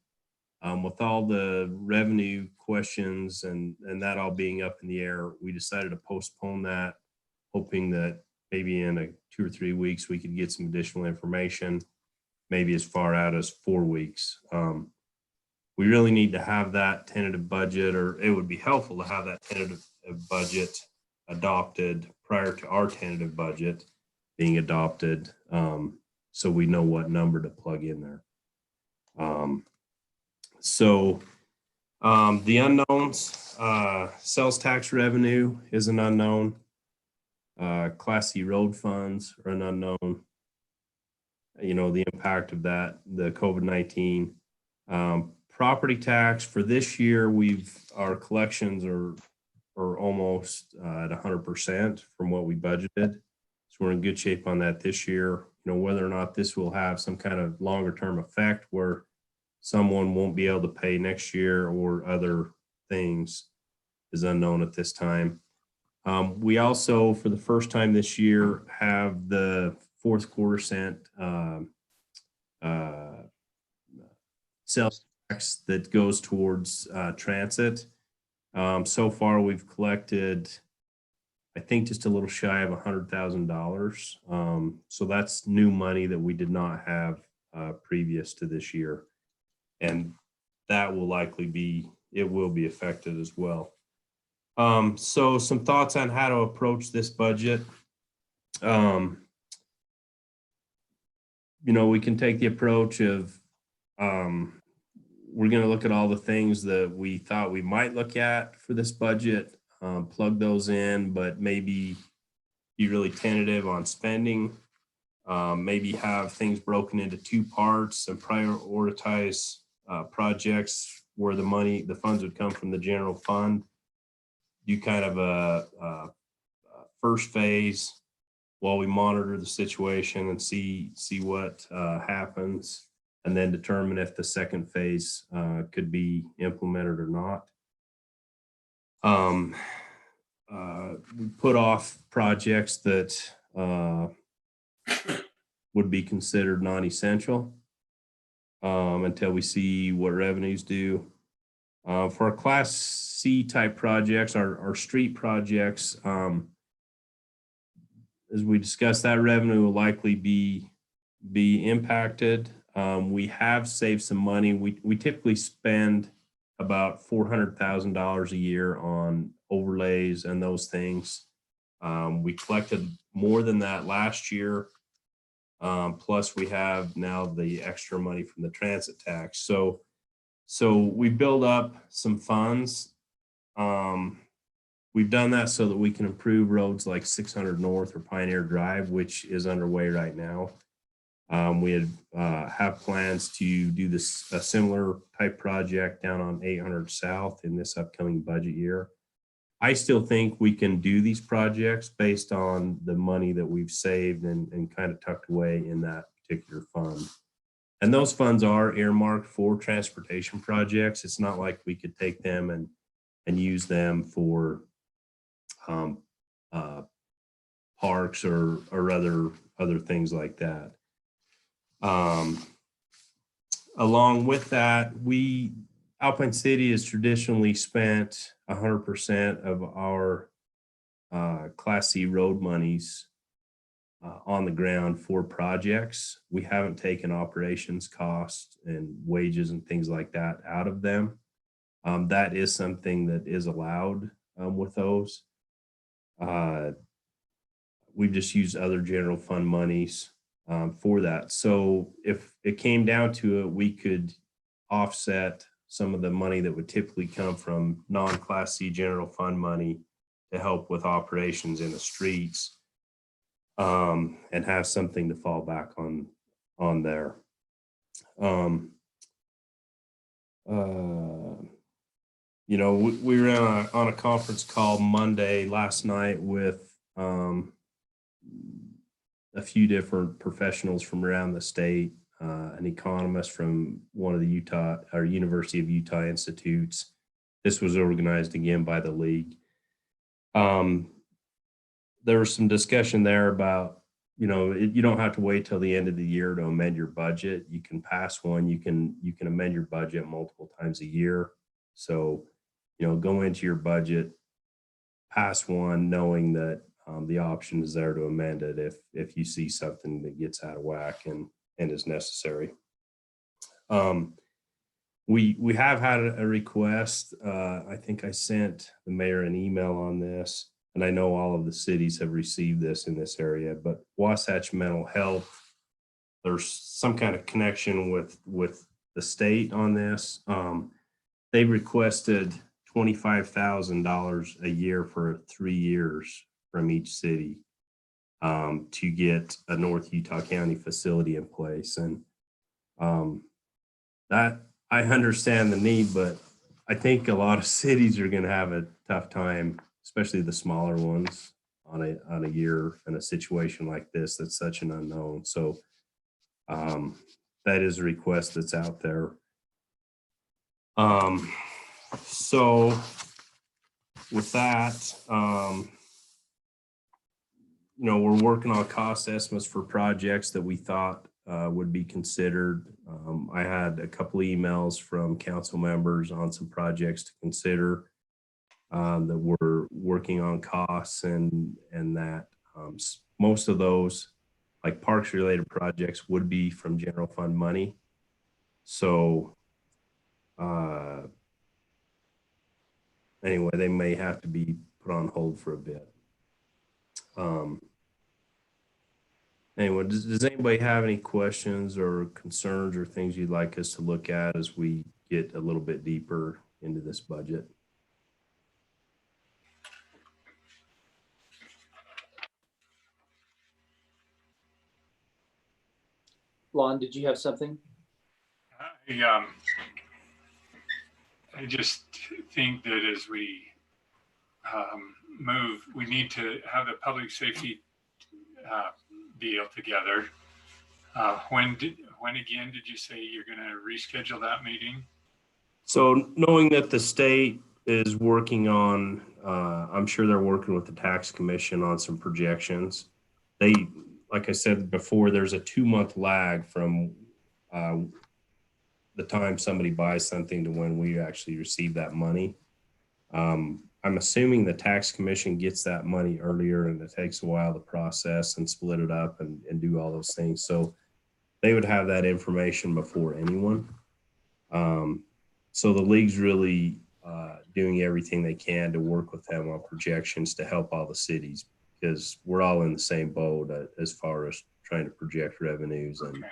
G: With all the revenue questions and that all being up in the air, we decided to postpone that, hoping that maybe in 2 or 3 weeks we could get some additional information, maybe as far out as 4 weeks. We really need to have that tentative budget, or it would be helpful to have that tentative budget adopted prior to our tentative budget being adopted, so we know what number to plug in there. The unknowns, sales tax revenue is an unknown. Class C road funds are an unknown. You know, the impact of that, the COVID-19. Property tax for this year, our collections are almost at 100% from what we budgeted. So we're in good shape on that this year. You know, whether or not this will have some kind of longer term effect where someone won't be able to pay next year or other things is unknown at this time. We also, for the first time this year, have the fourth quarter cent sales tax that goes towards transit. So far, we've collected, I think, just a little shy of $100,000. So that's new money that we did not have previous to this year. And that will likely be, it will be affected as well. So some thoughts on how to approach this budget. You know, we can take the approach of, we're going to look at all the things that we thought we might look at for this budget, plug those in, but maybe be really tentative on spending, maybe have things broken into 2 parts and prioritize projects where the funds would come from the general fund. Do kind of a first phase while we monitor the situation and see what happens, and then determine if the second phase could be implemented or not. We put off projects that would be considered non-essential until we see what revenues do. For our Class C type projects, our street projects, as we discussed, that revenue will likely be impacted. We have saved some money. We typically spend about $400,000 a year on overlays and those things. We collected more than that last year. Plus we have now the extra money from the transit tax. So we build up some funds. We've done that so that we can improve roads like 600 North or Pioneer Drive, which is underway right now. We have plans to do a similar type project down on 800 South in this upcoming budget year. I still think we can do these projects based on the money that we've saved and kind of tucked away in that particular fund. And those funds are earmarked for transportation projects. It's not like we could take them and use them for parks or other things like that. Along with that, Alpine City has traditionally spent 100% of our Class C road monies on the ground for projects. We haven't taken operations costs and wages and things like that out of them. That is something that is allowed with those. We've just used other general fund monies for that. So if it came down to it, we could offset some of the money that would typically come from non-Class C general fund money to help with operations in the streets, and have something to fall back on there. You know, we were on a conference call Monday last night with a few different professionals from around the state, an economist from one of the University of Utah institutes. This was organized again by the league. There was some discussion there about, you know, you don't have to wait till the end of the year to amend your budget. You can pass one. You can amend your budget multiple times a year. So, you know, go into your budget, pass one, knowing that the option is there to amend it if you see something that gets out of whack and is necessary. We have had a request. I think I sent the mayor an email on this, and I know all of the cities have received this in this area, but Wasatch Mental Health, there's some kind of connection with the state on this. They requested $25,000 a year for 3 years from each city to get a North Utah County facility in place. And that, I understand the need, but I think a lot of cities are going to have a tough time, especially the smaller ones, on a year in a situation like this that's such an unknown. So that is a request that's out there. So with that, you know, we're working on cost estimates for projects that we thought would be considered. I had a couple of emails from council members on some projects to consider that we're working on costs, and that most of those, like parks related projects, would be from general fund money. So anyway, they may have to be put on hold for a bit. Anyway, does anybody have any questions or concerns or things you'd like us to look at as we get a little bit deeper into this budget?
B: Lon, did you have something?
D: I just think that as we move, we need to have the public safety deal together. When again did you say you're going to reschedule that meeting?
G: So knowing that the state is working on, I'm sure they're working with the tax commission on some projections. They, like I said before, there's a 2-month lag from the time somebody buys something to when we actually receive that money. I'm assuming the tax commission gets that money earlier and it takes a while to process and split it up and do all those things. So they would have that information before anyone. So the league's really doing everything they can to work with them on projections to help all the cities, because we're all in the same boat as far as trying to project revenues and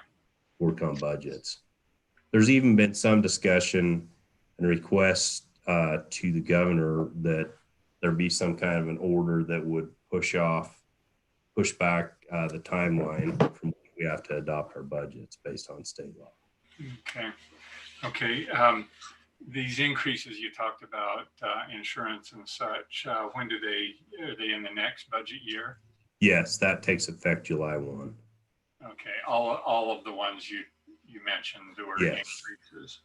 G: work on budgets. There's even been some discussion and requests to the governor that there be some kind of an order that would push back the timeline from which we have to adopt our budgets based on state law.
D: Okay. These increases you talked about, insurance and such, when are they in the next budget year?
G: Yes, that takes effect July 1.
D: Okay, all of the ones you mentioned were increases.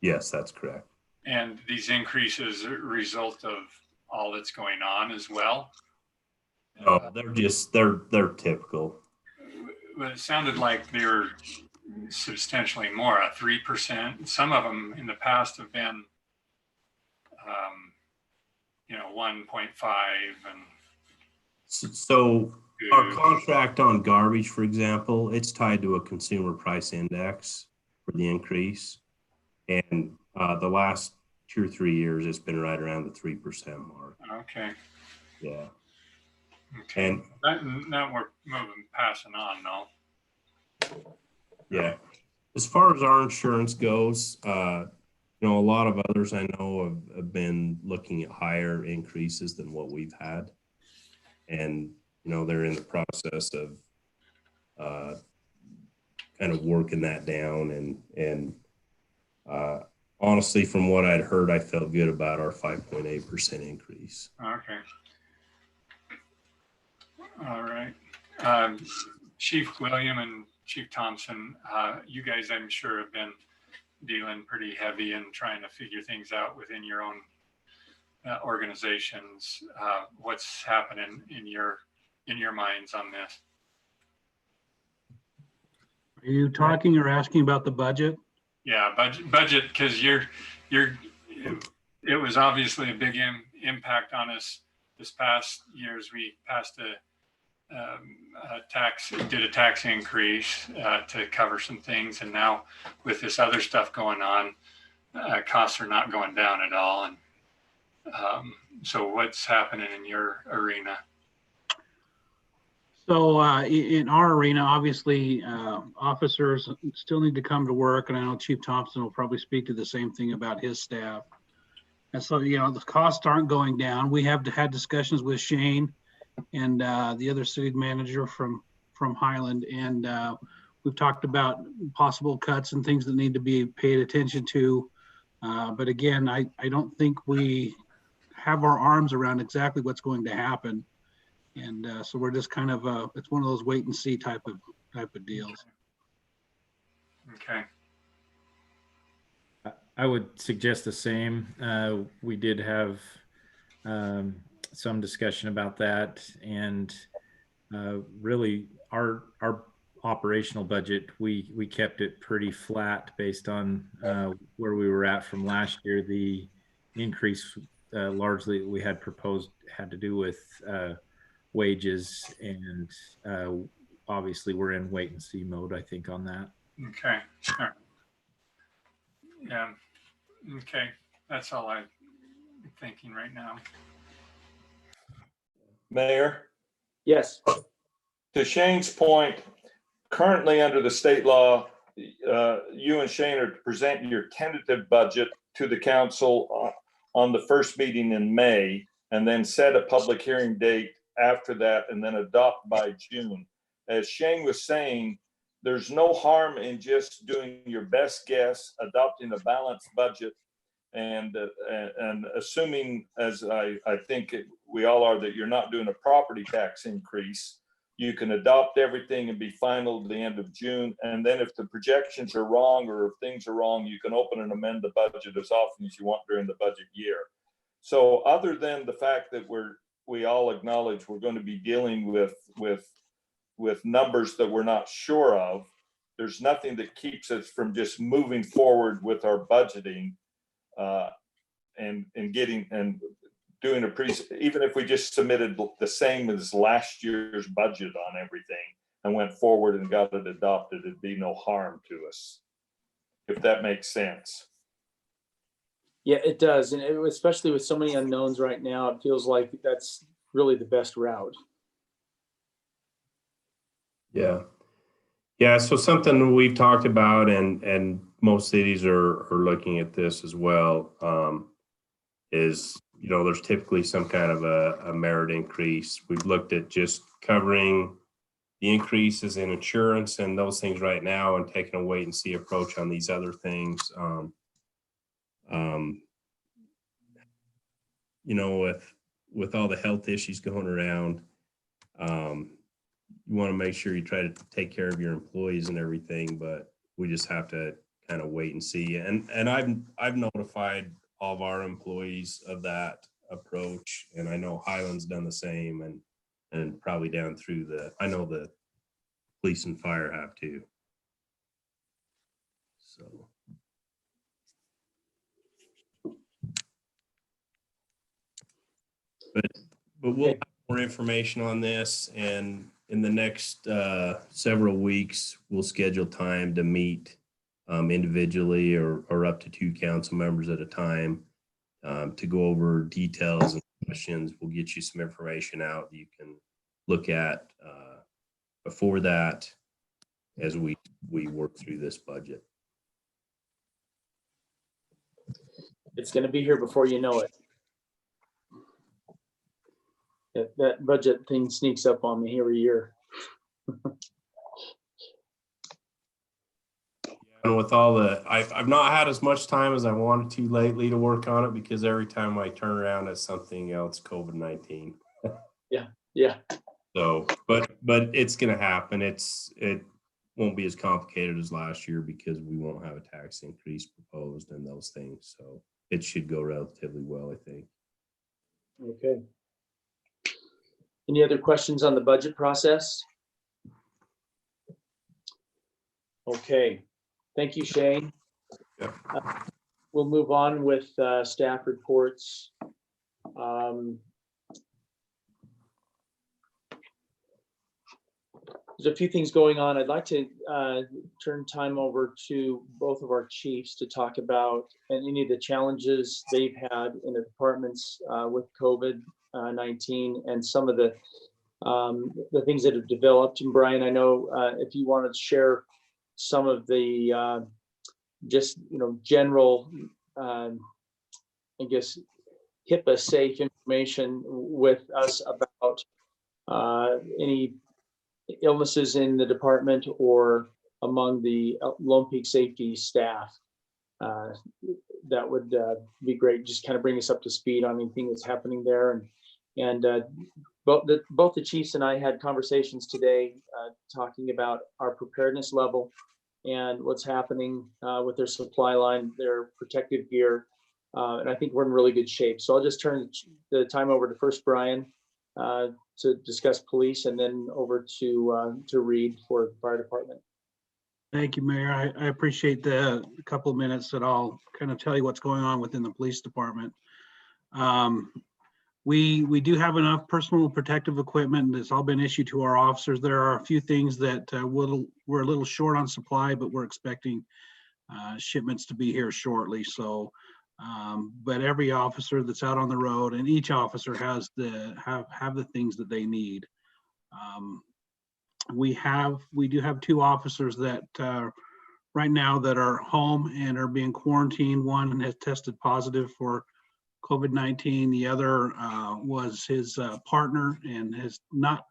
G: Yes, that's correct.
D: And these increases are a result of all that's going on as well?
G: Oh, they're typical.
D: Well, it sounded like they were substantially more, 3%. Some of them in the past have been, 1.5 and.
G: So our contract on garbage, for example, it's tied to a consumer price index for the increase. And the last 2 or 3 years, it's been right around the 3% mark.
D: Okay.
G: Yeah.
D: Okay. And now we're passing on now.
G: Yeah. As far as our insurance goes, a lot of others I know have been looking at higher increases than what we've had. And, they're in the process of kind of working that down. And honestly, from what I'd heard, I felt good about our 5.8% increase.
D: Okay. All right. Chief William and Chief Thompson, you guys, I'm sure, have been dealing pretty heavy and trying to figure things out within your own organizations. What's happening in your minds on this?
M: Are you talking or asking about the budget?
D: Yeah, budget, because it was obviously a big impact on us this past year as we passed did a tax increase to cover some things, and now with this other stuff going on, costs are not going down at all. And so what's happening in your arena?
M: So in our arena, obviously, officers still need to come to work, and I know Chief Thompson will probably speak to the same thing about his staff. And so, the costs aren't going down. We have had discussions with Shane and the other city manager from Highland, and we've talked about possible cuts and things that need to be paid attention to. But again, I don't think we have our arms around exactly what's going to happen. And so we're just kind of, it's one of those wait and see type of deals.
D: Okay.
I: I would suggest the same. We did have some discussion about that, and really our operational budget, we kept it pretty flat based on where we were at from last year. The increase largely we had proposed had to do with wages, and obviously we're in wait and see mode, I think, on that.
D: Okay. Sure. Yeah. Okay. That's all I'm thinking right now.
H: Mayor,
B: Yes.
H: to Shane's point, currently under the state law, you and Shane are to present your tentative budget to the council on the first meeting in May, and then set a public hearing date after that, and then adopt by June. As Shane was saying, there's no harm in just doing your best guess, adopting a balanced budget, and assuming, as I think we all are, that you're not doing a property tax increase. You can adopt everything and be final at the end of June. And then if the projections are wrong or if things are wrong, you can open and amend the budget as often as you want during the budget year. So other than the fact that we all acknowledge we're going to be dealing with numbers that we're not sure of, there's nothing that keeps us from just moving forward with our budgeting and doing even if we just submitted the same as last year's budget on everything and went forward and got it adopted, it'd be no harm to us, if that makes sense.
B: Yeah, it does. And especially with so many unknowns right now, it feels like that's really the best route.
G: Yeah. Yeah, so something we've talked about, and most cities are looking at this as well, is, there's typically some kind of a merit increase. We've looked at just covering the increases in insurance and those things right now and taking a wait and see approach on these other things. With all the health issues going around, you want to make sure you try to take care of your employees and everything, but we just have to kind of wait and see. And I've notified all of our employees of that approach, and I know Highland's done the same, and probably down through I know the police and fire have too. So. But we'll have more information on this, and in the next several weeks, we'll schedule time to meet individually or up to 2 council members at a time to go over details and questions. We'll get you some information out that you can look at before that as we work through this budget.
B: It's going to be here before you know it. That budget thing sneaks up on me every year.
G: And with all I've not had as much time as I wanted to lately to work on it, because every time I turn around it's something else, COVID-19.
B: Yeah.
G: So, but it's going to happen. It won't be as complicated as last year because we won't have a tax increase proposed and those things. So it should go relatively well, I think.
B: Okay. Any other questions on the budget process? Okay. Thank you, Shane.
G: Yeah.
B: We'll move on with staff reports. There's a few things going on. I'd like to turn time over to both of our chiefs to talk about any of the challenges they've had in the departments with COVID-19 and some of the things that have developed. And Brian, I know if you wanted to share some of the general, I guess, HIPAA safe information with us about any illnesses in the department or among the Lone Peak safety staff. That would be great. Just kind of bring us up to speed on anything that's happening there. And both the chiefs and I had conversations today talking about our preparedness level and what's happening with their supply line, their protective gear. And I think we're in really good shape. So I'll just turn the time over to first Brian to discuss police, and then over to Reed for the fire department.
M: Thank you, Mayor. I appreciate the couple of minutes that I'll kind of tell you what's going on within the police department. We do have enough personal protective equipment that's all been issued to our officers. There are a few things that we're a little short on supply, but we're expecting shipments to be here shortly. So, but every officer that's out on the road, and each officer has have the things that they need. We do have 2 officers that right now that are home and are being quarantined. One has tested positive for COVID-19. The other was his partner and has not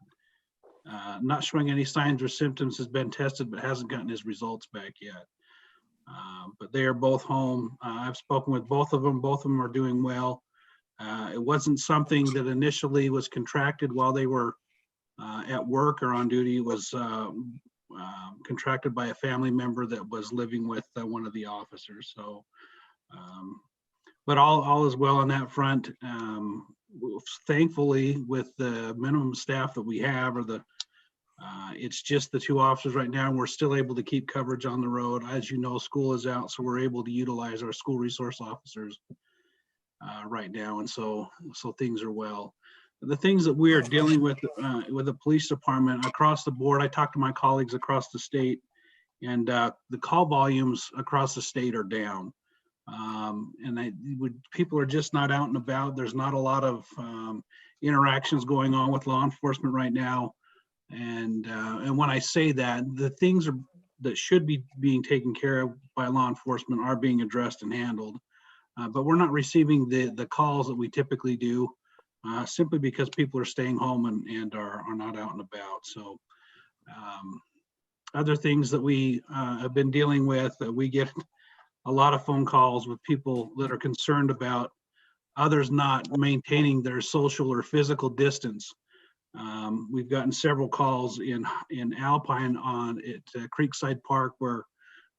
M: showing any signs or symptoms, has been tested but hasn't gotten his results back yet. But they are both home. I've spoken with both of them. Both of them are doing well. It wasn't something that initially was contracted while they were at work or on duty. It was contracted by a family member that was living with one of the officers. So, but all is well on that front. Thankfully, with the minimum staff that we have, it's just the 2 officers right now, and we're still able to keep coverage on the road. As you know, school is out, so we're able to utilize our school resource officers right now, and so things are well. The things that we are dealing with the police department across the board, I talked to my colleagues across the state, and the call volumes across the state are down. People are just not out and about. There's not a lot of interactions going on with law enforcement right now. And when I say that, the things that should be being taken care of by law enforcement are being addressed and handled. But we're not receiving the calls that we typically do, simply because people are staying home and are not out and about. So other things that we have been dealing with, we get a lot of phone calls with people that are concerned about others not maintaining their social or physical distance. We've gotten several calls in Alpine at Creekside Park, where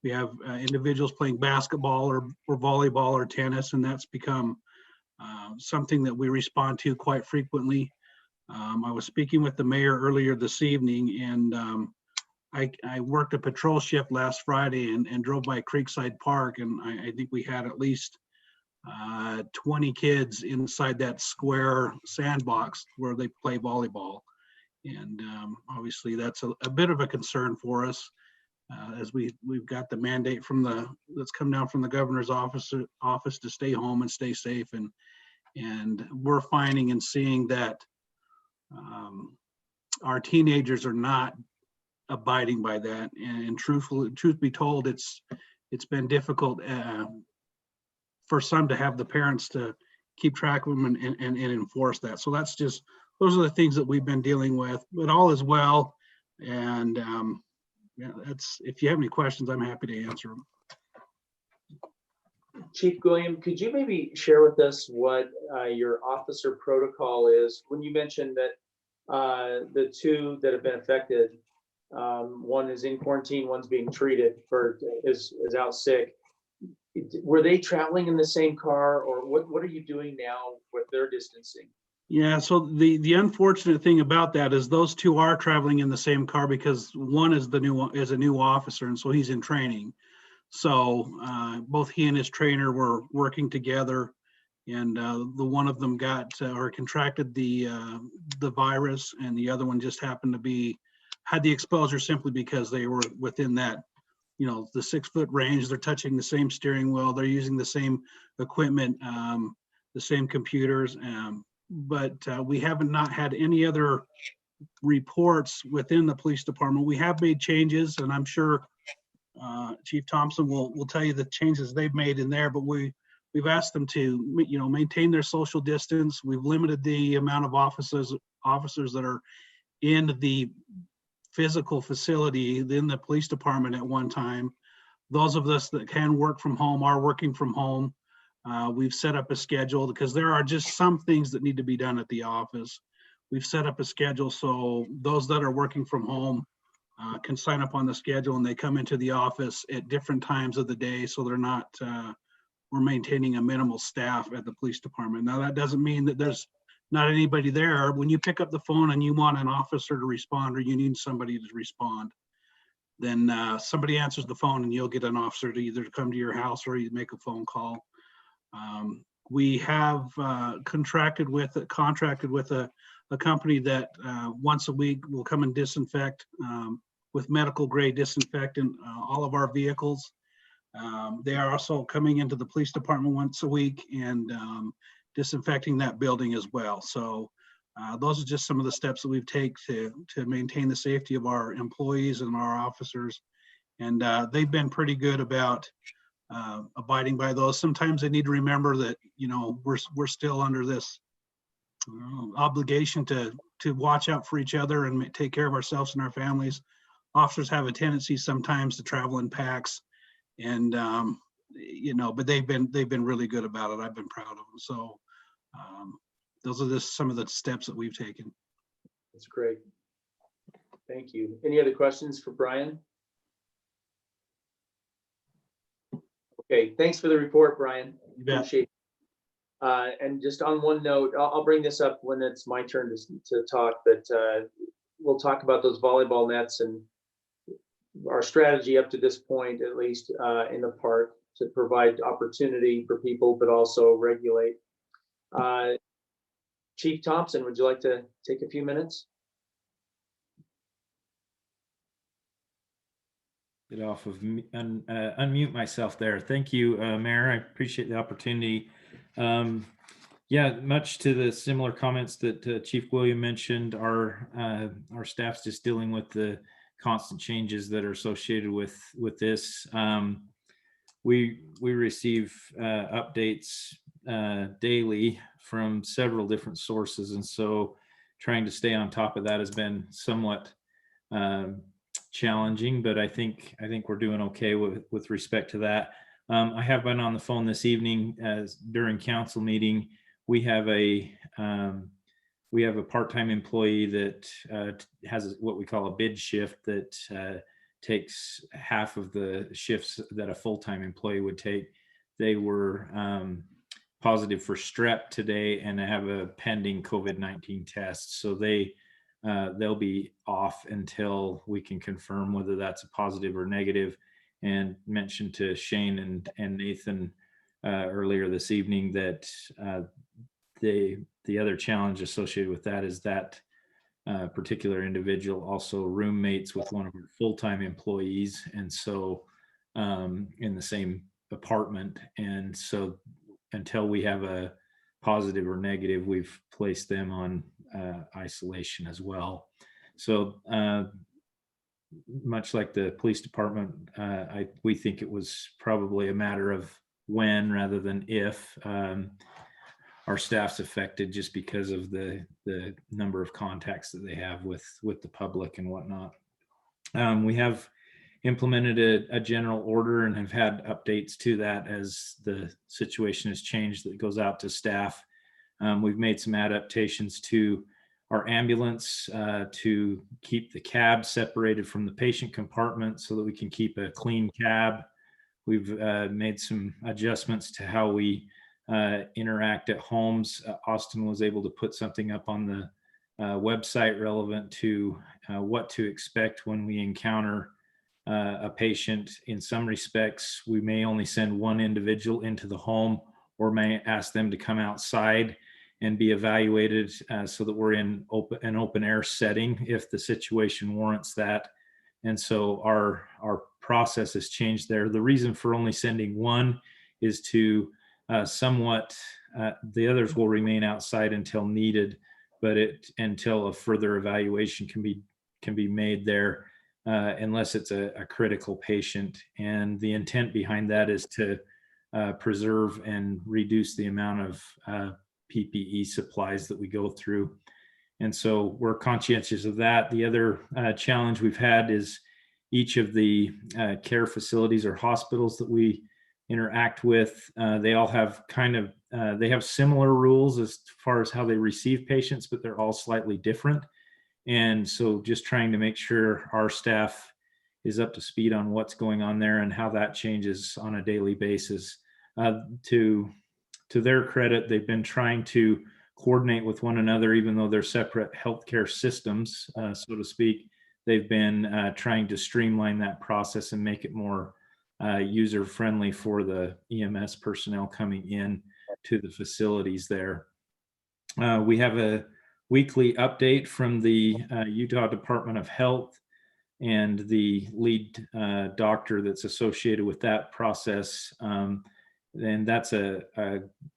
M: we have individuals playing basketball or volleyball or tennis, and that's become something that we respond to quite frequently. I was speaking with the mayor earlier this evening, and I worked a patrol shift last Friday and drove by Creekside Park, and I think we had at least 20 kids inside that square sandbox where they play volleyball. And obviously that's a bit of a concern for us, as we've got the mandate that's come down from the governor's office to stay home and stay safe. And we're finding and seeing that our teenagers are not abiding by that. And truth be told, it's been difficult for some to have the parents to keep track of them and enforce that. So those are the things that we've been dealing with, but all is well. And if you have any questions, I'm happy to answer them.
B: Chief William, could you maybe share with us what your officer protocol is? When you mentioned that the two that have been affected, one is in quarantine, one's being treated is out sick. Were they traveling in the same car, or what are you doing now with their distancing?
M: Yeah, so the unfortunate thing about that is those two are traveling in the same car, because one is a new officer, and so he's in training. So both he and his trainer were working together, and the one of them got or contracted the virus, and the other one just happened to had the exposure simply because they were within that, the 6 foot range. They're touching the same steering wheel. They're using the same equipment, the same computers. But we haven't not had any other reports within the police department. We have made changes, and I'm sure Chief Thompson will tell you the changes they've made in there, but we've asked them to, maintain their social distance. We've limited the amount of officers that are in the physical facility in the police department at one time. Those of us that can work from home are working from home. We've set up a schedule, because there are just some things that need to be done at the office. We've set up a schedule so those that are working from home can sign up on the schedule, and they come into the office at different times of the day, so they're not, we're maintaining a minimal staff at the police department. Now, that doesn't mean that there's not anybody there. When you pick up the phone and you want an officer to respond, or you need somebody to respond, then somebody answers the phone, and you'll get an officer to either come to your house or you make a phone call. We have contracted with a company that once a week will come and disinfect with medical grade disinfectant all of our vehicles. They are also coming into the police department once a week and disinfecting that building as well. So those are just some of the steps that we've taken to maintain the safety of our employees and our officers. And they've been pretty good about abiding by those. Sometimes they need to remember that, we're still under this obligation to watch out for each other and take care of ourselves and our families. Officers have a tendency sometimes to travel in packs, and but they've been really good about it. I've been proud of them. So those are just some of the steps that we've taken.
B: That's great. Thank you. Any other questions for Brian? Okay, thanks for the report, Brian.
M: You bet.
B: Appreciate it. And just on one note, I'll bring this up when it's my turn to talk, but we'll talk about those volleyball nets and our strategy up to this point, at least in the park, to provide opportunity for people, but also regulate. Chief Thompson, would you like to take a few minutes?
I: Get off of unmute myself there. Thank you, Mayor. I appreciate the opportunity. Yeah, much to the similar comments that Chief William mentioned, our staff's just dealing with the constant changes that are associated with this. We receive updates daily from several different sources, and so trying to stay on top of that has been somewhat challenging, but I think we're doing okay with respect to that. I have been on the phone this evening as during council meeting. We have a part-time employee that has what we call a bid shift that takes half of the shifts that a full-time employee would take. They were positive for strep today and have a pending COVID-19 test, so they'll be off until we can confirm whether that's a positive or negative. And mentioned to Shane and Nathan earlier this evening that the other challenge associated with that is that particular individual also roommates with one of our full-time employees, and so in the same apartment. And so until we have a positive or negative, we've placed them on isolation as well. So much like the police department, we think it was probably a matter of when rather than if. Our staff's affected just because of the number of contacts that they have with the public and whatnot. We have implemented a general order and have had updates to that as the situation has changed that goes out to staff. We've made some adaptations to our ambulance to keep the cab separated from the patient compartment so that we can keep a clean cab. We've made some adjustments to how we interact at homes. Austin was able to put something up on the website relevant to what to expect when we encounter a patient. In some respects, we may only send one individual into the home or may ask them to come outside and be evaluated so that we're in an open air setting if the situation warrants that. And so our process has changed there. The reason for only sending one is to somewhat, the others will remain outside until needed, but until a further evaluation can be made there, unless it's a critical patient. And the intent behind that is to preserve and reduce the amount of PPE supplies that we go through. And so we're conscientious of that. The other challenge we've had is each of the care facilities or hospitals that we interact with, they all have they have similar rules as far as how they receive patients, but they're all slightly different. And so just trying to make sure our staff is up to speed on what's going on there and how that changes on a daily basis. To their credit, they've been trying to coordinate with one another, even though they're separate healthcare systems, so to speak. They've been trying to streamline that process and make it more user-friendly for the EMS personnel coming in to the facilities there. We have a weekly update from the Utah Department of Health and the lead doctor that's associated with that process. And that's a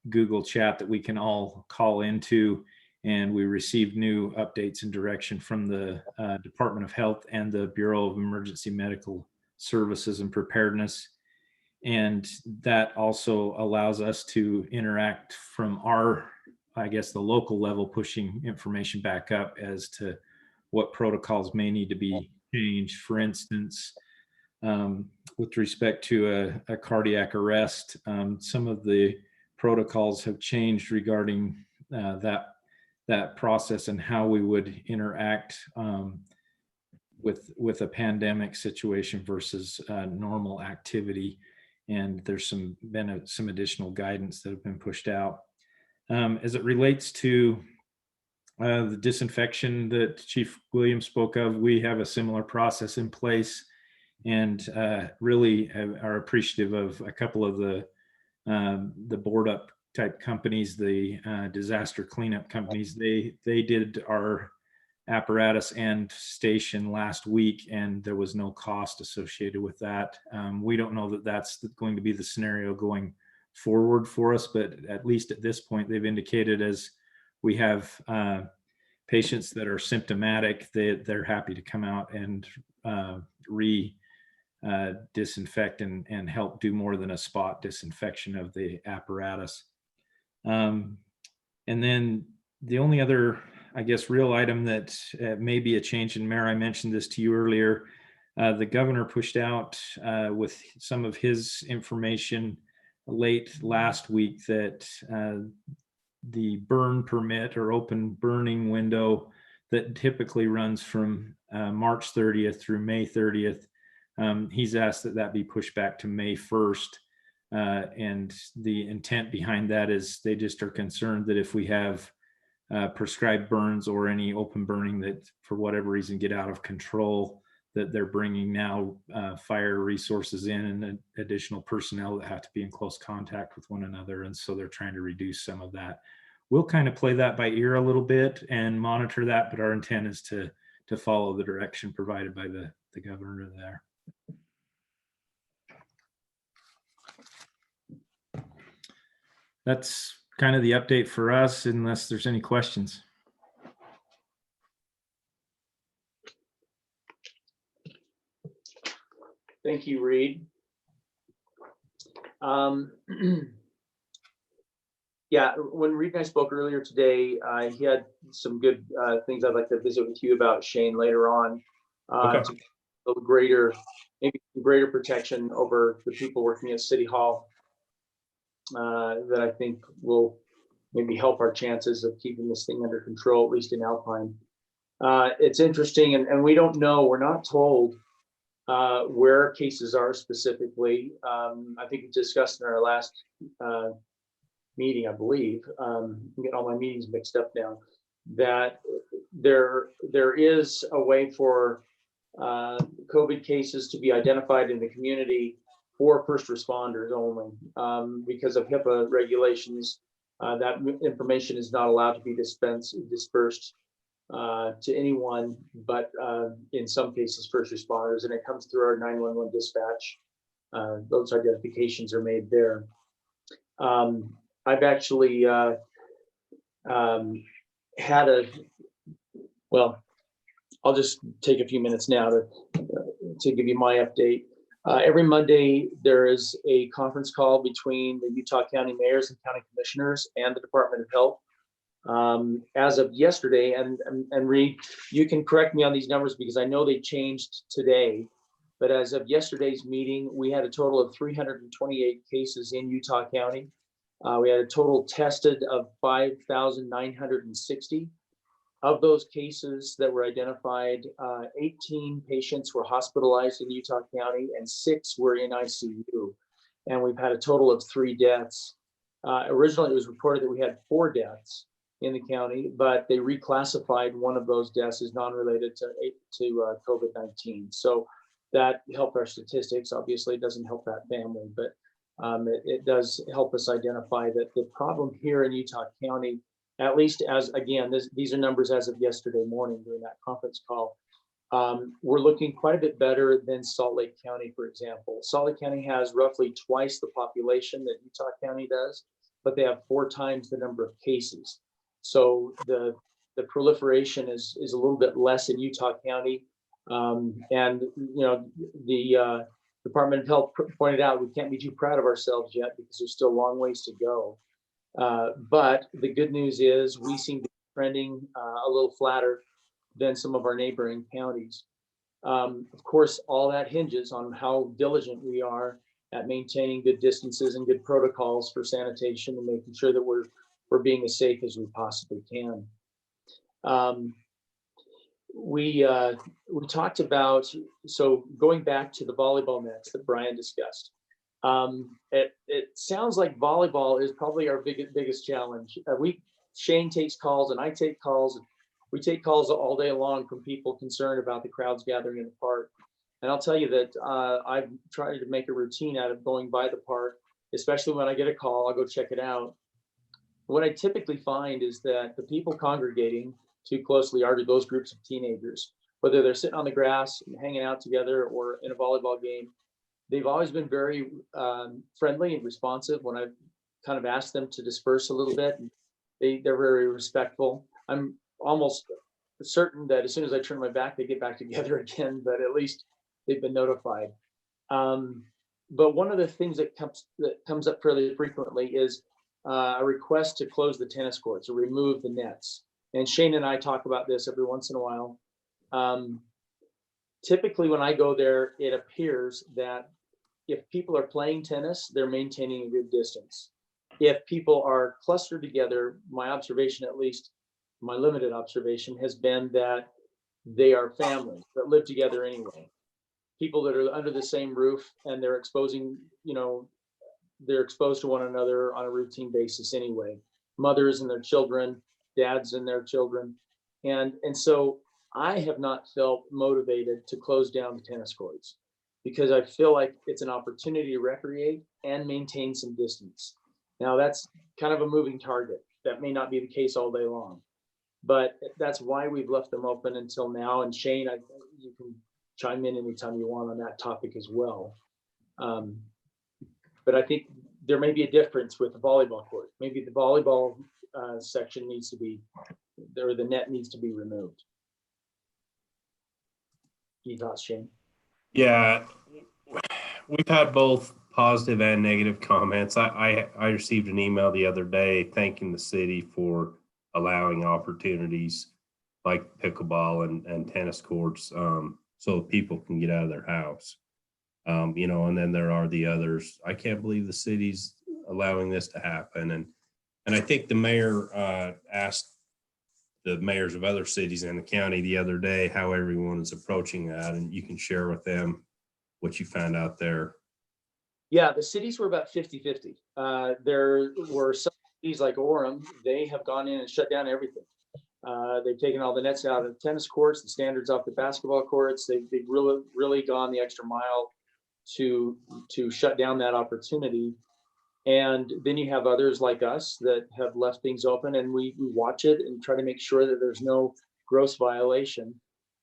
I: Google chat that we can all call into, and we receive new updates and direction from the Department of Health and the Bureau of Emergency Medical Services and Preparedness. And that also allows us to interact from our, I guess, the local level, pushing information back up as to what protocols may need to be changed. For instance, with respect to a cardiac arrest, some of the protocols have changed regarding that process and how we would interact with a pandemic situation versus normal activity. And there's been some additional guidance that have been pushed out. As it relates to the disinfection that Chief Williams spoke of, we have a similar process in place, and really are appreciative of a couple of the board up type companies, the disaster cleanup companies, they did our apparatus and station last week, and there was no cost associated with that. We don't know that that's going to be the scenario going forward for us, but at least at this point, they've indicated as we have patients that are symptomatic, they're happy to come out and disinfect and help do more than a spot disinfection of the apparatus. And then the only other, I guess, real item that may be a change in Mayor, I mentioned this to you earlier. The governor pushed out with some of his information late last week that the burn permit or open burning window that typically runs from March 30th through May 30th, he's asked that that be pushed back to May 1st. And the intent behind that is they just are concerned that if we have prescribed burns or any open burning that for whatever reason get out of control, that they're bringing now fire resources in and additional personnel that have to be in close contact with one another. And so they're trying to reduce some of that. We'll kind of play that by ear a little bit and monitor that, but our intent is to follow the direction provided by the governor there. That's kind of the update for us, unless there's any questions.
B: Thank you, Reed. Yeah, when Reed and I spoke earlier today, he had some good things I'd like to visit with you about, Shane, later on.
A: Okay.
B: To build maybe greater protection over the people working at City Hall that I think will maybe help our chances of keeping this thing under control, at least in Alpine. It's interesting, and we don't know, we're not told where cases are specifically. I think we discussed in our last meeting, I believe, I'm getting all my meetings mixed up now, that there is a way for COVID cases to be identified in the community for first responders only. Because of HIPAA regulations, that information is not allowed to be dispersed to anyone, but in some cases, first responders, and it comes through our 911 dispatch. Those identifications are made there. I've actually had well, I'll just take a few minutes now to give you my update. Every Monday, there is a conference call between the Utah County mayors and county commissioners and the Department of Health. As of yesterday, and Reed, you can correct me on these numbers because I know they changed today, but as of yesterday's meeting, we had a total of 328 cases in Utah County. We had a total tested of 5,960. Of those cases that were identified, 18 patients were hospitalized in Utah County and 6 were in ICU. And we've had a total of 3 deaths. Originally, it was reported that we had 4 deaths in the county, but they reclassified one of those deaths as non-related to COVID-19. So that helped our statistics. Obviously, it doesn't help that family, but it does help us identify that the problem here in Utah County, at least as, again, these are numbers as of yesterday morning during that conference call, we're looking quite a bit better than Salt Lake County, for example. Salt Lake County has roughly twice the population that Utah County does, but they have 4 times the number of cases. So the proliferation is a little bit less in Utah County. And, you know, the Department of Health pointed out we can't be too proud of ourselves yet because there's still a long ways to go. But the good news is we seem to be trending a little flatter than some of our neighboring counties. Of course, all that hinges on how diligent we are at maintaining good distances and good protocols for sanitation and making sure that we're being as safe as we possibly can. We talked about, so going back to the volleyball nets that Brian discussed. It sounds like volleyball is probably our biggest challenge. Shane takes calls and I take calls. We take calls all day long from people concerned about the crowds gathering in the park. And I'll tell you that I've tried to make a routine out of going by the park, especially when I get a call, I'll go check it out. What I typically find is that the people congregating too closely are those groups of teenagers, whether they're sitting on the grass and hanging out together or in a volleyball game. They've always been very friendly and responsive when I've kind of asked them to disperse a little bit. They're very respectful. I'm almost certain that as soon as I turn my back, they get back together again, but at least they've been notified. But one of the things that comes up fairly frequently is a request to close the tennis courts or remove the nets. And Shane and I talk about this every once in a while. Typically, when I go there, it appears that if people are playing tennis, they're maintaining a good distance. If people are clustered together, my observation, at least my limited observation, has been that they are families that live together anyway. People that are under the same roof and they're they're exposed to one another on a routine basis anyway. Mothers and their children, dads and their children. And so I have not felt motivated to close down the tennis courts because I feel like it's an opportunity to recreate and maintain some distance. Now that's kind of a moving target. That may not be the case all day long, but that's why we've left them open until now. And Shane, you can chime in anytime you want on that topic as well. But I think there may be a difference with the volleyball court. Maybe the volleyball section needs to be, or the net needs to be removed. Any thoughts, Shane?
G: Yeah, we've had both positive and negative comments. I received an email the other day thanking the city for allowing opportunities like pickleball and tennis courts so people can get out of their house. And then there are the others. I can't believe the city's allowing this to happen. And I think the mayor asked the mayors of other cities in the county the other day how everyone is approaching that, and you can share with them what you found out there.
B: Yeah, the cities were about 50-50. There were some cities like Orem, they have gone in and shut down everything. They've taken all the nets out of the tennis courts, the standards off the basketball courts. They've really gone the extra mile to shut down that opportunity. And then you have others like us that have left things open, and we watch it and try to make sure that there's no gross violation.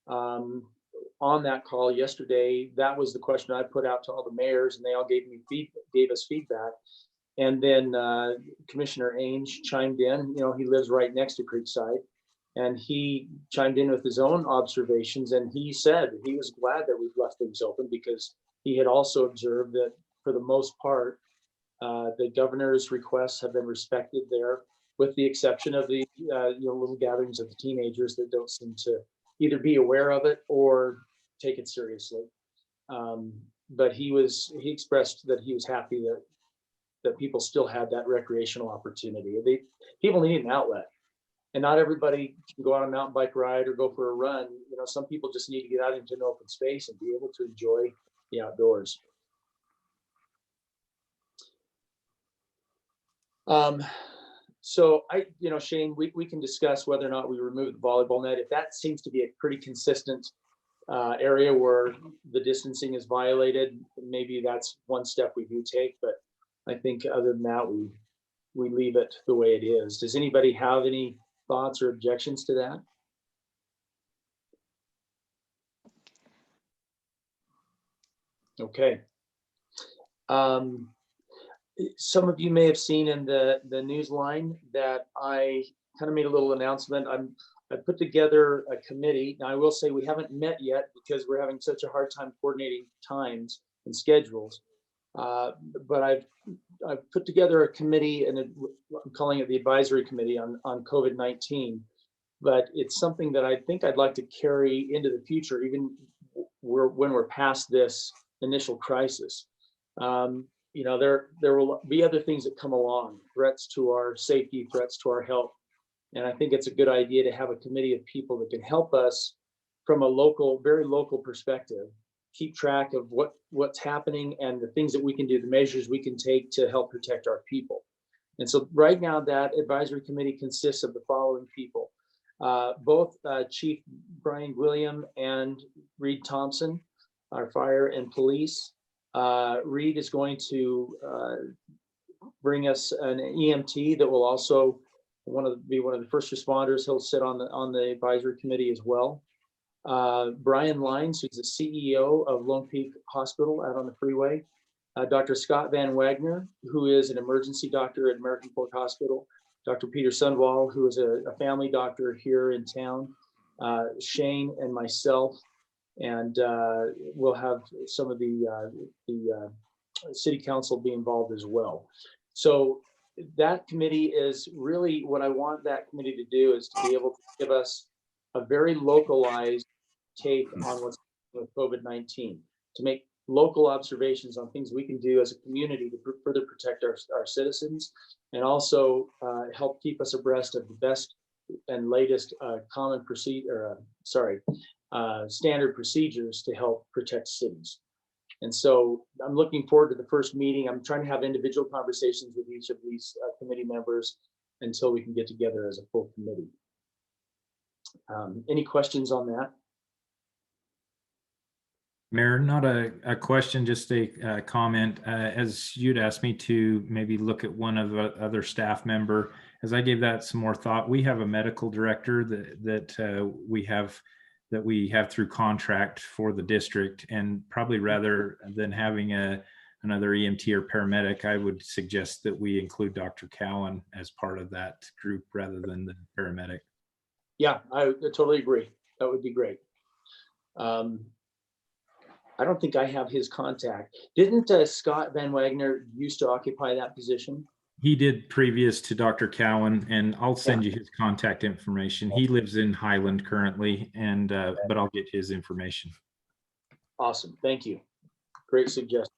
B: On that call yesterday, that was the question I put out to all the mayors, and they all gave us feedback. And then Commissioner Ainge chimed in. He lives right next to Creekside, and he chimed in with his own observations. And he said he was glad that we've left things open because he had also observed that for the most part, the governor's requests have been respected there, with the exception of the little gatherings of the teenagers that don't seem to either be aware of it or take it seriously. But he expressed that he was happy that people still had that recreational opportunity. People need an outlet, and not everybody can go on a mountain bike ride or go for a run. Some people just need to get out into an open space and be able to enjoy the outdoors. So Shane, we can discuss whether or not we remove the volleyball net. If that seems to be a pretty consistent area where the distancing is violated, maybe that's one step we do take. But I think other than that, we leave it the way it is. Does anybody have any thoughts or objections to that? Okay. Some of you may have seen in the news line that I kind of made a little announcement. I put together a committee. Now I will say we haven't met yet because we're having such a hard time coordinating times and schedules. But I've put together a committee, and I'm calling it the advisory committee on COVID-19. But it's something that I think I'd like to carry into the future, even when we're past this initial crisis. There will be other things that come along, threats to our safety, threats to our health. And I think it's a good idea to have a committee of people that can help us from a very local perspective, keep track of what's happening and the things that we can do, the measures we can take to help protect our people. And so right now that advisory committee consists of the following people, both Chief Brian William and Reed Thompson, our fire and police. Reed is going to bring us an EMT that will also be one of the first responders. He'll sit on the advisory committee as well. Brian Lines, who's the CEO of Lone Peak Hospital out on the freeway. Dr. Scott Van Wagner, who is an emergency doctor at American Fork Hospital. Dr. Peter Sundwall, who is a family doctor here in town. Shane and myself, and we'll have some of the city council be involved as well. So that committee is really what I want that committee to do, is to be able to give us a very localized take on what's with COVID-19, to make local observations on things we can do as a community to further protect our citizens, and also help keep us abreast of the best and latest standard procedures to help protect cities. And so I'm looking forward to the first meeting. I'm trying to have individual conversations with each of these committee members until we can get together as a full committee. Any questions on that?
I: Mayor, not a question, just a comment. As you'd asked me to maybe look at one of the other staff member, as I gave that some more thought, we have a medical director that we have through contract for the district, and probably rather than having another EMT or paramedic, I would suggest that we include Dr. Cowan as part of that group rather than the paramedic.
B: Yeah, I totally agree. That would be great. I don't think I have his contact. Didn't Scott Van Wagner used to occupy that position?
I: He did previous to Dr. Cowan, and I'll send you his contact information. He lives in Highland currently, and but I'll get his information.
B: Awesome, thank you. Great suggestion.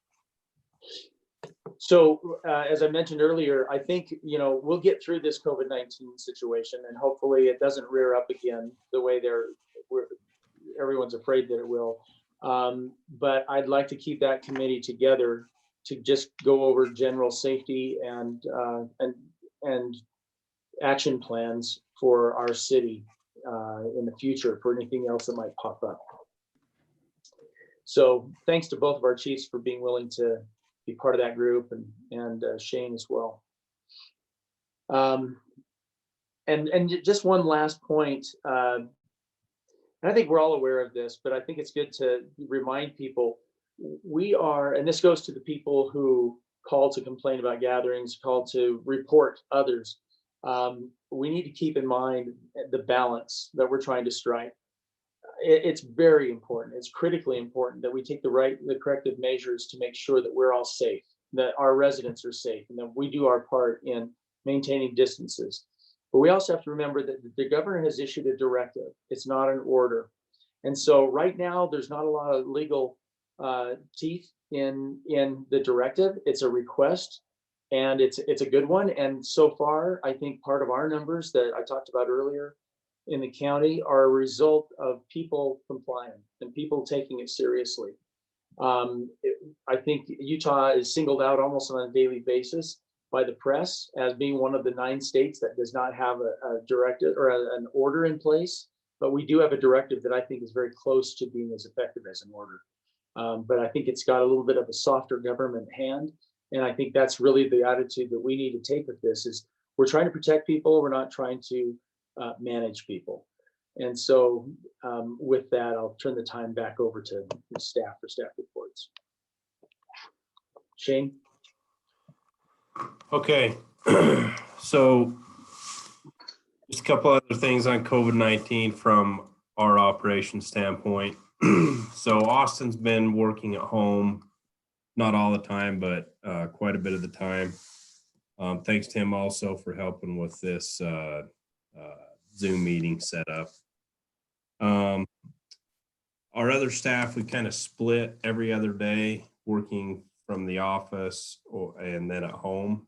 B: So as I mentioned earlier, I think we'll get through this COVID-19 situation, and hopefully it doesn't rear up again the way everyone's afraid that it will. But I'd like to keep that committee together to just go over general safety and action plans for our city in the future for anything else that might pop up. So thanks to both of our chiefs for being willing to be part of that group, and Shane as well. And just one last point. And I think we're all aware of this, but I think it's good to remind people, we are, and this goes to the people who call to complain about gatherings, call to report others. We need to keep in mind the balance that we're trying to strike. It's very important. It's critically important that we take the corrective measures to make sure that we're all safe, that our residents are safe, and that we do our part in maintaining distances. But we also have to remember that the governor has issued a directive. It's not an order. And so right now, there's not a lot of legal teeth in the directive. It's a request, and it's a good one. And so far, I think part of our numbers that I talked about earlier in the county are a result of people complying and people taking it seriously. I think Utah is singled out almost on a daily basis by the press as being one of the 9 states that does not have a directive or an order in place, but we do have a directive that I think is very close to being as effective as an order. But I think it's got a little bit of a softer government hand, and I think that's really the attitude that we need to take with this. Is we're trying to protect people, we're not trying to manage people. And so with that, I'll turn the time back over to the staff for staff reports. Shane?
G: Okay, so just a couple other things on COVID-19 from our operation standpoint. So Austin's been working at home, not all the time, but quite a bit of the time. Thanks to him also for helping with this Zoom meeting setup. Our other staff, we kind of split every other day, working from the office and then at home.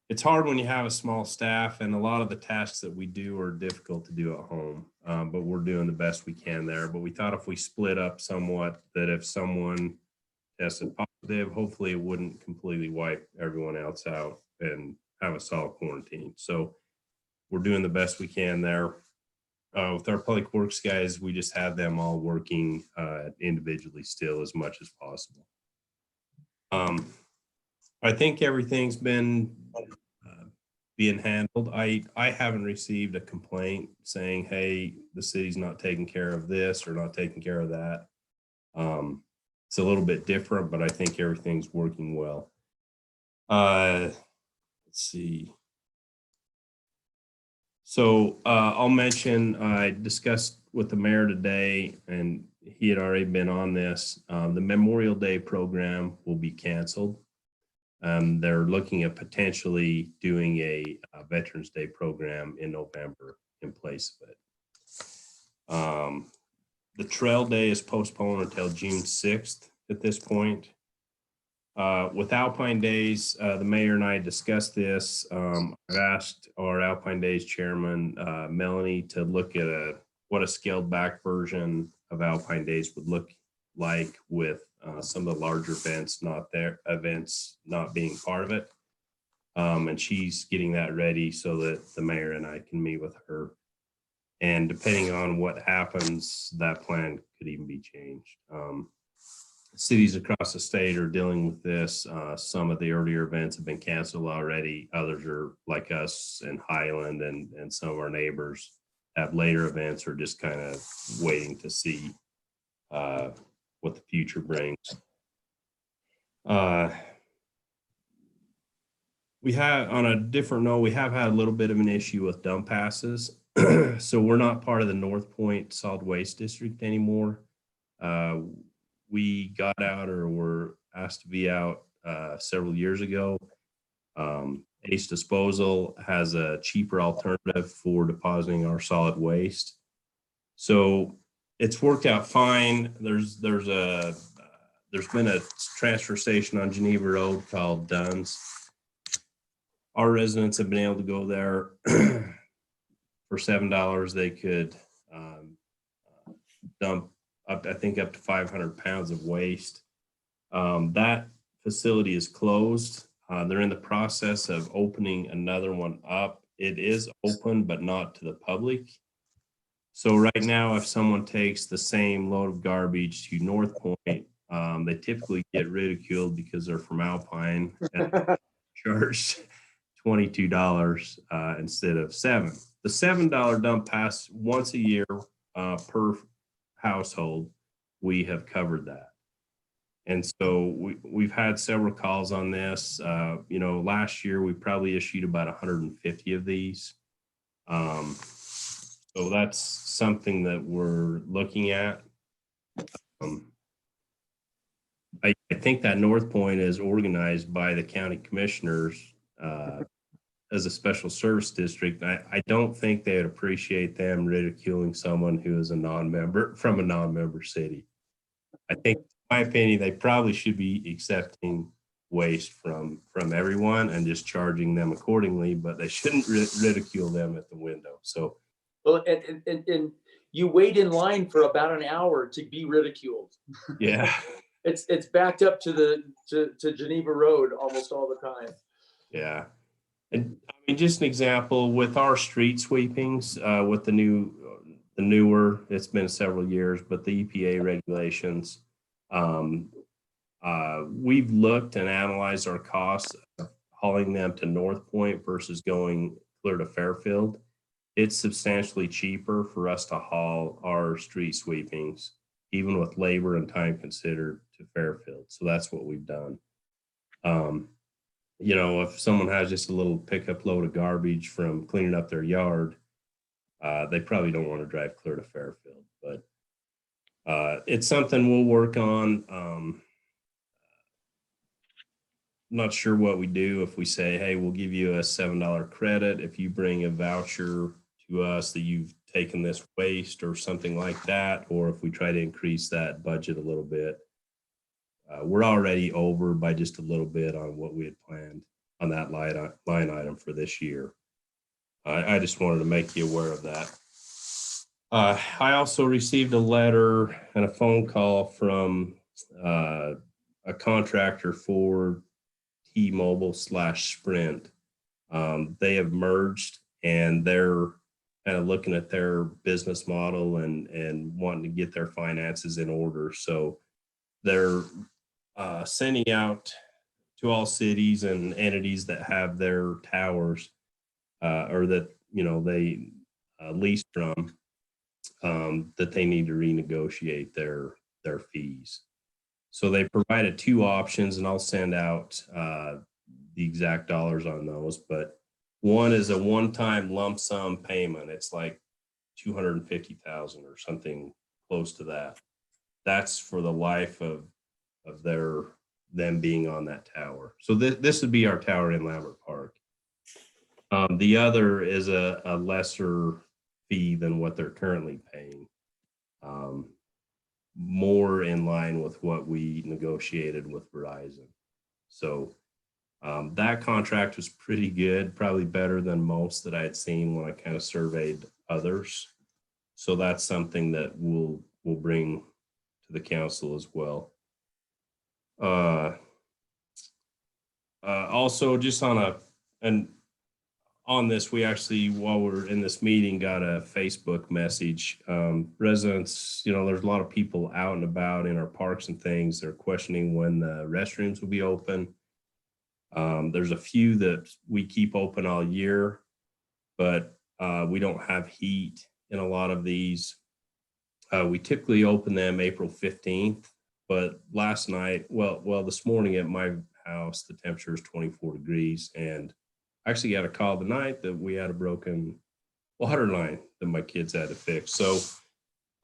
G: It's hard when you have a small staff, and a lot of the tasks that we do are difficult to do at home, but we're doing the best we can there. But we thought if we split up somewhat, that if someone tested positive, hopefully it wouldn't completely wipe everyone else out and have us all quarantined. So we're doing the best we can there. With our public works guys, we just have them all working individually still as much as possible. I think everything's been being handled. I haven't received a complaint saying, hey, the city's not taking care of this or not taking care of that. It's a little bit different, but I think everything's working well. Let's see. So I'll mention, I discussed with the mayor today, and he had already been on this. The Memorial Day program will be canceled. They're looking at potentially doing a Veterans Day program in November in place of it. The Trail Day is postponed until June 6th at this point. With Alpine Days, the mayor and I discussed this. I've asked our Alpine Days chairman, Melanie, to look at what a scaled back version of Alpine Days would look like with some of the larger events not being part of it. And she's getting that ready so that the mayor and I can meet with her. And depending on what happens, that plan could even be changed. Cities across the state are dealing with this. Some of the earlier events have been canceled already. Others are like us in Highland, and some of our neighbors have later events or just kind of waiting to see what the future brings. We have, on a different note, we have had a little bit of an issue with dump passes. So we're not part of the North Point Solid Waste District anymore. We got out, or were asked to be out several years ago. Ace Disposal has a cheaper alternative for depositing our solid waste. So it's worked out fine. There's been a transfer station on Geneva Road called Dunn's. Our residents have been able to go there for $7. They could dump up to 500 pounds of waste. That facility is closed. They're in the process of opening another one up. It is open, but not to the public. So right now, if someone takes the same load of garbage to North Point, they typically get ridiculed because they're from Alpine and charged $22 instead of $7. The $7 dump pass once a year per household, we have covered that. And so we've had several calls on this. Last year we probably issued about 150 of these. So that's something that we're looking at. I think that North Point is organized by the county commissioners as a special service district. I don't think they would appreciate them ridiculing someone who is a non-member from a non-member city. I think, in my opinion, they probably should be accepting waste from everyone and just charging them accordingly, but they shouldn't ridicule them at the window. So,
B: Well, and you wait in line for about an hour to be ridiculed.
G: yeah.
B: It's backed up to Geneva Road almost all the time.
G: Yeah. And I mean, just an example with our street sweepings, with the newer, it's been several years, but the EPA regulations, we've looked and analyzed our costs of hauling them to North Point versus going clear to Fairfield. It's substantially cheaper for us to haul our street sweepings, even with labor and time considered, to Fairfield. So that's what we've done. If someone has just a little pickup load of garbage from cleaning up their yard, they probably don't want to drive clear to Fairfield, but it's something we'll work on. Not sure what we do if we say, hey, we'll give you a $7 credit if you bring a voucher to us that you've taken this waste or something like that, or if we try to increase that budget a little bit. We're already over by just a little bit on what we had planned on that line item for this year. I just wanted to make you aware of that. I also received a letter and a phone call from a contractor for T-Mobile/Sprint. They have merged, and they're kind of looking at their business model and wanting to get their finances in order. So they're sending out to all cities and entities that have their towers or that, they lease from, that they need to renegotiate their fees. So they provided two options, and I'll send out the exact dollars on those. But one is a one-time lump sum payment. It's like $250,000 or something close to that. That's for the life of them being on that tower. So this would be our tower in Lambert Park. The other is a lesser fee than what they're currently paying. More in line with what we negotiated with Verizon. So that contract was pretty good, probably better than most that I had seen when I kind of surveyed others. So that's something that we'll bring to the council as well. Also, just on this, we actually, while we're in this meeting, got a Facebook message. Residents, there's a lot of people out and about in our parks and things. They're questioning when the restrooms will be open. There's a few that we keep open all year, but we don't have heat in a lot of these. We typically open them April 15th, but last night, well, this morning at my house, the temperature is 24 degrees, and I actually got a call tonight that we had a broken water line that my kids had to fix. So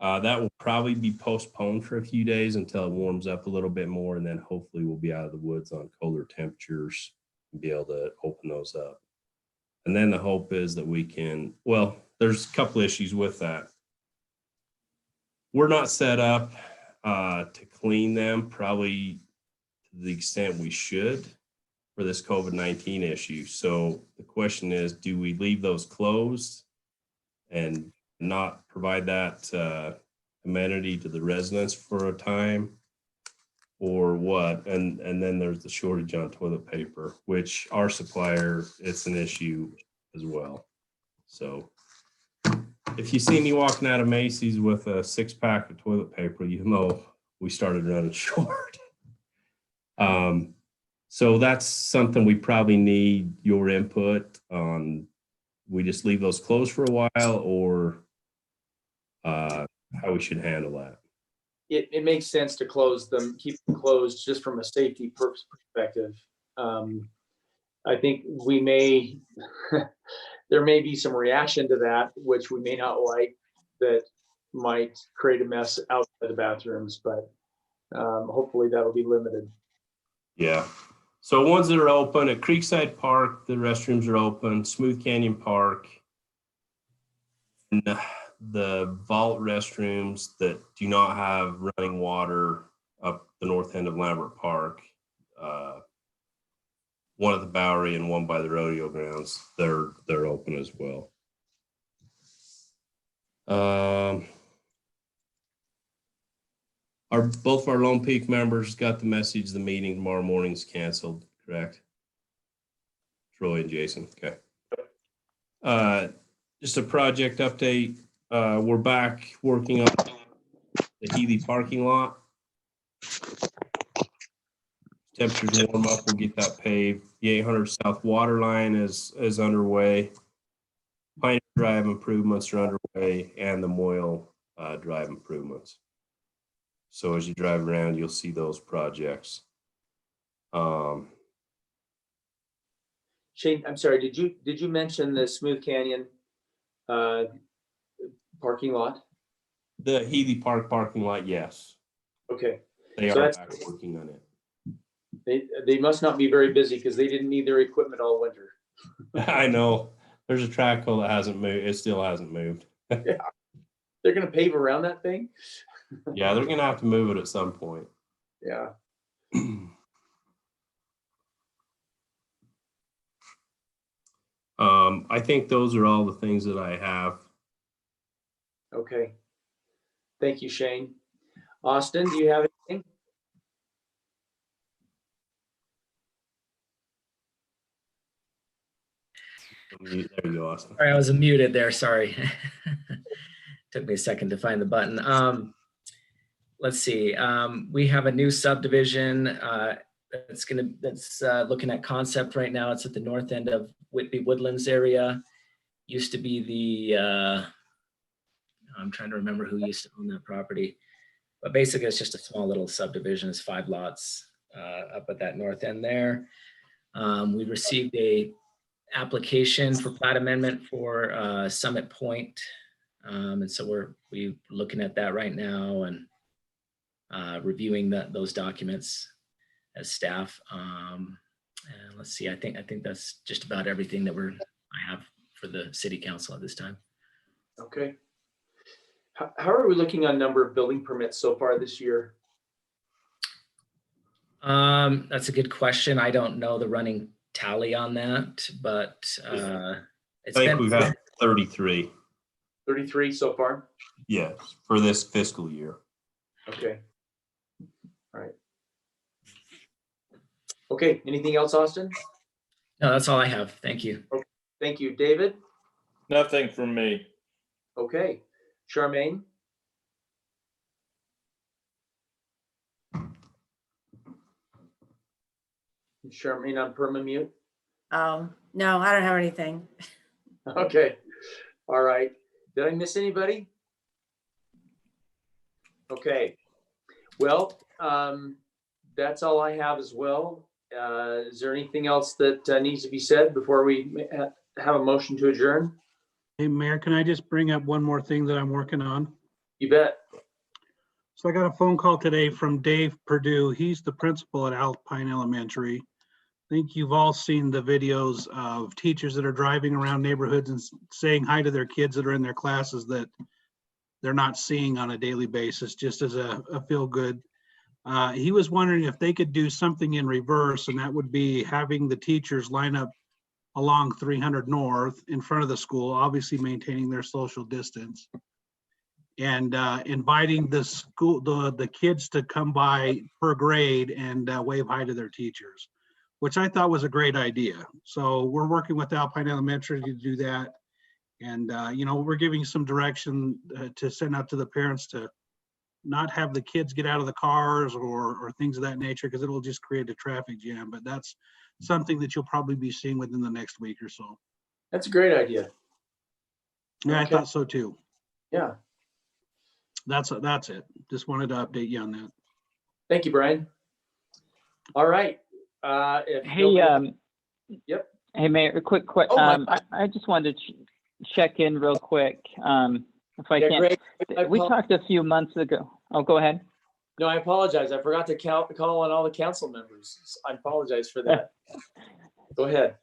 G: that will probably be postponed for a few days until it warms up a little bit more, and then hopefully we'll be out of the woods on colder temperatures and be able to open those up. And then the hope is that we can, there's a couple issues with that. We're not set up to clean them probably to the extent we should for this COVID-19 issue. So the question is, do we leave those closed and not provide that amenity to the residents for a time, or what? And then there's the shortage on toilet paper, which our supplier, it's an issue as well. So if you see me walking out of Macy's with a 6-pack of toilet paper, you know we started running short. So that's something we probably need your input on. We just leave those closed for a while, or how we should handle that.
B: It makes sense to close them, keep them closed just from a safety perspective. I think there may be some reaction to that, which we may not like, that might create a mess outside the bathrooms, but hopefully that'll be limited.
G: Yeah. So ones that are open at Creekside Park, the restrooms are open. Smooth Canyon Park, and the vault restrooms that do not have running water up the north end of Lambert Park, one at the Bowery and one by the rodeo grounds, they're open as well. Both of our Lone Peak members got the message the meeting tomorrow morning is canceled, correct? Troy and Jason, okay. Just a project update. We're back working on the Healy parking lot. Temperatures warm up, we'll get that paved. The 800 South water line is underway. Pine Drive improvements are underway, and the Moyle Drive improvements. So as you drive around, you'll see those projects.
B: Shane, I'm sorry, did you mention the Smooth Canyon parking lot?
G: The Healy Park parking lot, yes.
B: Okay.
G: They
B: So
G: are back working on it.
B: They must not be very busy because they didn't need their equipment all winter.
G: I know. There's a track hole that hasn't moved. It still hasn't moved.
B: Yeah. They're going to pave around that thing?
G: Yeah, they're going to have to move it at some point.
B: Yeah.
G: I think those are all the things that I have.
B: Okay. Thank you, Shane. Austin, do you have anything?
G: There you go, Austin.
C: Sorry, I was muted there. Sorry. Took me a second to find the button. Let's see. We have a new subdivision that's looking at concept right now. It's at the north end of Whitby Woodlands area. Used to be the, I'm trying to remember who used to own that property, but basically it's just a small little subdivision. It's 5 lots up at that north end there. We received a application for plat amendment for Summit Point. And so we're looking at that right now and reviewing those documents as staff. And let's see, I think that's just about everything that I have for the city council at this time.
B: Okay. How are we looking on number of building permits so far this year?
C: That's a good question. I don't know the running tally on that, but
G: I think we've had 33.
B: 33 so far?
G: Yes, for this fiscal year.
B: Okay. All right. Okay, anything else, Austin?
C: No, that's all I have. Thank you.
B: Okay. Thank you, David.
H: Nothing from me.
B: Okay, Charmaine. Charmaine on perma mute.
F: Oh, no, I don't have anything.
B: Okay, all right. Did I miss anybody? Okay, well, that's all I have as well. Is there anything else that needs to be said before we have a motion to adjourn?
M: Hey, Mayor, can I just bring up one more thing that I'm working on?
B: You bet.
M: So I got a phone call today from Dave Perdue. He's the principal at Alpine Elementary. I think you've all seen the videos of teachers that are driving around neighborhoods and saying hi to their kids that are in their classes that they're not seeing on a daily basis, just as a feel good. He was wondering if they could do something in reverse, and that would be having the teachers line up along 300 North in front of the school, obviously maintaining their social distance, and inviting the kids to come by per grade and wave hi to their teachers, which I thought was a great idea. So we're working with Alpine Elementary to do that. And, we're giving some direction to send out to the parents to not have the kids get out of the cars or things of that nature, because it'll just create a traffic jam. But that's something that you'll probably be seeing within the next week or so.
B: That's a great idea.
M: Yeah,
B: Okay.
M: I thought so too.
B: Yeah.
M: That's it. Just wanted to update you on that.
B: Thank you, Brian. All right. Yep.
E: Hey, Mayor, a quick question. I just wanted to check in real quick. If I can.
B: Greg,
E: we talked a few months ago. Oh, go ahead.
B: No, I apologize. I forgot to call on all the council members. I apologize for that. Go ahead.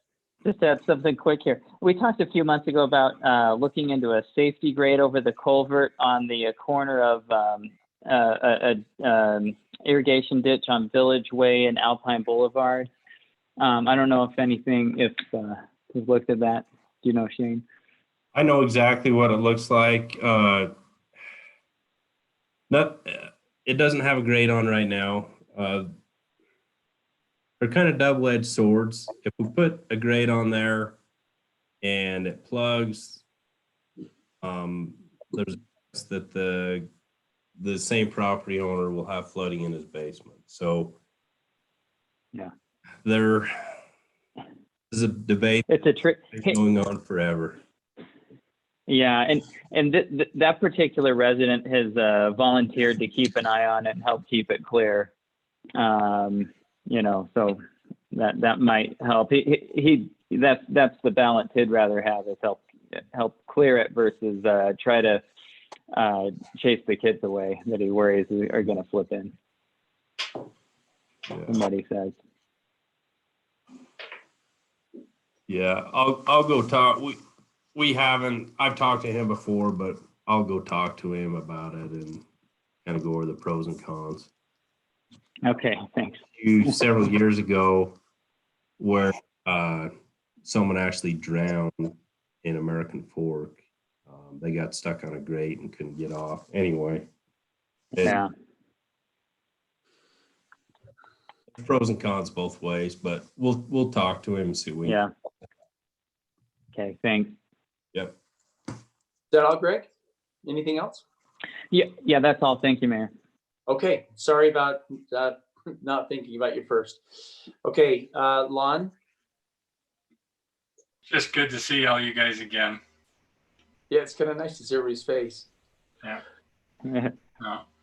E: Just to add something quick here. We talked a few months ago about looking into a safety grade over the culvert on the corner of irrigation ditch on Village Way and Alpine Boulevard. I don't know if you've looked at that. Do you know, Shane?
G: I know exactly what it looks like. It doesn't have a grade on right now. They're kind of double-edged swords. If we put a grade on there and it plugs, there's that the same property owner will have flooding in his basement. So
E: yeah,
G: there's a debate.
E: It's a trick
G: going on forever.
E: Yeah, and that particular resident has volunteered to keep an eye on it and help keep it clear. So that might help. That's the balance he'd rather have, is help clear it versus try to chase the kids away that he worries are going to flip in.
G: Yeah.
E: From what he says.
G: Yeah, I'll go talk. I've talked to him before, but I'll go talk to him about it and kind of go over the pros and cons.
E: Okay, thanks.
G: Several years ago, where someone actually drowned in American Fork. They got stuck on a grate and couldn't get off. Anyway,
E: yeah.
G: Pros and cons both ways, but we'll talk to him and see what.
E: Yeah. Okay, thanks.
G: Yep.
B: Is that all, Greg? Anything else?
E: Yeah, that's all. Thank you, Mayor.
B: Okay, sorry about not thinking about you first. Okay, Lon?
D: Just good to see all you guys again.
B: Yeah, it's kind of nice to see everybody's face.
D: Yeah.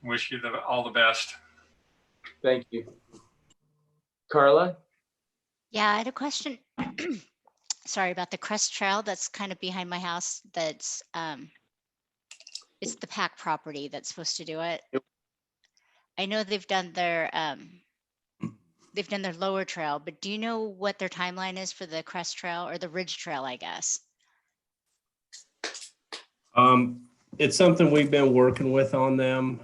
D: Wish you all the best.
B: Thank you. Carla?
J: Yeah, I had a question. Sorry about the Crest Trail that's kind of behind my house. That's it's the PAC property that's supposed to do it.
B: Yep.
J: I know they've done their lower trail, but do you know what their timeline is for the Crest Trail or the Ridge Trail, I guess?
G: It's something we've been working with on them.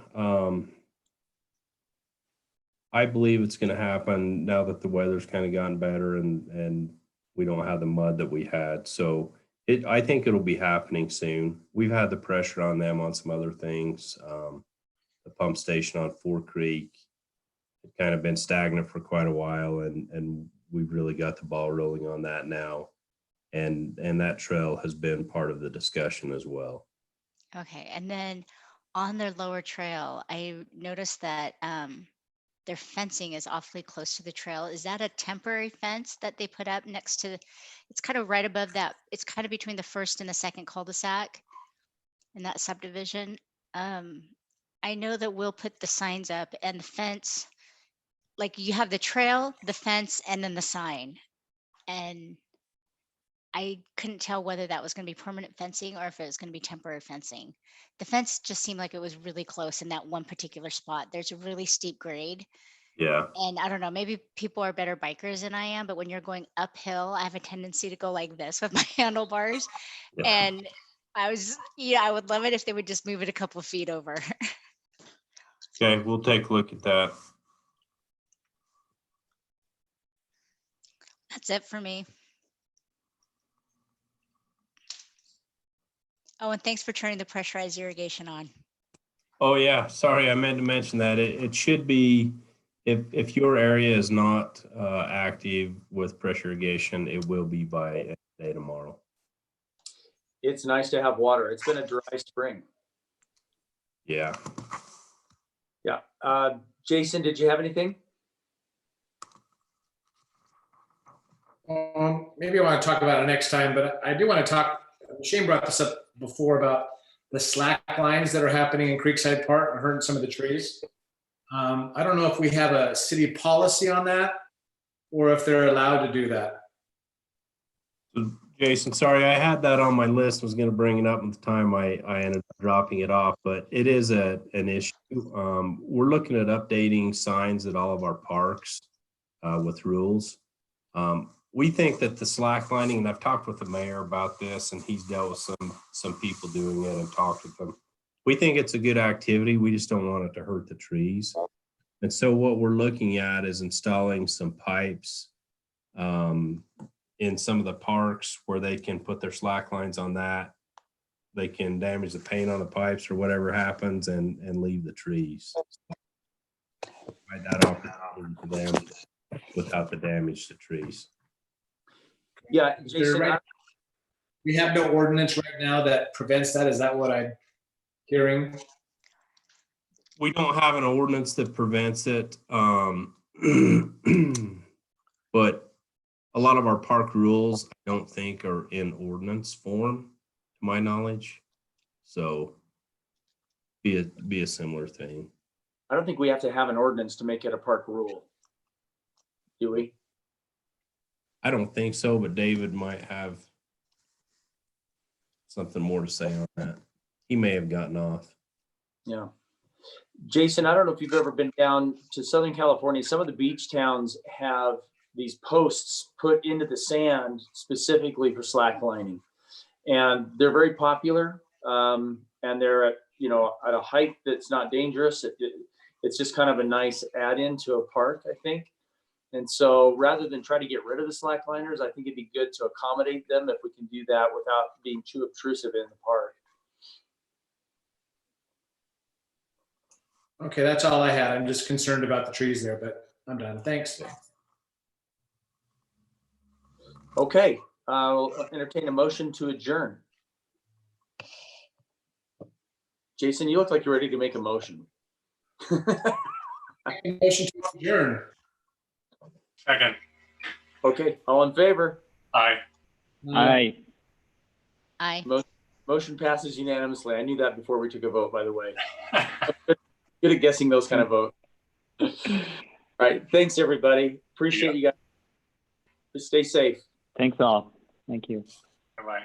G: I believe it's going to happen now that the weather's kind of gotten better and we don't have the mud that we had. So I think it'll be happening soon. We've had the pressure on them on some other things. The pump station on Fore Creek had kind of been stagnant for quite a while, and we've really got the ball rolling on that now. And that trail has been part of the discussion as well.
J: Okay, and then on their lower trail, I noticed that their fencing is awfully close to the trail. Is that a temporary fence that they put up next to, it's kind of right above that, it's kind of between the first and the second cul-de-sac in that subdivision. I know that we'll put the signs up and the fence, like you have the trail, the fence, and then the sign. And I couldn't tell whether that was going to be permanent fencing or if it was going to be temporary fencing. The fence just seemed like it was really close in that one particular spot. There's a really steep grade.
G: Yeah.
J: And I don't know, maybe people are better bikers than I am, but when you're going uphill, I have a tendency to go like this with my handlebars.
G: Yeah.
J: And I would love it if they would just move it a couple of feet over.
G: Okay, we'll take a look at that.
J: That's it for me. Oh, and thanks for turning the pressurized irrigation on.
G: Oh yeah, sorry, I meant to mention that. It should be, if your area is not active with pressure irrigation, it will be by day tomorrow.
B: It's nice to have water. It's been a dry spring.
G: Yeah.
B: Yeah. Jason, did you have anything?
A: Maybe I want to talk about it next time, but I do want to talk, Shane brought this up before about the slack lines that are happening in Creekside Park. I heard some of the trees. I don't know if we have a city policy on that or if they're allowed to do that.
G: So, Jason, sorry, I had that on my list, was going to bring it up at the time I ended up dropping it off, but it is an issue. We're looking at updating signs at all of our parks with rules. We think that the slacklining, and I've talked with the mayor about this, and he's dealt with some people doing it and talked with them. We think it's a good activity. We just don't want it to hurt the trees. And so what we're looking at is installing some pipes in some of the parks where they can put their slack lines on that. They can damage the paint on the pipes or whatever happens and leave the trees. Provide that opportunity to them without the damage to trees.
B: Yeah, Jason.
A: We have no ordinance right now that prevents that. Is that what I'm hearing?
G: We don't have an ordinance that prevents it, but a lot of our park rules, I don't think, are in ordinance form, to my knowledge. So be a similar thing.
B: I don't think we have to have an ordinance to make it a park rule. Do we?
G: I don't think so, but David might have something more to say on that. He may have gotten off.
B: Yeah. Jason, I don't know if you've ever been down to Southern California. Some of the beach towns have these posts put into the sand specifically for slacklining. And they're very popular. And they're at a height that's not dangerous. It's just kind of a nice add-in to a park, I think. And so rather than try to get rid of the slackliners, I think it'd be good to accommodate them if we can do that without being too obtrusive in the park.
A: Okay, that's all I had. I'm just concerned about the trees there, but I'm done. Thanks.
B: Okay, I'll entertain a motion to adjourn. Jason, you look like you're ready to make a motion.
A: Motion to adjourn.
D: Second.
B: Okay, all in favor?
D: Aye.
E: Aye.
J: Aye.
B: Motion passes unanimously. I knew that before we took a vote, by the way. Good at guessing those kind of votes. All right, thanks, everybody. Appreciate you guys. Stay safe.
E: Thanks all. Thank you.
D: Bye-bye.